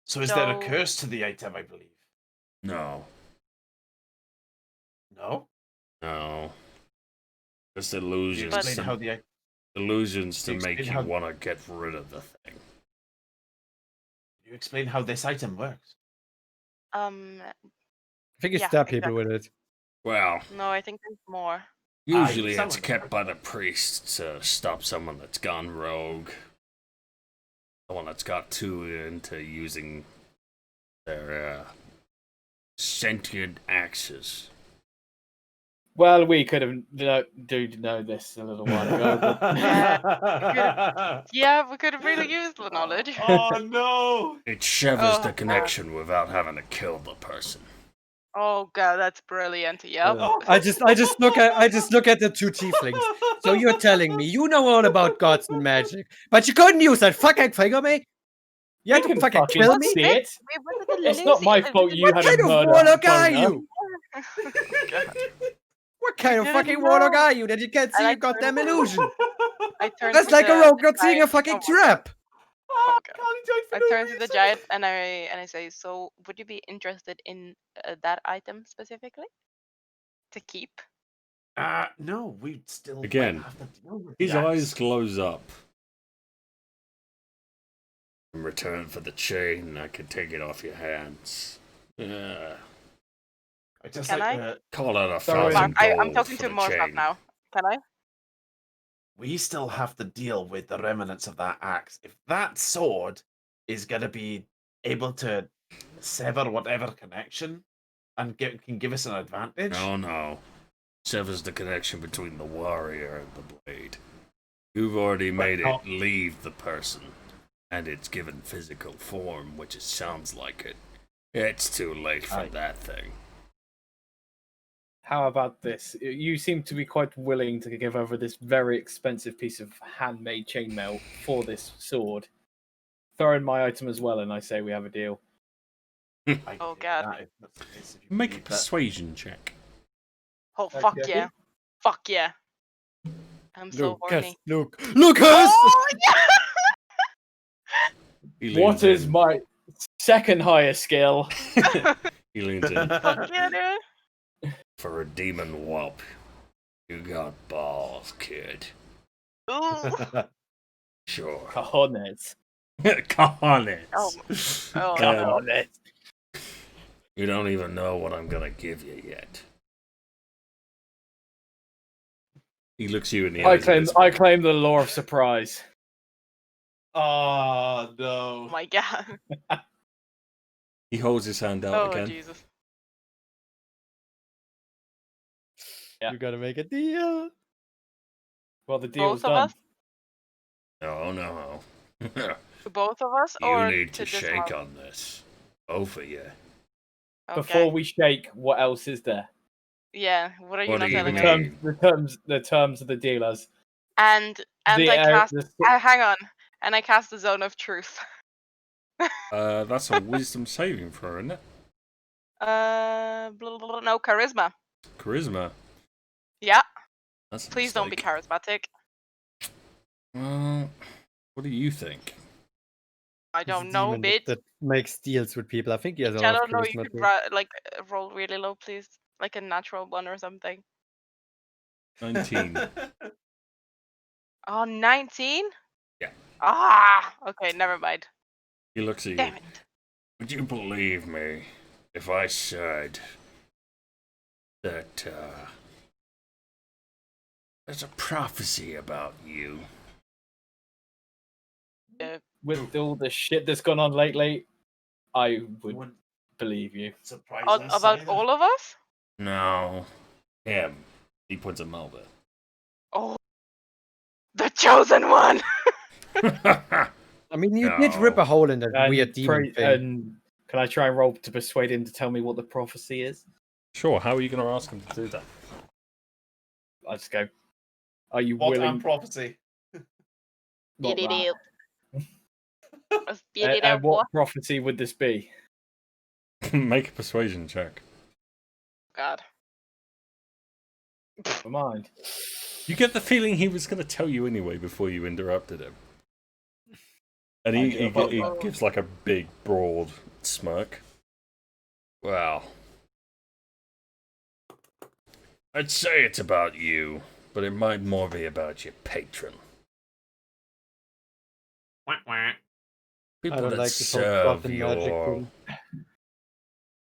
So is there a So- curse to the item, I believe? No. No? No. Just Can you illusions. explain to- how the illusions to Can you make explain you how- want to get rid of the thing. you explain how this item works? I think you Yeah, stab people with it. Well, No, I think there's more. usually it's someone- kept by the priest to stop someone that's gone rogue. Someone that's got too into using their sentient axes. Well, we could have know this a little while ago. But... Yeah, we could have really used the knowledge. Oh no! It severs Oh, the God. connection without having to kill the person. Oh god, that's brilliant. Yep. I just look at the two tieflings. So you're telling me you know all about gods and magic, but you couldn't use that fucking thing on me? You had You to can fucking fucking kill me? see it. We went to the It's not my fault you What had kind a of murder warlock are boner. you? God. What kind of didn't fucking know. warlock are you that you can't see And I your goddamn turned- illusion? I turned That's to like a the rogue not seeing a giant- fucking oh, trap. Oh, God. Can't enjoy it for I no turn to the reason. giant and I say, so would you be interested in that item specifically to keep? No, we still Again, have to deal with His the eyes axe. close up. In return for the chain, I could take it off your hands. Yeah. I just Can like I? the- Call it a Sorry. thousand I'm gold talking for to the Murfath chain. now. Can I? we still have to deal with the remnants of that axe. If that sword is going to be able to sever whatever connection and can give us an advantage, No. Severs the connection between the warrior and the blade. You've already made it not- leave the person, and it's given physical form, which it sounds like it. It's too late for Aye. that thing. How about this? You seem to be quite willing to give over this very expensive piece of handmade chainmail for this sword. Throw in my item as well, and I say we have a deal. I can Oh, do God. that if that's the case, if you Make a believe that. persuasion check. Oh fuck Okay. yeah. Fuck yeah. I'm so horny. Lucas! Oh yeah! He leans What is in. my second highest skill? He leans in. Fuck yeah, dude. For a demon whelp, you got balls, kid. Ooh. Sure. Cojones. Cojones. Oh, oh Come no. on, it. You don't even know what I'm gonna give you yet. He looks you in the eyes. I claim the law of surprise. Oh no! Oh my god. He holds his hand out Oh again. Jesus. Yeah. You gotta make a deal. Well, the deal's Both of done. us? No. To both of us, You or need to just shake Marv? on this. Both of you. Okay. Before we shake, what else is there? Yeah. What are you What not do you telling mean? us? The terms of the dealers. And The I air- cast. the- Hang on. And I cast the zone of truth. That's a wisdom saving throw, isn't it? No charisma. Charisma. Yeah. That's a Please don't be mistake. charismatic. What do you think? I He's a don't know, demon bitch. that makes deals with people. I think he has a I lot of don't know. You charisma could too. roll really low, please. Like a natural one or something. 19. Oh, 19? Yeah. Ah. Okay. Never mind. He looks at you. Damn it. Would you believe me if I said that there's a prophecy about you? With all the shit that's gone on lately, I would Wouldn't believe you. surprise us About either. all of us? No. Him. He puts a Malvir. Oh. The chosen one. I mean, you did rip No. a hole in that And weird demon thing. and can I try and roll to persuade him to tell me what the prophecy is? Sure, how are you going to ask him to do that? I just go. Are you What willing? and prophecy? Not that. And what prophecy would this be? Make a persuasion check. God. Never mind. You get the feeling he was going to tell you anyway before you interrupted him. And I he do. gives like a big, broad smirk. Well, I'd say it's about you, but it might more be about your patron. Wah, wah. People I don't that like this whole serve fucking magic your thing.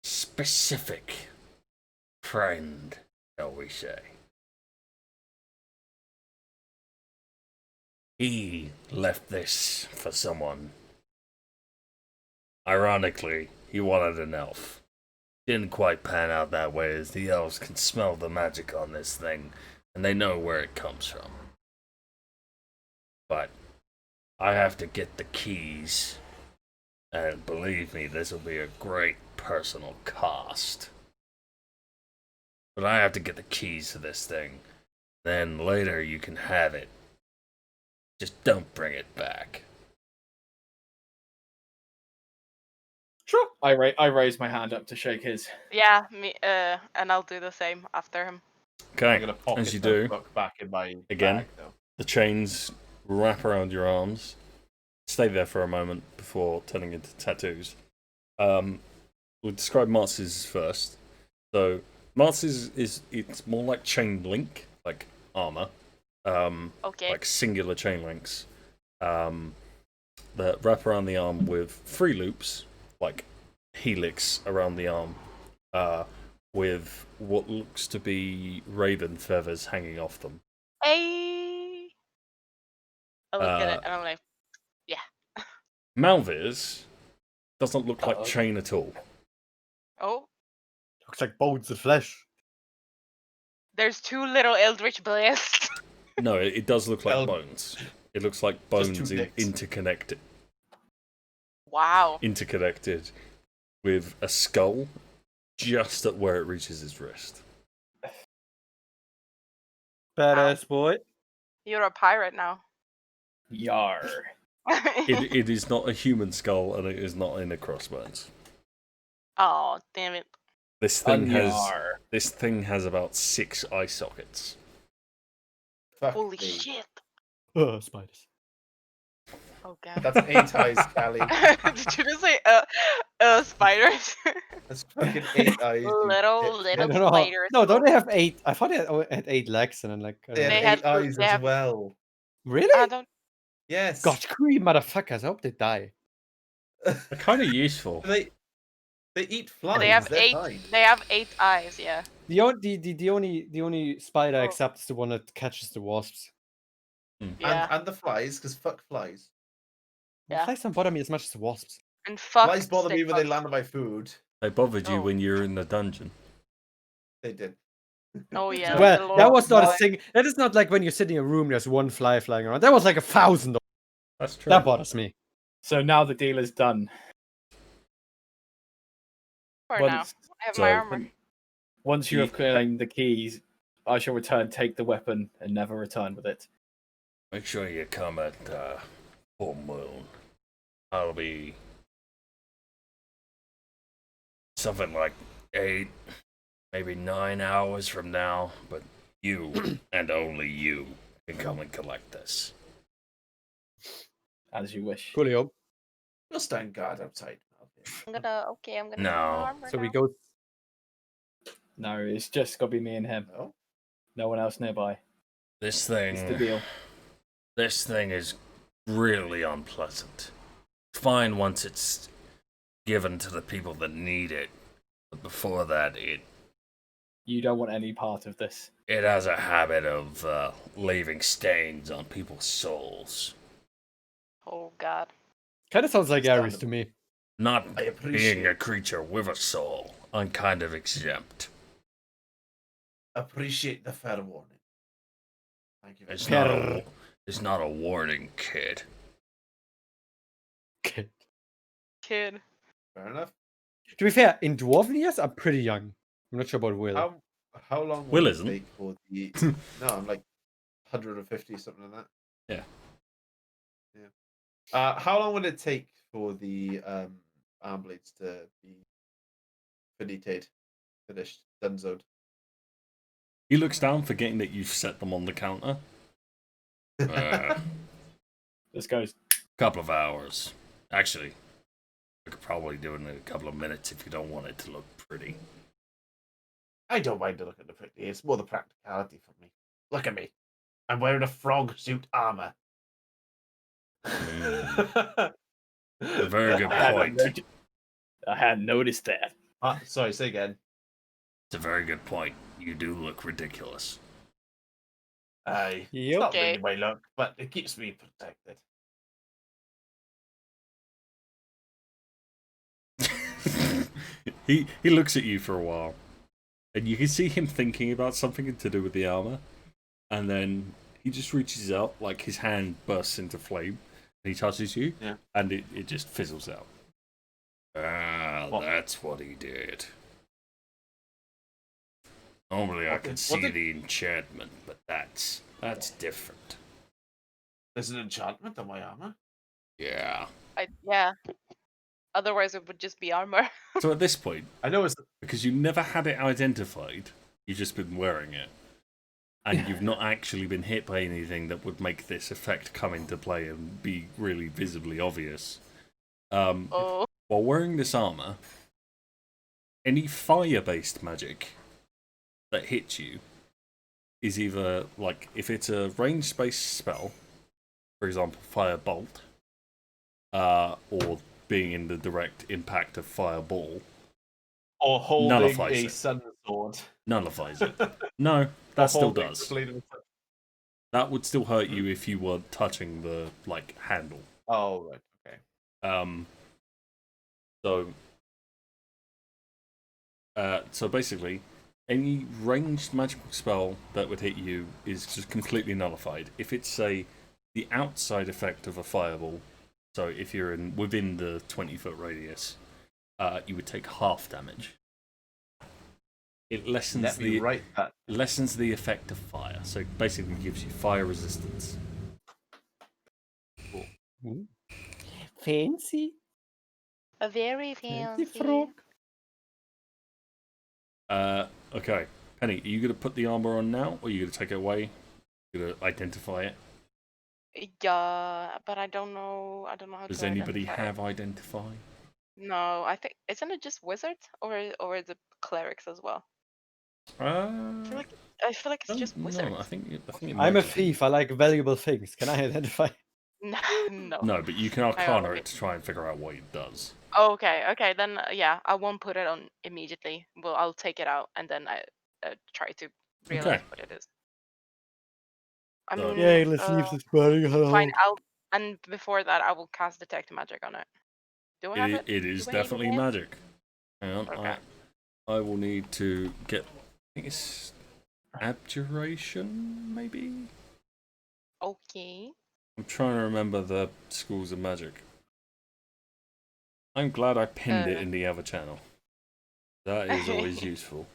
specific friend, shall we say. He left this for someone. Ironically, he wanted an elf. Didn't quite pan out that way, as the elves can smell the magic on this thing, and they know where it comes from. But I have to get the keys, and believe me, this will be a great personal cost. But I have to get the keys to this thing. Then later you can have it. Just don't bring it back. Sure. I raise my hand up to shake his. Yeah, me. And I'll do the same after him. I'm Okay, gonna pocket as you the do, book back in my Again. bag, though. the chains wrap around your arms. Stay there for a moment before turning into tattoos. We'll describe Marzes first. So Marzes it's more like chain link, like armor. Okay. Like singular chain links. That wrap around the arm with 3 loops, like helix around the arm, with what looks to be raven feathers hanging off them. Hey. I look at it and I'm like, Malvir's doesn't look like Uh-oh. chain at all. oh, Looks like bones of flesh. there's 2 little eldritch blasts. No, it does look like Well, bones. It looks like just bones 2 dicks. Wow. interconnected with a skull just at where it reaches his wrist. Badass boy. You're a pirate now. Yar. It is not a human skull, and it is not in a crossbones. Oh, damn it. This thing has Yar. about 6 eye sockets. Fuck Holy me. shit. Spiders. Oh god. That's 8 eyes, Cali. Did you just say spiders? That's fucking 8 eyes. you Little dipshit. I little don't know. spiders. No, don't they have 8? I thought they had 8 legs and then like. I don't They know. had They had 8 eyes they as have- well. Really? I don't. Yes. God, cream motherfuckers. I hope they die. They're kind of useful. They eat flies. They have They're 8. fine. They have 8 eyes. Yeah. The only spider I Oh. accept is the one that catches the wasps. Yeah. And the flies, because fuck flies. The Yeah. flies don't bother me as much as the wasps. And fuck. Flies bother me stick when they bugs. land on my food. They bothered you Oh. when you were in the dungeon. They did. Oh yeah. So- the Well, Lord- that was not a Why- thing. That is not like when you're sitting in a room, there's one fly flying around. That was like 1,000. That's true. That bothers me. So now the deal is done. For now. Once, I have so- my armor. once you Ye- have claimed the keys, I shall return, take the weapon, and never return with it. Make sure you come at full moon. I'll be something like 8, maybe 9 hours from now, but you and only you can come and collect this. As you wish. Coolio. We'll stand guard outside. I'm gonna get my No. armor So we now. go. No, it's just got to be me and him. No? No one else nearby. This It's the thing, deal. this thing is really unpleasant. Fine once it's given to the people that need it, but before that, You don't want any part of this. it has a habit of leaving stains on people's souls. Oh god. Kind of sounds like Aries Understandable. to me. Not I being appreciate a creature with a soul, I'm kind of exempt. appreciate the fair warning. Thank you. It's very not much. a, it's not a warning, kid. Kid. Fair enough. To be fair, in dwarven years, I'm pretty young. I'm not sure about Will. How long Will will it isn't. take for the? No, I'm like 150 something like that. Yeah. How long will it take for the arm blades to be finished, done? He looks down, forgetting that you've set them on the counter. This goes. Couple of hours. Actually, I could probably do it in a couple of minutes if you don't want it to look pretty. I don't mind to look at the pretty. It's more the practicality for me. Look at me. I'm wearing a frog suit armor. A very good point. I hadn't noticed that. Sorry, say again. It's a very good point. You do look ridiculous. It's Yep. not Okay. really my look, but it keeps me protected. he looks at you for a while, and you can see him thinking about something to do with the armor, and then he just reaches out, like his hand bursts into flame, and he touches you, and it just fizzles out. That's what he did. Normally I can see the enchantment, but that's different. There's an enchantment on my armor? Yeah. Yeah. Otherwise, it would just be armor. So at this point, I know it's because you never had it identified, you've just been wearing it, and you've not actually been hit by anything that would make this effect come into play and be really visibly obvious. Oh. While wearing this armor, any fire-based magic that hits you is either, like, if it's a range-based spell, for example, fire bolt, or being in the direct impact of fireball, or holding nullifies a it. sun sword. Nullifies it. No, that still does. That would still hurt you if you were touching the, like, handle. Oh, right, okay. So basically, any ranged magical spell that would hit you is just completely nullified. If it's, say, the outside effect of a fireball, so if you're within the 20-foot radius, you would take half damage. It lessens lessens the effect of fire, so it basically gives you fire resistance. Cool. Fancy. A very fancy. frog. Okay, Penny, are you going to put the armor on now, or are you going to take it away? Are you going to identify it? Yeah, but I don't know. I don't know how Does to anybody identify it. have identify? No, I think isn't it just wizards or is it clerics as well? I feel like it's just wizards. No, I think it I'm a might be. thief. I like valuable things. Can I identify? No. No, but you can arcana it to try and figure out what it does. Okay, then yeah, I won't put it on immediately. Well, I'll take it out and then I try to realize what it is. I mean, Yay, let's leave this burning. fine. And before that, I will cast detect magic on it. Do I have it? It is Do I need definitely it? magic. Hang on, Okay. I will need to get. I think it's abjuration, maybe. Okay. I'm trying to remember the schools of magic. I'm glad I pinned it in the other channel. That is always useful.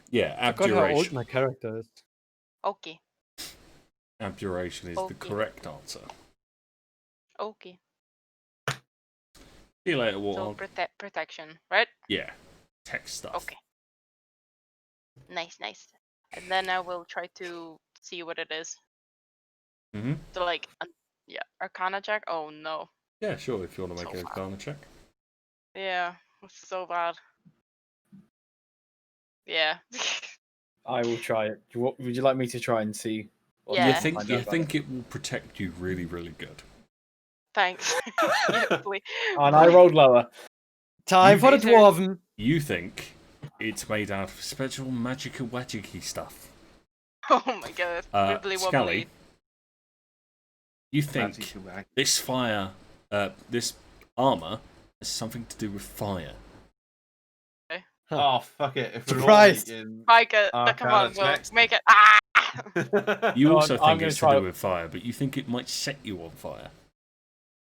Yeah, I forgot how old abjuration. my character is. Okay. Abjuration is the correct answer. Okay. See you later, So Warthog. protection, right? Yeah, tech stuff. Okay. Nice. And then I will try to see what it is. Mm-hmm. So like, yeah, Arcana check. Oh no. Yeah, sure. If you want to make So an arcana check. Yeah, it's so bad. Yeah. I will try it. Would you like me to try and see? What Yeah. You I think know you about think it will protect you really, really good. Thanks. Yeah, please. And I rolled lower. Time for the Laser. dwarven. You think it's made out of special magical wagicky stuff. Oh my god. Wibbly Skalli, wobbly. you think this fire, this armor has something to do with fire? Oh, fuck it. If we're all Surprised. making Micah, come on, Arcana we'll checks. make it. Ah! You Go also on, I'm think gonna it's to try do it. with fire, but you think it might set you on fire.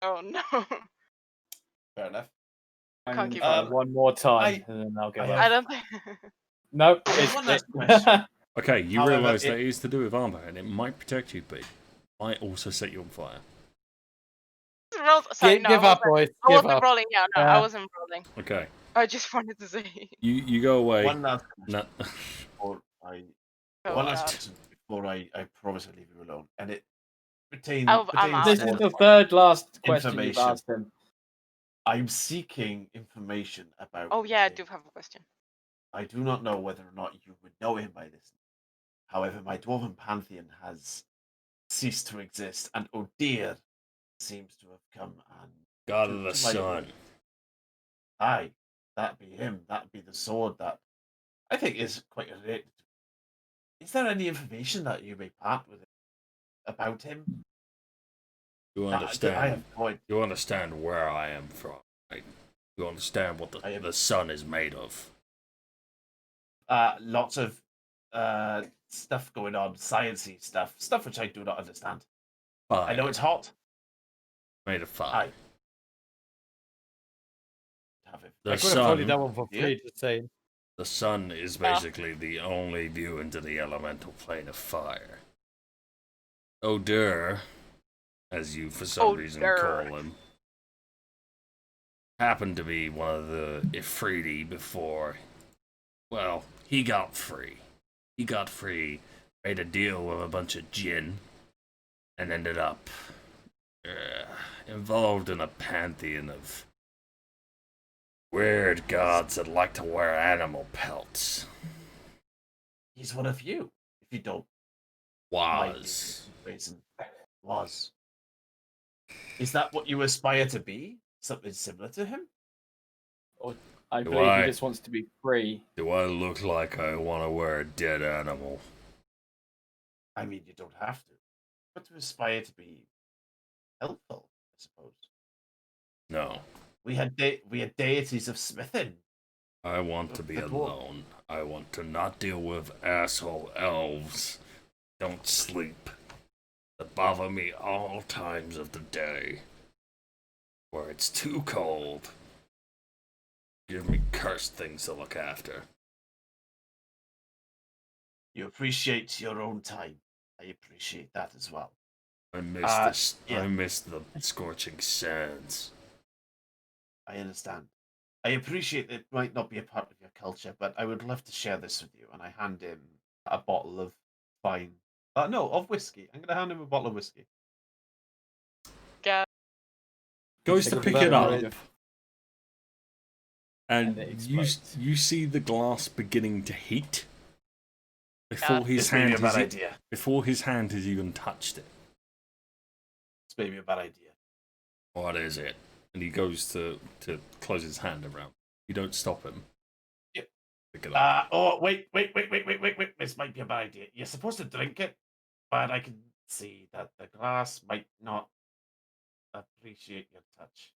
Oh no. Fair enough. Can't keep Try up. one more time, I- and then I'll give I up. I don't think. No, I have it's one last question. Okay, you However, realise that it- it is to do with armor, and it might protect you, but it might also set you on fire. Sorry, no, Give I up, boys. I Give wasn't up. rolling. Yeah, no, I wasn't rolling. Okay, I just wanted to say. you go away. One last question No, before I Oh, one last God. question before I promise I'll leave you alone, and it pertains. I'm out. This is the third last question you've Information. asked him. I'm seeking information about. Oh yeah, I him. do have a question. I do not know whether or not you would know him by this. However, my dwarven pantheon has ceased to exist, and Odir seems to have come and God to- of the to my sun. aid. Aye, that'd be him. That'd be the sword that I think is quite related. Is there any information that you may part with about him? You I understand? have no idea. You understand where I am from? Right? You understand what I am- the sun is made of? Lots of stuff going on, sciencey stuff which I do not understand. Fire. I know it's hot. Made of fire. Aye. Have it. The I could have told you sun. that one for Yeah. free, just saying. The sun is basically the only view into the elemental plane of fire. Odur, as you for some reason Odur. call him, happened to be one of the efreeti before. Well, he got free. He got free, made a deal with a bunch of jinn, and ended up involved in a pantheon of weird gods that like to wear animal pelts. He's one of you. If you don't mind Was. the reason. Was. Is that what you aspire to be? Something similar to him? I Do believe I- he just wants to be free. Do I look like I want to wear a dead animal? I mean, you don't have to. But to aspire to be helpful, I suppose. No. We had deities of smithing. I want to be The dwarf. alone. I want to not deal with asshole elves. Don't sleep. That bother me all times of the day. Where it's too cold. Give me cursed things to look after. You appreciate your own time. I appreciate that as well. I miss this. yeah. I miss the scorching sands. I understand. I appreciate it might not be a part of your culture, but I would love to share this with you. And I hand him a bottle of fine. No, of whiskey. I'm going to hand him a bottle of whiskey. Yeah. Goes Take to a pick bit it of up. it. And And it you explodes. you see the glass beginning to heat before his This may be hand a bad has idea. before his hand has even touched it. This may be a bad idea. What is it? And he goes to close his hand around. You don't stop him. Yep. Pick it up. Wait. This might be a bad idea. You're supposed to drink it, but I can see that the glass might not appreciate your touch.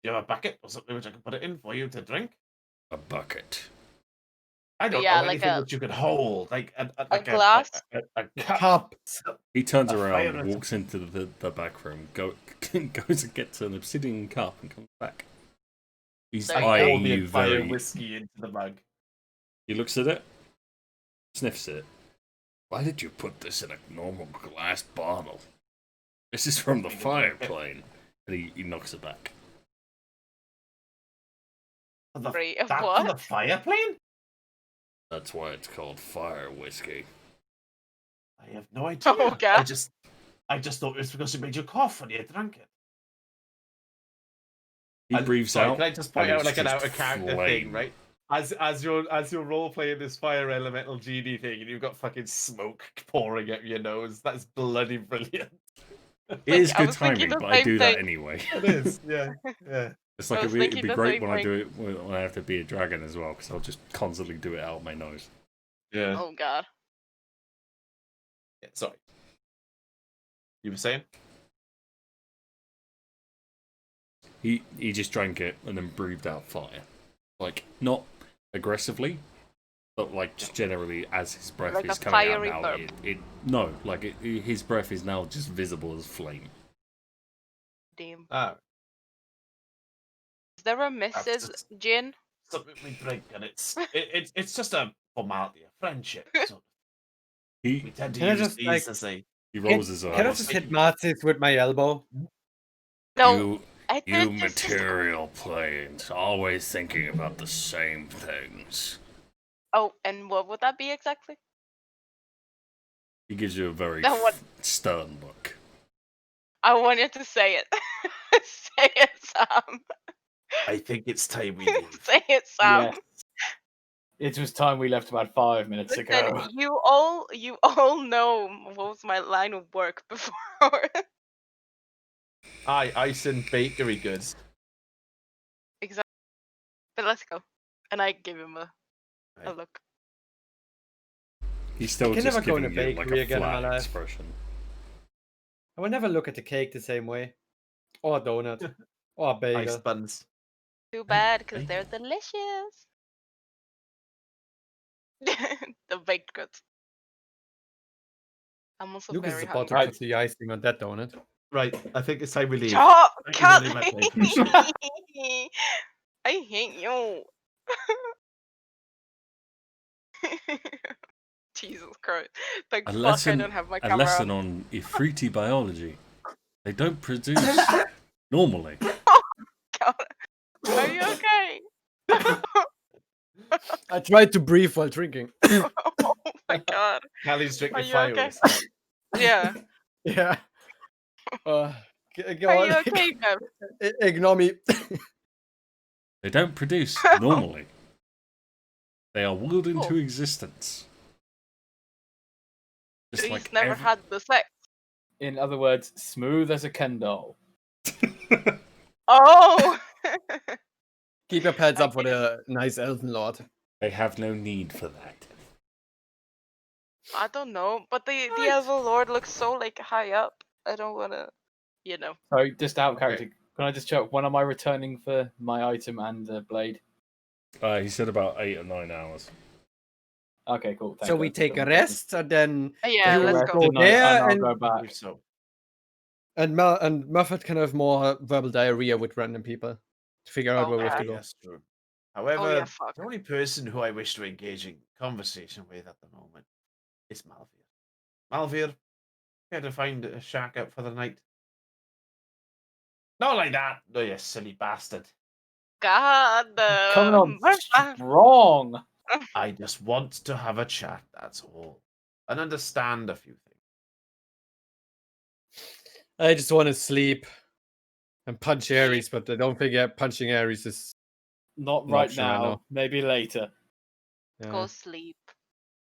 Do you have a bucket or something which I can put it in for you to drink? A bucket. I don't Yeah, know, like anything a- which you could hold, like a glass? a cup. Cup. He turns A around, fire and walks into the back room, goes and gets an obsidian cup, and comes back. He's There you I go. pour eyeing the you entire very. whiskey into the mug. He looks at it, sniffs it. Why did you put this in a normal glass bottle? This is from the fire plane. And he knocks it back. For the, Free of that for what? the fire plane? That's why it's called fire whiskey. I have no idea. Oh, God. I just thought it was because it made you cough when you drank it. He And- breathes sorry, out. Can I just point and out it's like an just out of character flame. thing, right? As you're role playing this fire elemental genie thing, and you've got fucking smoke pouring out your nose. That's bloody brilliant. It is I good was thinking timing, the but I same do that thing. anyway. It is, yeah. It's I like was it'd thinking be the great same when I thing. do it when I have to be a dragon as well, because I'll just constantly do it out of my nose. Yeah. Oh God. Yeah. Sorry. You were saying? He just drank it and then breathed out fire, like not aggressively, but like just generally as his breath Like is a coming out fiery now. burp. His breath is now just visible as flame. Damn. Oh. there a Mrs. just- Gin? Something we drink, and it's just a formality, a friendship. So we He tend to Can I use just, these like, as a. rolls his Can I eyes. just hit Marzes with my elbow? No, I You did just. material planes, always thinking about the same things. Oh, and what would that be exactly? He gives you a very Then what- stern look. I wanted to say it. Say it, Sam. I think it's time we leave. Say it, Sam. Yes. It was time we left about 5 minutes Listen, ago. you all know what was my line of work before. Aye, ice and bakery goods. Exactly. But let's go. And I give him a Right. look. He's still can just never go in giving a you like bakery a again in my flat life. expression. I will never look at the cake the same way. Or a donut. Or a Ice bagel. buns. Too bad, because Hey. they're delicious. The baked goods. I'm also Lucas very is about to hungry. put the icing on that donut. Right, I think it's time we leave. Stop! Thank you Cut very much, me! ladies. I hate you. Jesus Christ. Thank A fuck lesson, I don't have my a camera lesson on. on efreeti biology. They don't produce normally. God. Are you okay? I tried to breathe while drinking. Oh my god. Callie's Are drinking you fire okay? whiskey. Yeah. Yeah. Go Are on. you okay, Bev? Ignore me. They don't produce normally. They are willed into Cool. existence. Just He's like never had the sex. In other words, smooth as a Ken doll. Oh! Keep your pads I up for the nice elven lord. They have no need for that. I don't know, but the Elven Lord looks so like high up. I don't wanna, you know. Sorry, just out of Okay. character. Can I just check? When am I returning for my item and blade? He said about 8 or 9 hours. Okay, cool. So we take a rest, and then Yeah, you let's rest go. go tonight, there, and and, I'll go back. Believe so. and Murfath can have more verbal diarrhea with random people to figure out Oh, where we have to God. go. Yes, true. However, Oh, yeah, fuck. the only person who I wish to engage in conversation with at the moment is Malvir. Malvir, care to find a shack out for the night? Not like that, no, you silly bastard. God, Coming on Murfath. strong. I just want to have a chat, that's all. And understand a few things. I just want to sleep and punch Aries, but I don't think punching Aries is. Not An right option right now. now. Maybe later. Go sleep.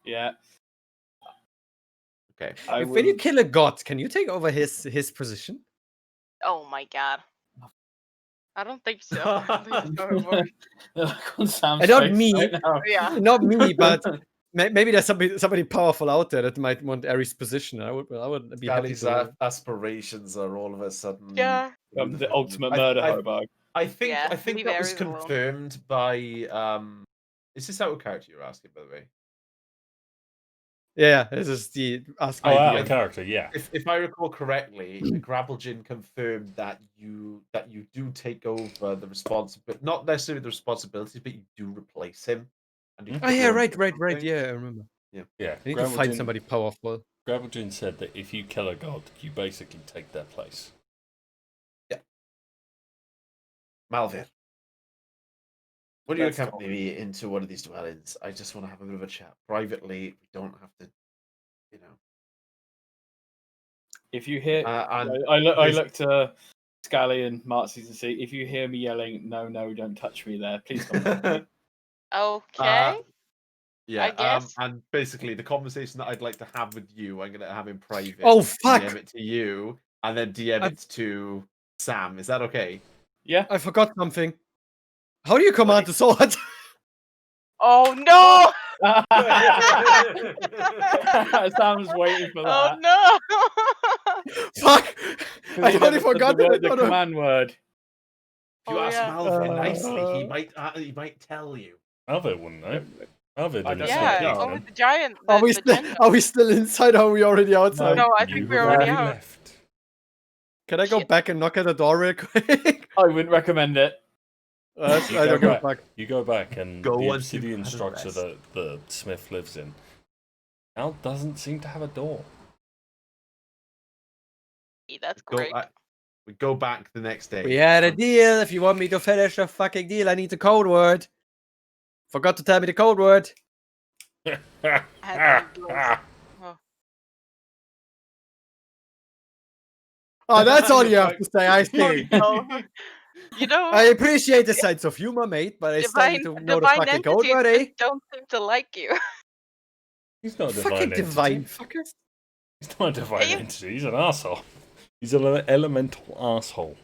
Yeah. Okay. I When you will- kill a god, can you take over his position? Oh my god. I don't think so. I think it's how it works. Look on Sam's And not face me. right now. Yeah. Not me, but maybe there's somebody powerful out there that might want Aries' position. I would be happy Skalli's to. aspirations are all of a sudden. Yeah. The ultimate murder hobog. I think Yeah, I think leave that was Aries alone. confirmed by is this out of character you're asking, by the way? Yeah, this is the asking. Oh, the out DM. of character, yeah. If I recall correctly, Graveljin confirmed that you do take over the responsibility, not necessarily the responsibility, but you do replace him. And you Oh put yeah, your own right. spin on things. Yeah, I remember. Yeah. I need to find somebody powerful. Graveljin said that if you kill a god, you basically take their place. Malvir, will you Let's accompany me into one of these dwellings? I just want to have a bit of a chat privately. We don't have to, you know. If you hear, And I look to Skalli and Marzes and see if you hear me yelling, "No, no, don't touch me!" There, please don't. Okay. yeah, I guess. and basically the conversation that I'd like to have with you, I'm gonna have in private. Oh, fuck! DM it to you, and then DM I- it to Sam. Is that okay? Yeah. I forgot something. How do you command the sword? Oh no! Sam's waiting for Oh that. no! Fuck! I He totally never said forgot the, that. the command word. If you Oh, ask yeah. Malvin nicely, he might tell you. Alvin wouldn't know. Alvin I didn't don't say know. Yeah, anything. go with the giant. Are we The still? giant. Are we still inside? Or are we already outside? No, I You think have we're already out. left. Can I go Shit. back and knock at the door real quick? I wouldn't recommend it. I don't give a fuck. You go back, and Go the on, obsidian you structure rest. that the smith lives in now doesn't seem to have a door. That's Go, great. we go back the next day. We had a deal. If you want me to finish the fucking deal, I need the code word. Forgot to tell me the code word. And blows. Oh. Oh, that's all you have to say. I see. No. You know, I appreciate the sense of humor, mate, but I still need to know the divine fucking code entities word, eh? just don't seem to like you. He's not a Fucking divine divine entity. fuckers. He's not a divine you- entity. He's an asshole. He's an elemental asshole.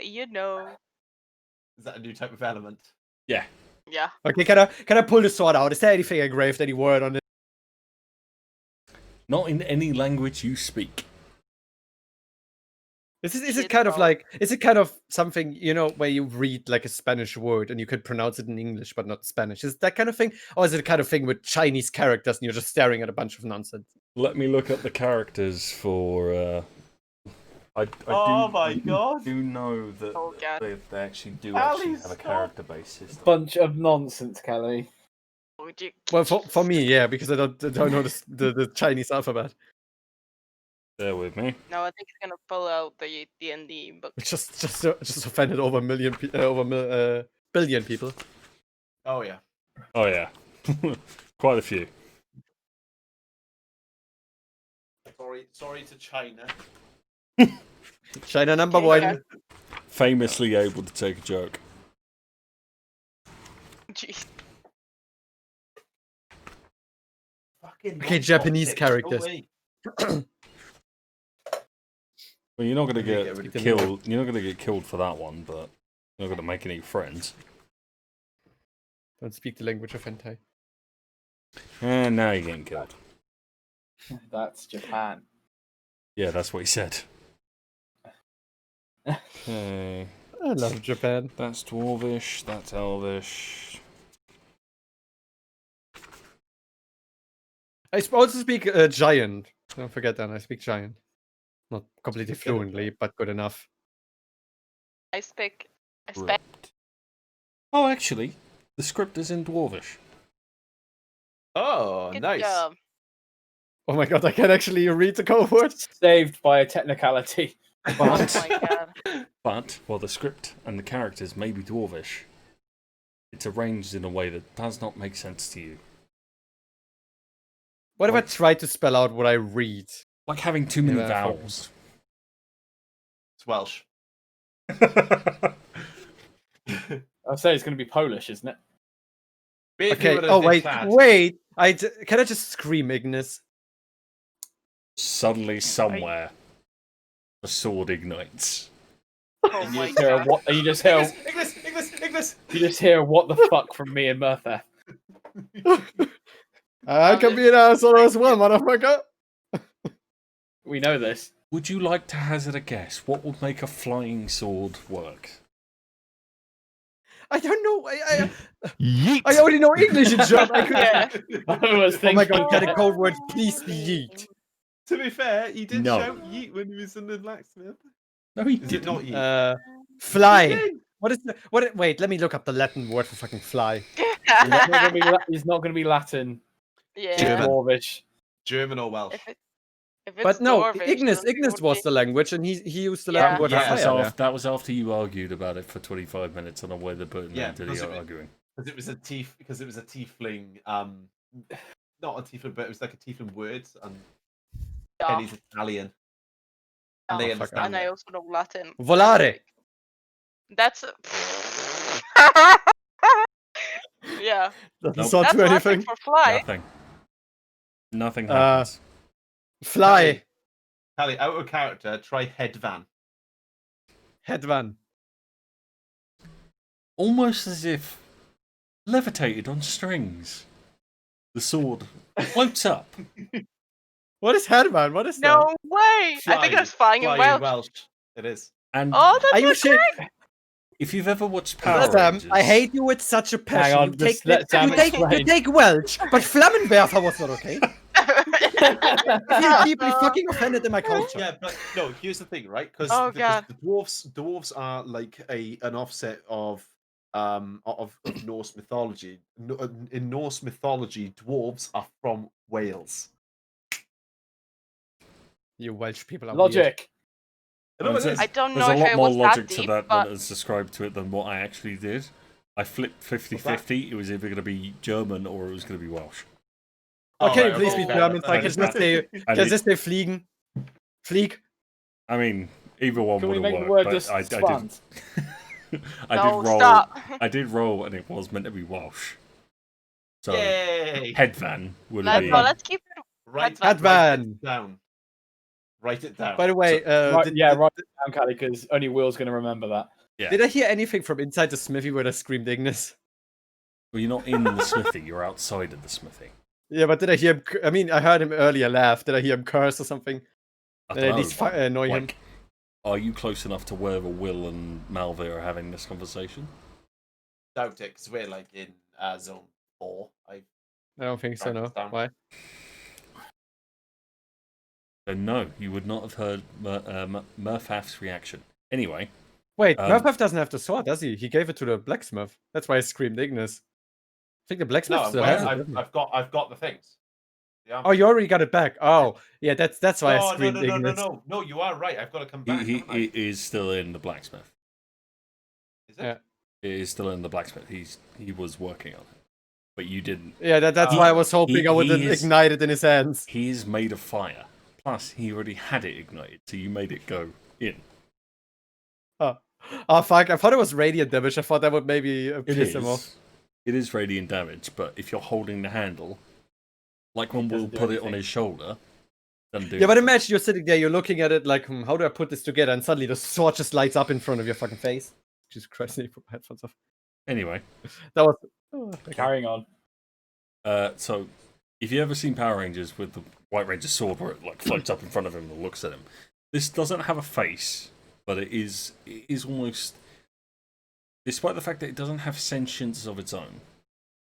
You know. Is that a new type of element? Yeah. Yeah. Okay, can I pull the sword out? Is there anything engraved, any word on it? Not in any language you speak. Is it Shit, kind of bro. like, is it kind of something, you know, where you read like a Spanish word and you could pronounce it in English but not Spanish? Is it that kind of thing? Or is it the kind of thing with Chinese characters and you're just staring at a bunch of nonsense? Let me look at the characters for. I Oh do, my God. do know that Oh, God. they actually do Cali, actually have a stop. character-based system. Bunch of nonsense, Kelly. Would you? Well, for me, yeah, because I don't know the Chinese alphabet. Bear with me. No, I think it's gonna pull out the D&D book. Which just offended over billion people. Oh yeah. Oh yeah, quite a few. Sorry to China. China number Okay, one. guys. Famously able to take a joke. Jeez. Fucking Okay, Japanese bitch, characters. go away. Well, you're not gonna Maybe get get rid of killed. You're not gonna get killed for that one, but you're not gonna make any friends. Don't speak the language of hentai. And now you're getting killed. That's Japan. Yeah, that's what he said. Okay, I love Japan. that's dwarvish. That's elvish. I also speak giant. Don't forget that I speak giant. Not completely fluently, but good enough. I speak. Script. Oh, actually, the script is in dwarvish. Oh, Good nice. job. Oh my god, I can actually read the code word. Saved by a technicality. Oh my god. But while the script and the characters may be dwarvish, it's arranged in a way that does not make sense to you. What if I try to spell out what I read? Like having too many Yeah, vowels. It's Welsh. I'll say it's going to be Polish, isn't it? Be if you Okay. were a Oh wait, dictat. wait. Can I just scream Ignis? Suddenly, somewhere, the sword ignites. Oh And you my just hear a god. what? And you just hear Ignis. you just hear what the fuck from me and Murfath. I can be an asshole as well, motherfucker. We know this. Would you like to hazard a guess? What would make a flying sword work? I don't know. Yeet. I only know English and German. I could... Yeah. I was Oh my thinking. god, can the code word please be yeet? To be fair, he did No. shout yeet when he was in the blacksmith. No, he Is it didn't. not yeet? Fly. What is the what? Wait, let me look up the Latin word for fucking fly. He's not gonna be He's not going to be Latin. Yeah. German. Dwarvish. German or Welsh? If it's But no, Dwarvish, Ignis then it Ignis would was be- the language, and he used the Yeah. Latin word Yeah. for fire. That was after you argued about it for 25 minutes on a way to put Yeah, into because the it- arguing. Because it was a tiefling. Not a tiefling, but it was like a tiefling word, and Yeah. he's Italian, Oh, and they fuck, understand. And I it. also know Latin. Volare. That's. Yeah. Doesn't Nope. sound That's to Latin anything. for fly. Nothing. Nothing Uh, happens. Fly. Cali, out of character, try headvan. Headvan. Almost as if levitated on strings. The sword floats up. What is headvan? What is that? No way! I think it's flying in Welsh. It is. And Oh, that's Are you not shit? correct. if you've ever watched Power Sam, Rangers, I hate you with such a passion. on, you just take, let Sam you take explain. Welsh, but Flammenwerfer was not okay. I feel deeply fucking offended in my culture. Yeah, but no. Here's the thing, right? Because Oh, God. the dwarves are like an offset of Norse mythology. In Norse mythology, dwarves are from Wales. You Welsh people are weird. Logic. No, it is. I don't There's know a if lot it more was logic that to deep, that but than is described to it than what I actually did. I flipped 50-50. that? It was either going to be German or it was going to be Welsh. Oh, can you right, please okay, be fair German enough, so I fair can enough. just say, I can did- just say fliegen? Flieg? I mean, either one Can would we have make the worked, word but just I did. expand? I No, did roll. stop. I did roll, and it was meant to be Welsh. So Yay! headvan would have Headvan. been. Let's keep it. Write Headvan. it down. Write it down. By the way, Right, did, yeah, did, right down, Cali, because only Will's going to remember that. Yeah. did I hear anything from inside the smithy where I screamed Ignis? Well, you're not in the smithy. You're outside of the smithy. Yeah, but did I hear him? I mean, I heard him earlier laugh. Did I hear him curse or something? I At don't know, least but, annoy him. like, are you close enough to wherever Will and Malvir are having this conversation? Doubt it, because we're like in zone 4. I don't think so. Write No. this down. Why? So no, you would not have heard Murfath's reaction. Anyway, Wait, Um, Murfath doesn't have the sword, does he? He gave it to the blacksmith. That's why I screamed Ignis. I think the blacksmith No, still well, has it. doesn't he? I've got the things. The Oh, you already got it back. Oh, yeah, that's why I no, screamed Ignis. no, you are right. I've got to come back. he haven't I? is still in the blacksmith. Is it? Yeah. It is still in the blacksmith. He was working on it, but you didn't. Yeah, that's why I was hoping I would he is- ignite it in his hands. He is made of fire. Plus, he already had it ignited, so you made it go in. Oh, fuck. I thought it was radiant damage. I thought that would maybe It piss him off. is. It is radiant damage, but if you're holding the handle, like when Will doesn't do put it on anything. his shoulder, doesn't do Yeah, but anything. imagine you're sitting there, you're looking at it like, how do I put this together? And suddenly the sword just lights up in front of your fucking face. Jesus Christ, I need to put my headphones off. Anyway, That was. Oh, okay. Carrying on. so if you ever seen Power Rangers with the White Ranger's sword where it like floats up in front of him and looks at him, this doesn't have a face, but it is almost, despite the fact that it doesn't have sentience of its own,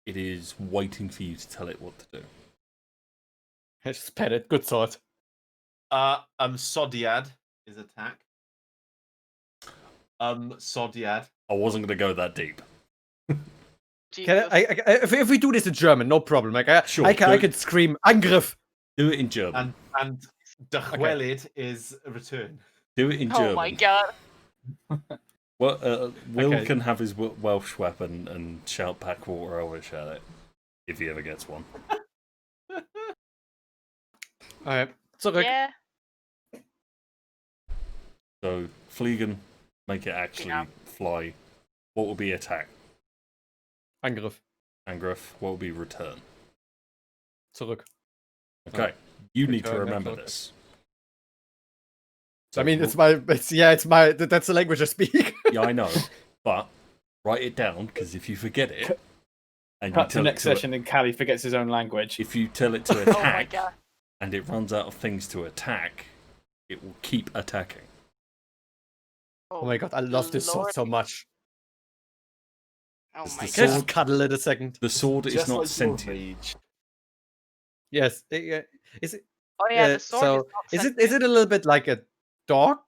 it is waiting for you to tell it what to do. I just pet it. Good sword. Sodiad is attack. Sodiad. I wasn't going to go that deep. Jesus. If we do this in German, no problem. Like, Sure, I do it. could scream Angriff. Do it in German. And Dachwelid is return. Do it in German. Oh my god. Well, Will Okay. can have his Welsh weapon and shout Packwater Elvish at it if he ever gets one. Alright. Zurück. Yeah. So, Fliegen, make it actually Yeah. fly. What will be attack? Angriff. Angriff. What will be return? Zurück. Okay. You need to Return, remember Angriff. this. I mean, it's my. That's the language I speak. Yeah, I know. But write it down, because if you forget it, and you Cut to tell it next to session and Cali forgets his own language. if you tell it to Oh my attack, god. and it runs out of things to attack, it will keep attacking. Oh my god, I love this sword Lord. so much. Oh It's my the Can I god. just cuddle it a second? The sword is Just not like your sentient. rage. Yes. Is it? Oh yeah, the sword so is not is it sentient. a little bit like a dog?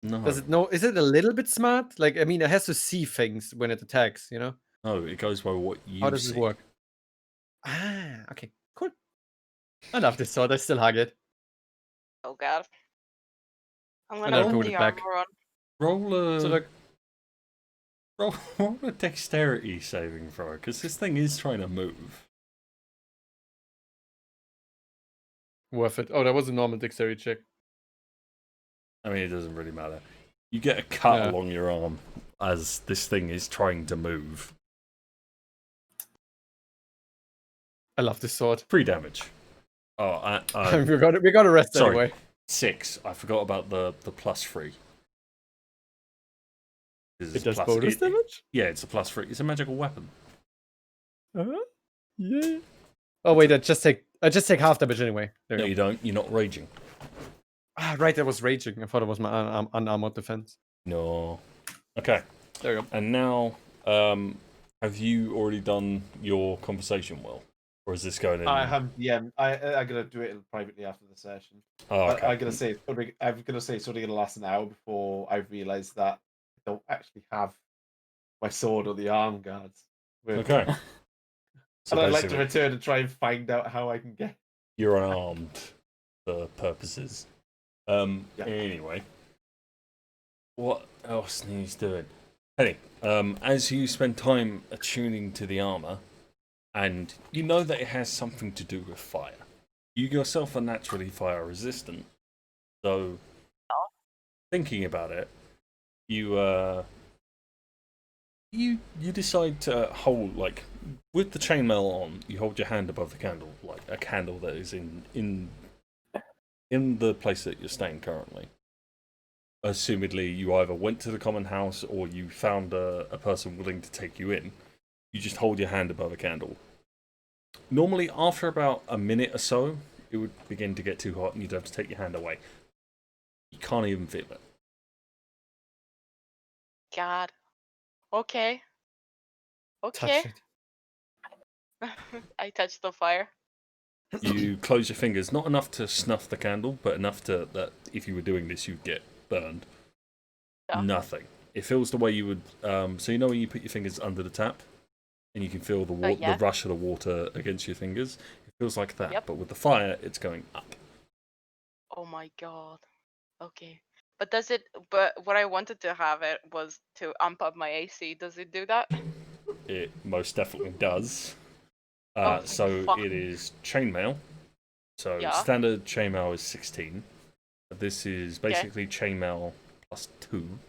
No, Does it know? Is it a little bit smart? Like, I mean, it has to see things when it attacks. You know? no, it goes by what you How does see. it work? Ah, okay, cool. I love this sword. I still hug it. Oh god. I'm And gonna I'll put put the it back. armor on. Roll Zurück. roll a dexterity saving throw, because this thing is trying to move. Worth it. Oh, that was a normal dexterity check. I mean, it doesn't really matter. You get a cut Yeah. along your arm as this thing is trying to move. I love this sword. 3 damage. Oh, we got to rest sorry. anyway. 6. I forgot about the +3. It does bonus damage. Yeah, it's a +3. It's a magical weapon. Yeah. Oh wait, I just take half damage anyway. There No, you you go. don't. You're not raging. Ah, right, that was raging. I thought it was my unarmored defense. No. Okay. There you go. And now, have you already done your conversation, Will? Or is this going in? I have I'm gonna do it privately after the session. Oh, okay. I'm gonna say it's only gonna last an hour before I realise that I don't actually have my sword or the arm guards. Okay. So And I'd like to basically, return and try and find out how I can get. you're unarmed for purposes. Yeah. Anyway, what else needs doing? Hey, as you spend time attuning to the armor, and you know that it has something to do with fire. You yourself are naturally fire resistant, so thinking about it, you decide to hold, like, with the chainmail on, you hold your hand above the candle, like a candle that is in the place that you're staying currently. Assumedly, you either went to the common house or you found a person willing to take you in. You just hold your hand above a candle. Normally, after about a minute or so, it would begin to get too hot and you'd have to take your hand away. You can't even feel it. God. Okay. Okay. Touch it. I touched the fire. You close your fingers, not enough to snuff the candle, but enough to that if you were doing this, you'd get burned. Yeah. Nothing. It feels the way you would. So you know when you put your fingers under the tap, and you can feel the rush of the water against your fingers. It feels like that, Yep. but with the fire, it's going up. Oh my god. Okay. But does it? But what I wanted to have it was to amp up my AC. Does it do that? It most definitely does. Oh, So fuck. it is chainmail. So Yeah. standard chainmail is 16. This is basically chainmail plus 2.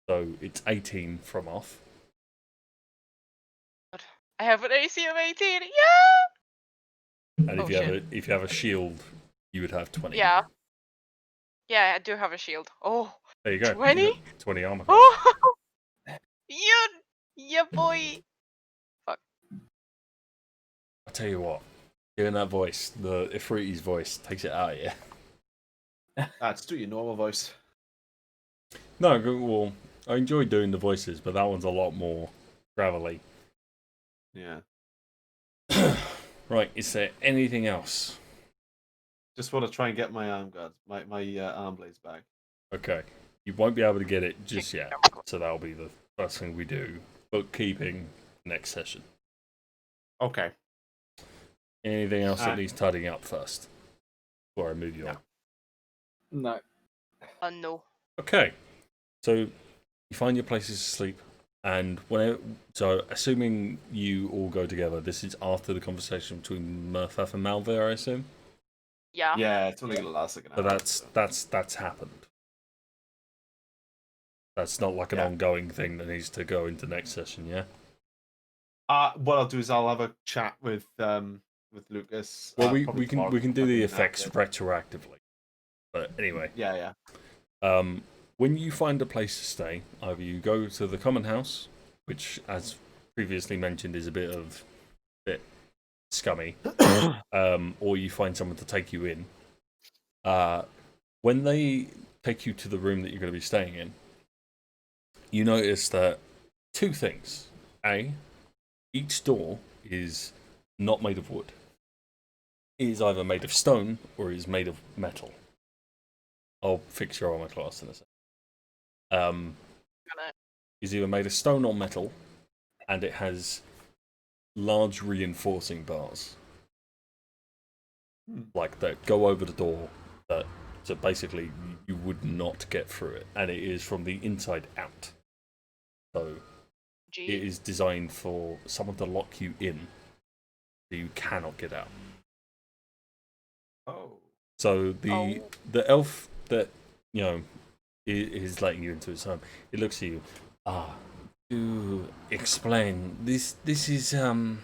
So it's 18 from off. I have an AC of 18. Yeah. And Oh, if you have a shield, you would have 20. Yeah. Yeah, I do have a shield. Oh, There you go. 20? You got 20 armor. oh, yeah, boy. I'll tell you what. Hearing that voice, the efreeti's voice, takes it out of you. Let's do your normal voice. No, well, I enjoy doing the voices, but that one's a lot more gravelly. Yeah. Right, is there anything else? Just want to try and get my arm guards, my arm blades back. Okay. You won't be able to get it just yet, so that'll be the first thing we do. Bookkeeping next session. Okay. Anything else that needs tidying up first? Before I move you on. No. No. Okay. So you find your places to sleep, and so assuming you all go together, this is after the conversation between Murfath and Malvir, I assume. Yeah. Yeah, it's only gonna last like an hour. But that's happened. That's not like an ongoing thing that needs to go into next session, yeah. What I'll do is I'll have a chat with Lucas. Well, we can do the effects retroactively. But anyway. Yeah. When you find a place to stay, either you go to the common house, which, as previously mentioned, is a bit scummy, or you find someone to take you in. When they take you to the room that you're going to be staying in, you notice that two things. A, each door is not made of wood. It is either made of stone or it is made of metal. I'll fix your armor class in a second. Is either made of stone or metal, and it has large reinforcing bars, like that go over the door. So basically, you would not get through it, and it is from the inside out. So it is designed for someone to lock you in, so you cannot get out. Oh. So the elf that is letting you into his home, it looks at you. To explain, this is a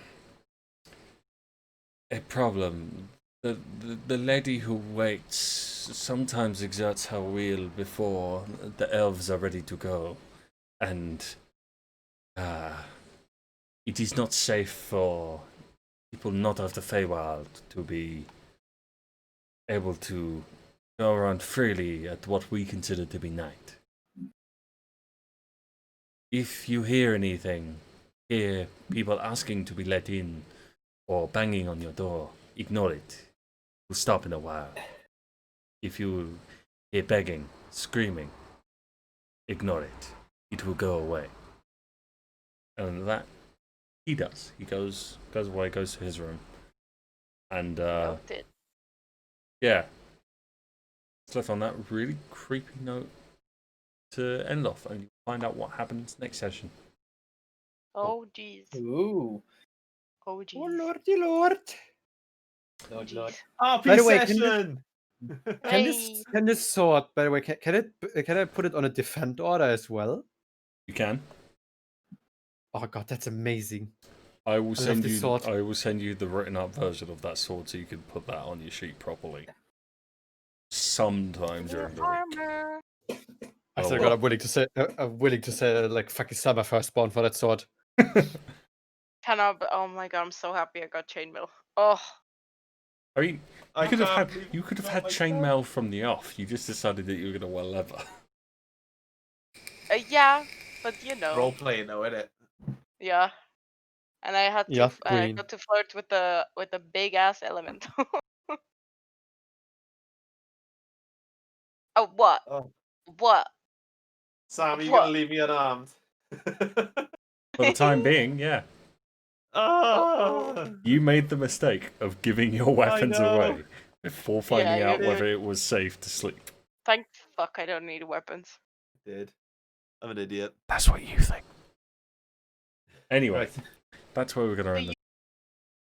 problem. The lady who waits sometimes exerts her will before the elves are ready to go, and it is not safe for people not of the Feywild to be able to go around freely at what we consider to be night. If you hear anything, hear people asking to be let in, or banging on your door, ignore it. It will stop in a while. If you hear begging, screaming, ignore it. It will go away. And that he does. He goes away, goes to his room. And Noted. yeah. It's left on that really creepy note to end off, and you find out what happens next session. Oh jeez. Ooh. Oh Oh jeez. lordy lord! Lord, Jeez. Lord. RP By the way, can session! Hey. Can this sword, by the way, can I put it on a defend order as well? You can. Oh god, that's amazing. I will love send this you. sword. I will send you the written up version of that sword, so you can put that on your sheet properly. Sometime during the week. Armor. I Oh, still well. got. I'm willing to say like fucking sell my firstborn for that sword. Cannot. Oh my god, I'm so happy I got chainmail. Oh. I mean, I you could have can't had believe you got had my chainmail from the off. You just decided that you were going to wear leather. Yeah, but you know. Role playing though, innit? Yeah. And I had to. Yeah, I queen. got to flirt with the big ass element. Oh what? Oh. What? Sam, are you What? gonna leave me unarmed? For the time being, yeah. Ah, You made the mistake of giving your weapons know. away before finding you out did. whether it was safe to sleep. Thank fuck I don't need weapons. Did. I'm an idiot. That's what you think. Anyway, Right. that's where we're going to Do end the